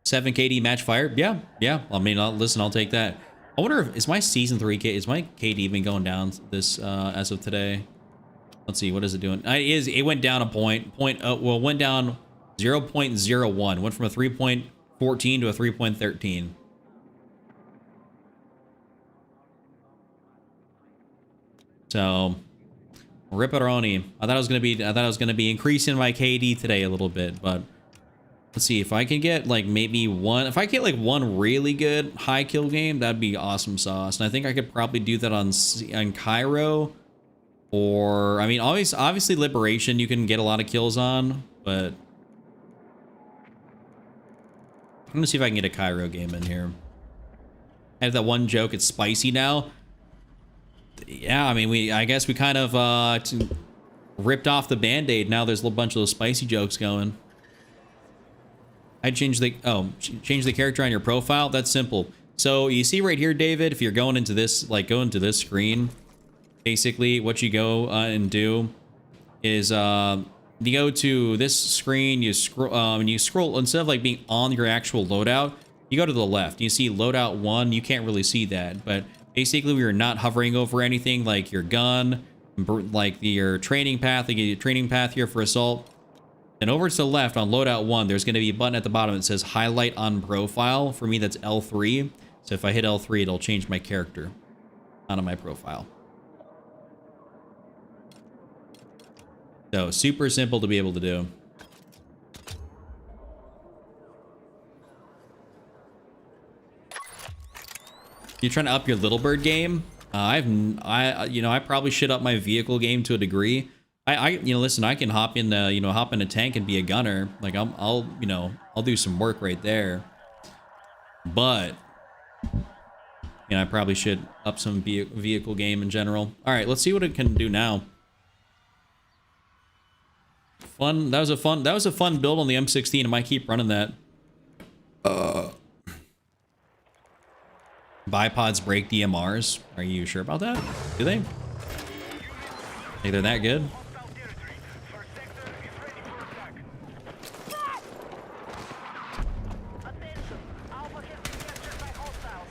7 KD match fire. Yeah. I mean, listen, I'll take that. I wonder if is my season 3 K is my KD even going down this as of today? Let's see, what is it doing? It went down a point. Well, went down 0.01. Went from a 3.14 to a 3.13. So, rip it, Aroni. I thought I was gonna be increasing my KD today a little bit, but let's see if I can get like maybe one. If I get like one really good high kill game, that'd be awesome sauce. And I think I could probably do that on Cairo, or I mean, obviously Liberation you can get a lot of kills on, but I'm gonna see if I can get a Cairo game in here. I have that one joke. It's spicy now. Yeah, I mean, I guess we kind of ripped off the Band-Aid. Now there's a bunch of those spicy jokes going. I change the character on your profile. That's simple. So you see right here, David, if you're going into this, go into this screen, basically what you go and do is you go to this screen, you scroll instead of like being on your actual loadout, you go to the left. You see loadout 1. You can't really see that, but basically we are not hovering over anything like your gun, like your training path. They give you a training path here for assault. Then over to the left on loadout 1, there's going to be a button at the bottom that says highlight on profile. For me, that's L3. So if I hit L3, it'll change my character onto my profile. So super simple to be able to do. You're trying to up your Little Bird game? I probably should up my vehicle game to a degree. Listen, I can hop in a tank and be a gunner. Like I'll do some work right there. But I probably should up some vehicle game in general. All right, let's see what it can do now. Fun. That was a fun build on the M16. I might keep running that. Bipods break DMRs. Are you sure about that? Do they? Think they're that good? Attention! Alpha has been captured by hostiles.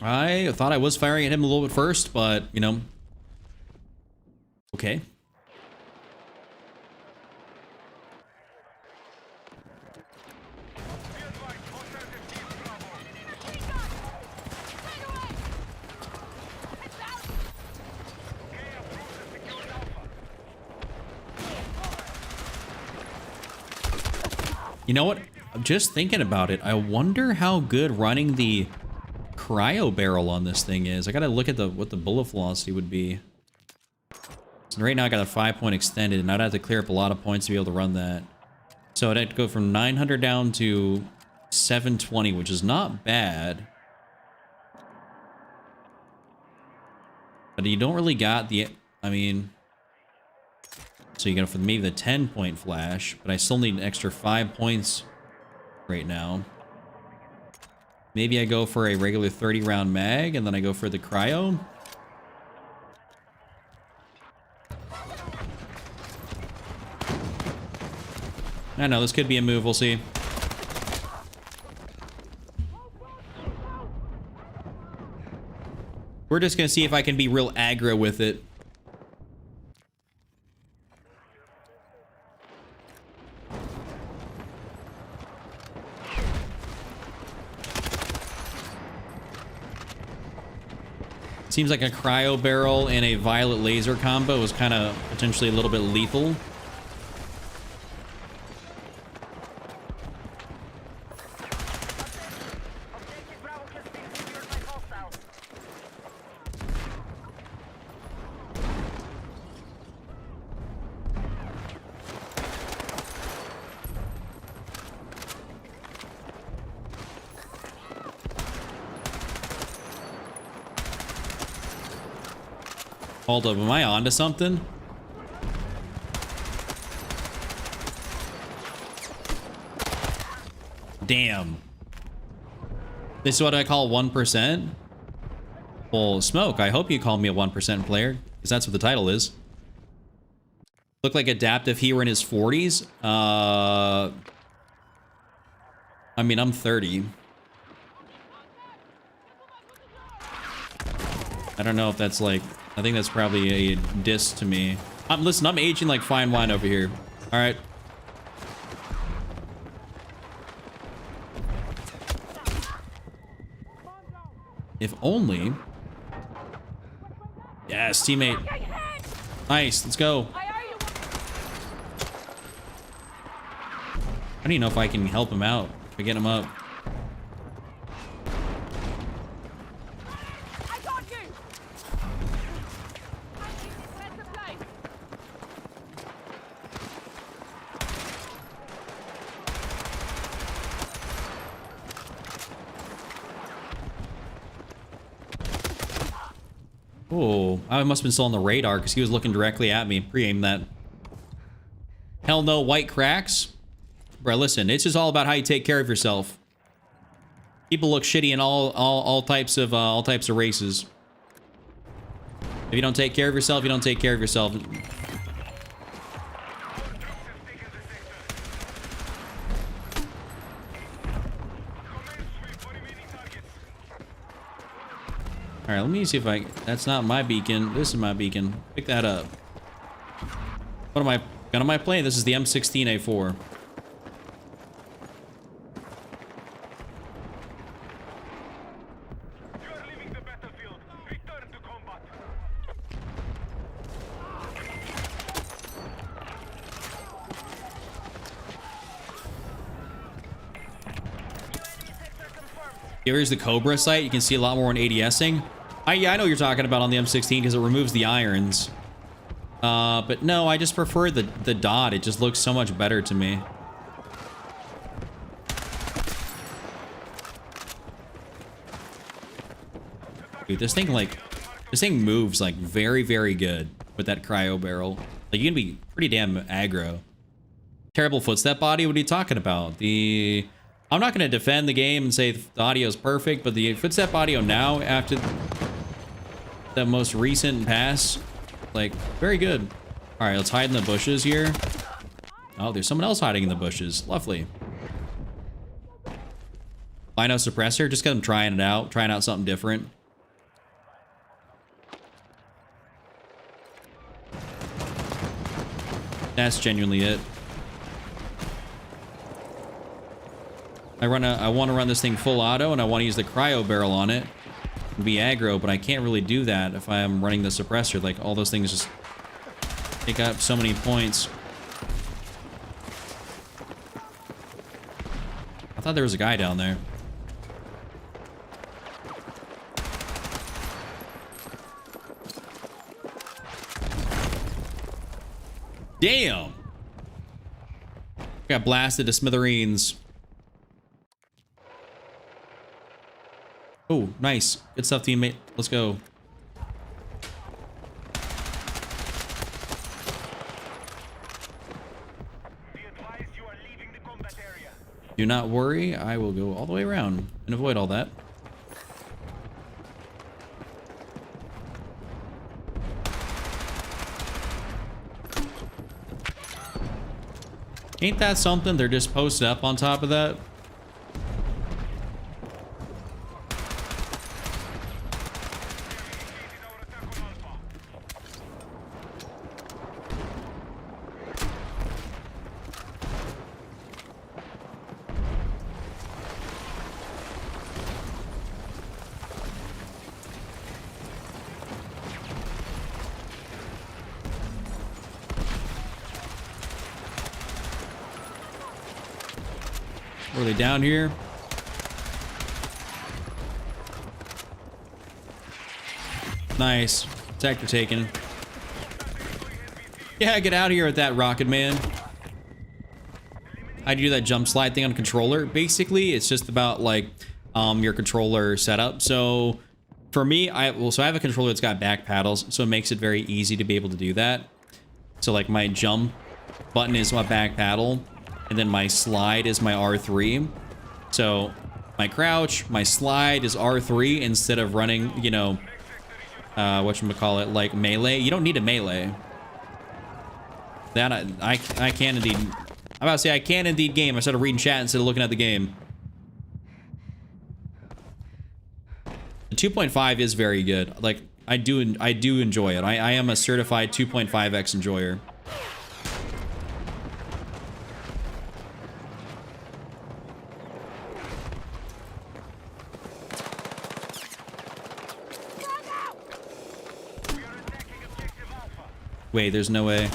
I thought I was firing at him a little bit first, but, okay. You know what? I'm just thinking about it. I wonder how good running the cryo barrel on this thing is. I gotta look at what the bullet velocity would be. So right now I got a 5-point extended, and I'd have to clear up a lot of points to be able to run that. So I'd have to go from 900 down to 720, which is not bad. But you don't really got the, so you go for maybe the 10-point flash, but I still need an extra 5 points right now. Maybe I go for a regular 30-round mag, and then I go for the cryo. I don't know, this could be a move, we'll see. We're just gonna see if I can be real aggro with it. Seems like a cryo barrel and a violet laser combo is kind of potentially a little bit lethal. Objective Bravo has been secured by hostiles. Hold up, am I onto something? Damn. This is what I call 1%? Well, Smoke, I hope you call me a 1% player, because that's what the title is. Look like Adaptive, he were in his 40s. I'm 30. I don't know if that's like... I think that's probably a diss to me. Listen, I'm aging like fine wine over here. All right. If only. Yes, teammate. Nice, let's go. I don't even know if I can help him out. If I get him up. Oh, I must have been still on the radar because he was looking directly at me. Pre-aimed that. Hell no, white cracks. Bro, listen, it's just all about how you take care of yourself. People look shitty in all types of races. If you don't take care of yourself, you don't take care of yourself. All right, let me see if that's not my beacon. This is my beacon. Pick that up. What am I? Gun on my plane. This is the M16A4. You are leaving the battlefield. Return to combat. Here's the Cobra sight. You can see a lot more on ADSing. Yeah, I know what you're talking about on the M16 because it removes the irons. But no, I just prefer the dot. It just looks so much better to me. Dude, this thing moves like very, very good with that cryo barrel. Like, you can be pretty damn aggro. Terrible footstep body? What are you talking about? I'm not going to defend the game and say the audio is perfect, but the footstep audio now, after the most recent pass, like, very good. All right, let's hide in the bushes here. Oh, there's someone else hiding in the bushes. Lovely. Lino suppressor, just because I'm trying out something different. That's genuinely it. I want to run this thing full auto, and I want to use the cryo barrel on it and be aggro, but I can't really do that if I'm running the suppressor. Like, all those things just take up so many points. I thought there was a guy down there. Damn! Got blasted to smithereens. Oh, nice. Good stuff, teammate. Let's go. Be advised you are leaving the combat area. Do not worry. I will go all the way around and avoid all that. Ain't that something? They're just posted up on top of that. Are they down here? Nice. Sector taken. Yeah, get out of here with that rocket, man. I do that jump slide thing on a controller. Basically, it's just about like your controller setup. So for me, I have a controller that's got back paddles, so it makes it very easy to be able to do that. So like my jump button is my back paddle, and then my slide is my R3. So my crouch, my slide is R3 instead of running, you know, whatchamacallit, like melee. You don't need a melee. That I can indeed. I'm about to say I can indeed game. I started reading chat instead of looking at the game. The 2.5 is very good. Like I do enjoy it. I am a certified 2.5x enjoyer. Wait, there's no way.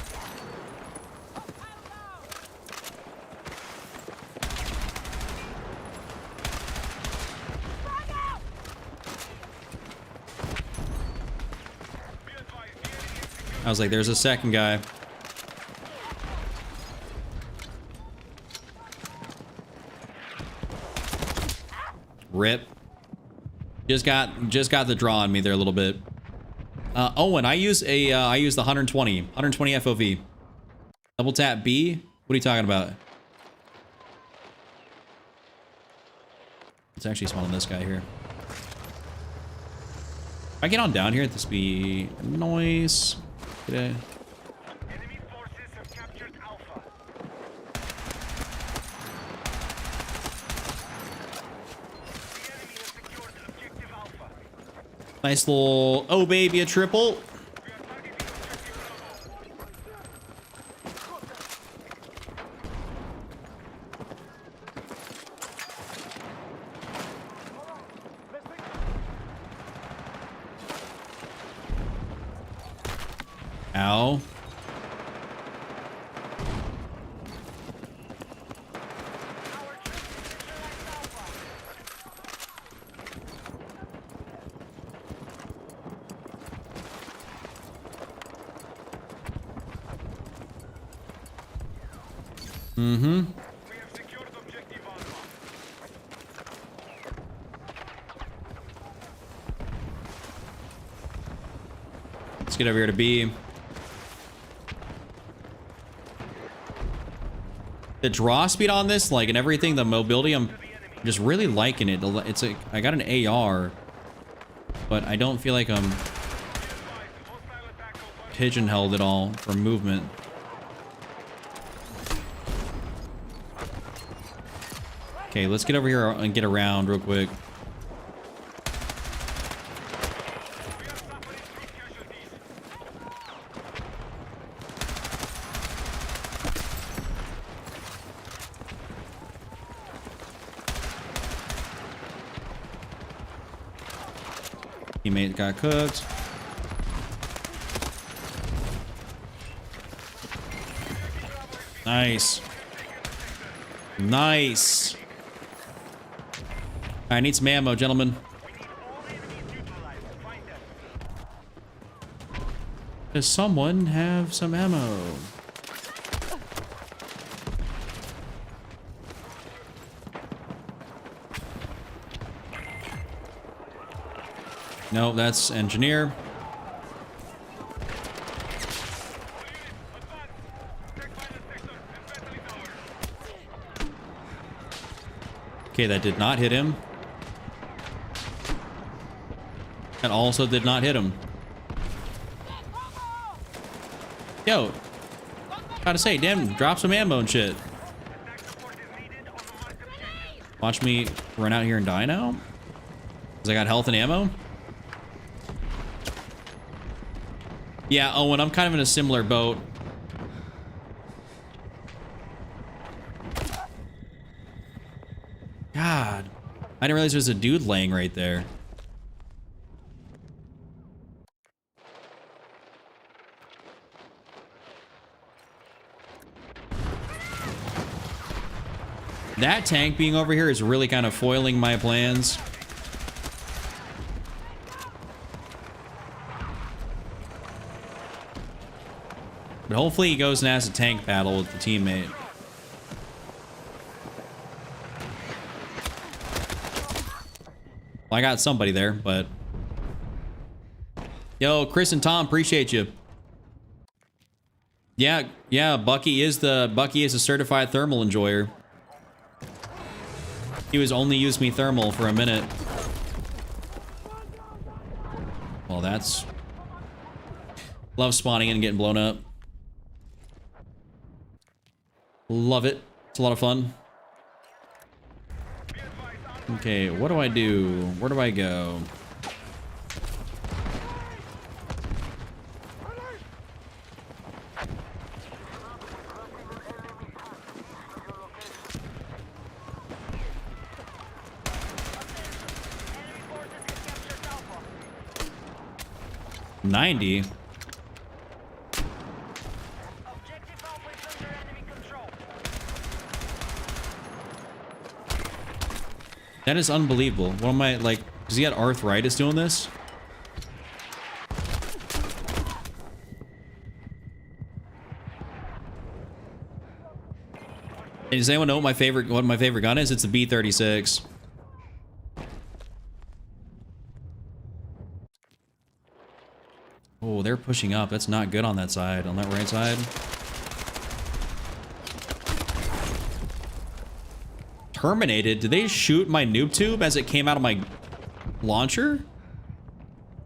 I was like, there's a second guy. Rip. Just got the draw on me there a little bit. Oh, and I use the 120 FOV. Double tap B. What are you talking about? It's actually spawning this guy here. If I get on down here, this be noise. Enemy forces have captured Alpha. The enemy has secured objective Alpha. Nice little, oh baby, a triple. We are targeting objective Bravo. Ow. Mm-hmm. We have secured objective Alpha. Let's get over here to B. The draw speed on this, like, and everything, the mobility, I'm just really liking it. It's like, I got an AR, but I don't feel like I'm pigeonholed at all for movement. Okay, let's get over here and get around real quick. Teammate got cooked. Nice. Nice. I need some ammo, gentlemen. Does someone have some ammo? No, that's engineer. Okay, that did not hit him. That also did not hit him. Yo, gotta say, damn, drop some ammo and shit. Watch me run out here and die now? Because I got health and ammo? Yeah, Owen, I'm kind of in a similar boat. God, I didn't realize there was a dude laying right there. That tank being over here is really kind of foiling my plans. But hopefully he goes and has a tank battle with the teammate. Well, I got somebody there, but... Yo, Chris and Tom, appreciate you. Yeah, Bucky is a certified thermal enjoyer. He was only used me thermal for a minute. Well, that's... Love spawning in and getting blown up. Love it. It's a lot of fun. Okay, what do I do? Where do I go? $90. That is unbelievable. What am I, like, does he got arthritis doing this? Hey, does anyone know what my favorite gun is? It's a B-36. Oh, they're pushing up. That's not good on that side, on that right side. Terminated? Did they shoot my noob tube as it came out of my launcher?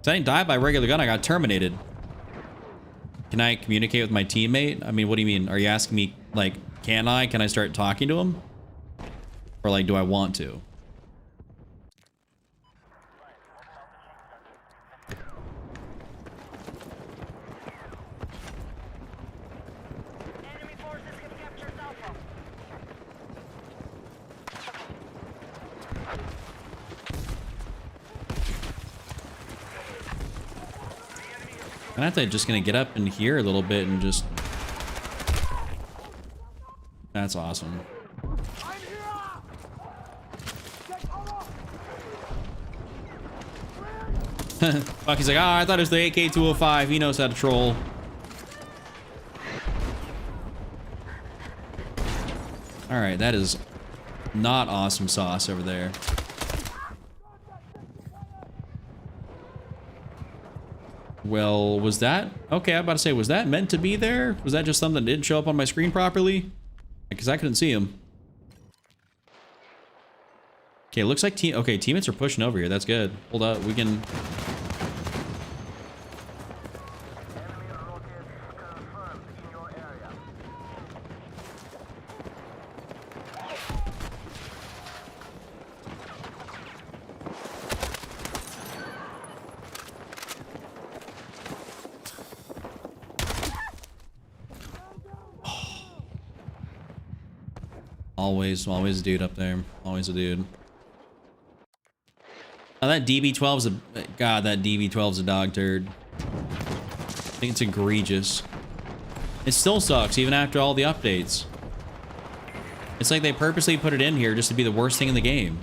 I didn't die by a regular gun, I got terminated. Can I communicate with my teammate? I mean, what do you mean? Are you asking me, like, can I? Can I start talking to him? Or, like, do I want to? Enemy forces have captured Alpha. I'm have to just gonna get up in here a little bit and just. That's awesome. Fuck, he's like, oh, I thought it was the AK-205. He knows how to troll. All right, that is not awesome sauce over there. Well, was that... Okay, I'm about to say, was that meant to be there? Was that just something that didn't show up on my screen properly? Because I couldn't see him. Okay, looks like teammates are pushing over here. That's good. Hold up, we can... Always a dude up there. Always a dude. Oh, that DB12's a... God, that DB12's a dog turd. I think it's egregious. It still sucks, even after all the updates. It's like they purposely put it in here just to be the worst thing in the game.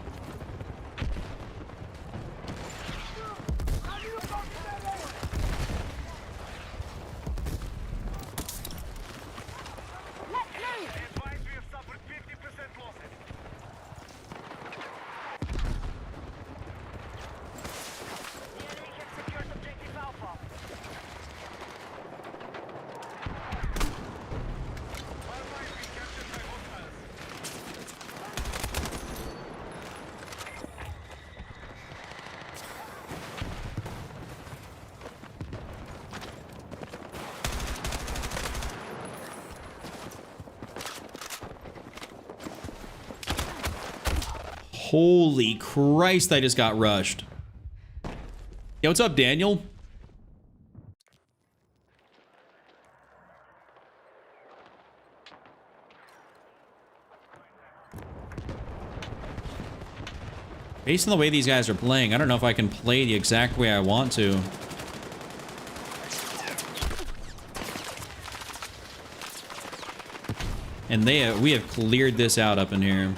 Holy Christ, I just got rushed. Yo, what's up, Daniel? Based on the way these guys are playing, I don't know if I can play the exact way I want to. And we have cleared this out up in here.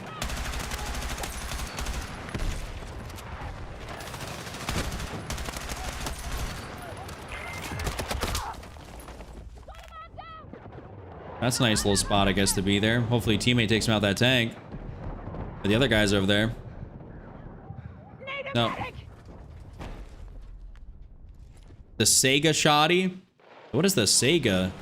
That's a nice little spot, I guess, to be there. Hopefully a teammate takes him out that tank. But the other guy's over there. No. The Sega shoddy? What is the Sega?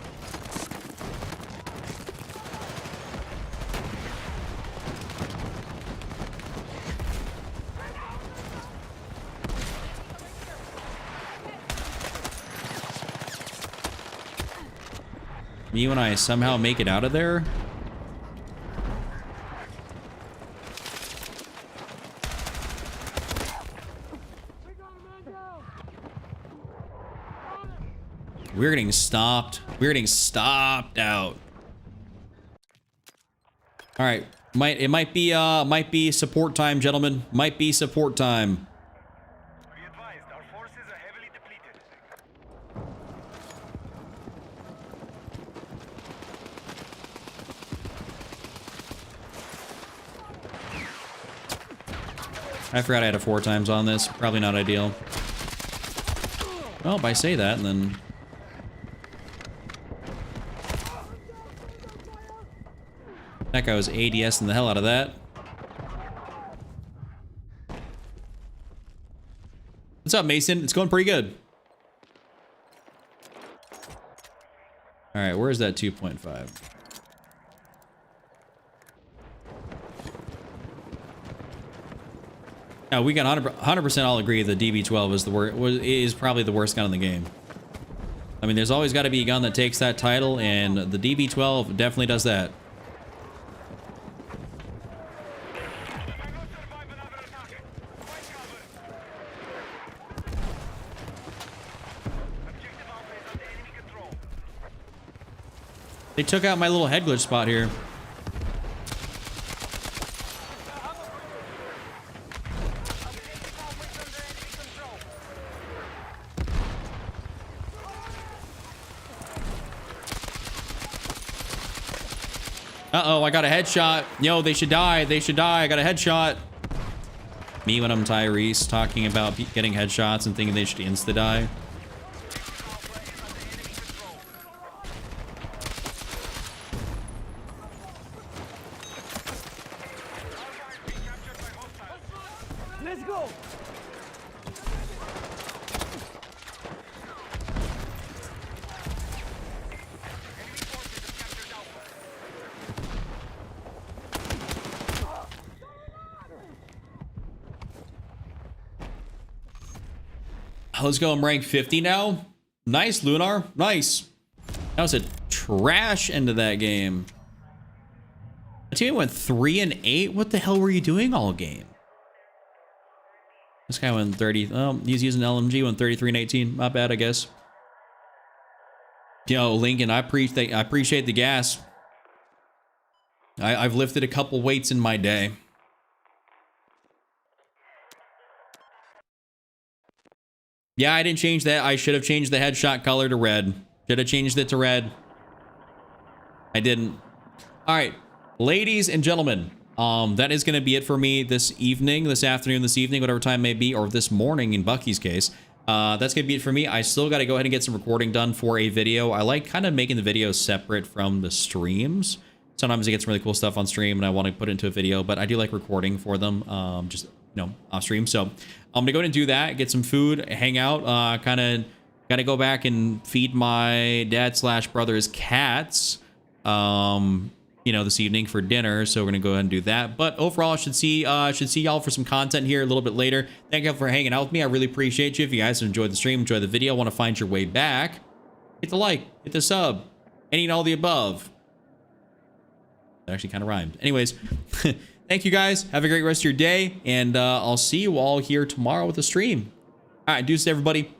Me when I somehow make it out of there? We're getting stopped. We're getting stopped out. All right, it might be support time, gentlemen. Might be support time. Be advised, our forces are heavily depleted. I forgot I had a 4 times on this. Probably not ideal. Well, if I say that, and then... That guy was ADSing the hell out of that. What's up, Mason? It's going pretty good. Alright, where's that 2.5? Now, we can 100% all agree that DB12 is probably the worst gun in the game. I mean, there's always got to be a gun that takes that title, and the DB12 definitely does that. They took out my little head glitch spot here. Uh-oh, I got a headshot. Yo, they should die. They should die. I got a headshot. Me when I'm Tyrese talking about getting headshots and thinking they should insta-die. Let's go. Let's go. I'm ranked 50 now. Nice, Lunar. Nice. That was a trash end of that game. The team went 3-8. What the hell were you doing all game? This guy went 30. Oh, he's using LMG. Went 33-18. Not bad, I guess. Yo, Lincoln, I appreciate the gas. I've lifted a couple weights in my day. Yeah, I didn't change that. I should have changed the headshot color to red. Should have changed it to red. I didn't. All right, ladies and gentlemen, that is going to be it for me this evening, this afternoon, this evening, whatever time it may be, or this morning in Bucky's case. That's going to be it for me. I still got to go ahead and get some recording done for a video. I like kind of making the videos separate from the streams. Sometimes I get some really cool stuff on stream and I want to put it into a video, but I do like recording for them, just, you know, off stream. So I'm going to go ahead and do that, get some food, hang out, kind of got to go back and feed my dad/brother's cats, you know, this evening for dinner. So we're going to go ahead and do that. But overall, I should see y'all for some content here a little bit later. Thank you for hanging out with me. I really appreciate you. If you guys enjoyed the stream, enjoyed the video, want to find your way back, hit the like, hit the sub, any and all the above. That actually kind of rhymed. Anyways, thank you guys. Have a great rest of your day. And I'll see you all here tomorrow with the stream. All right, deuces, everybody.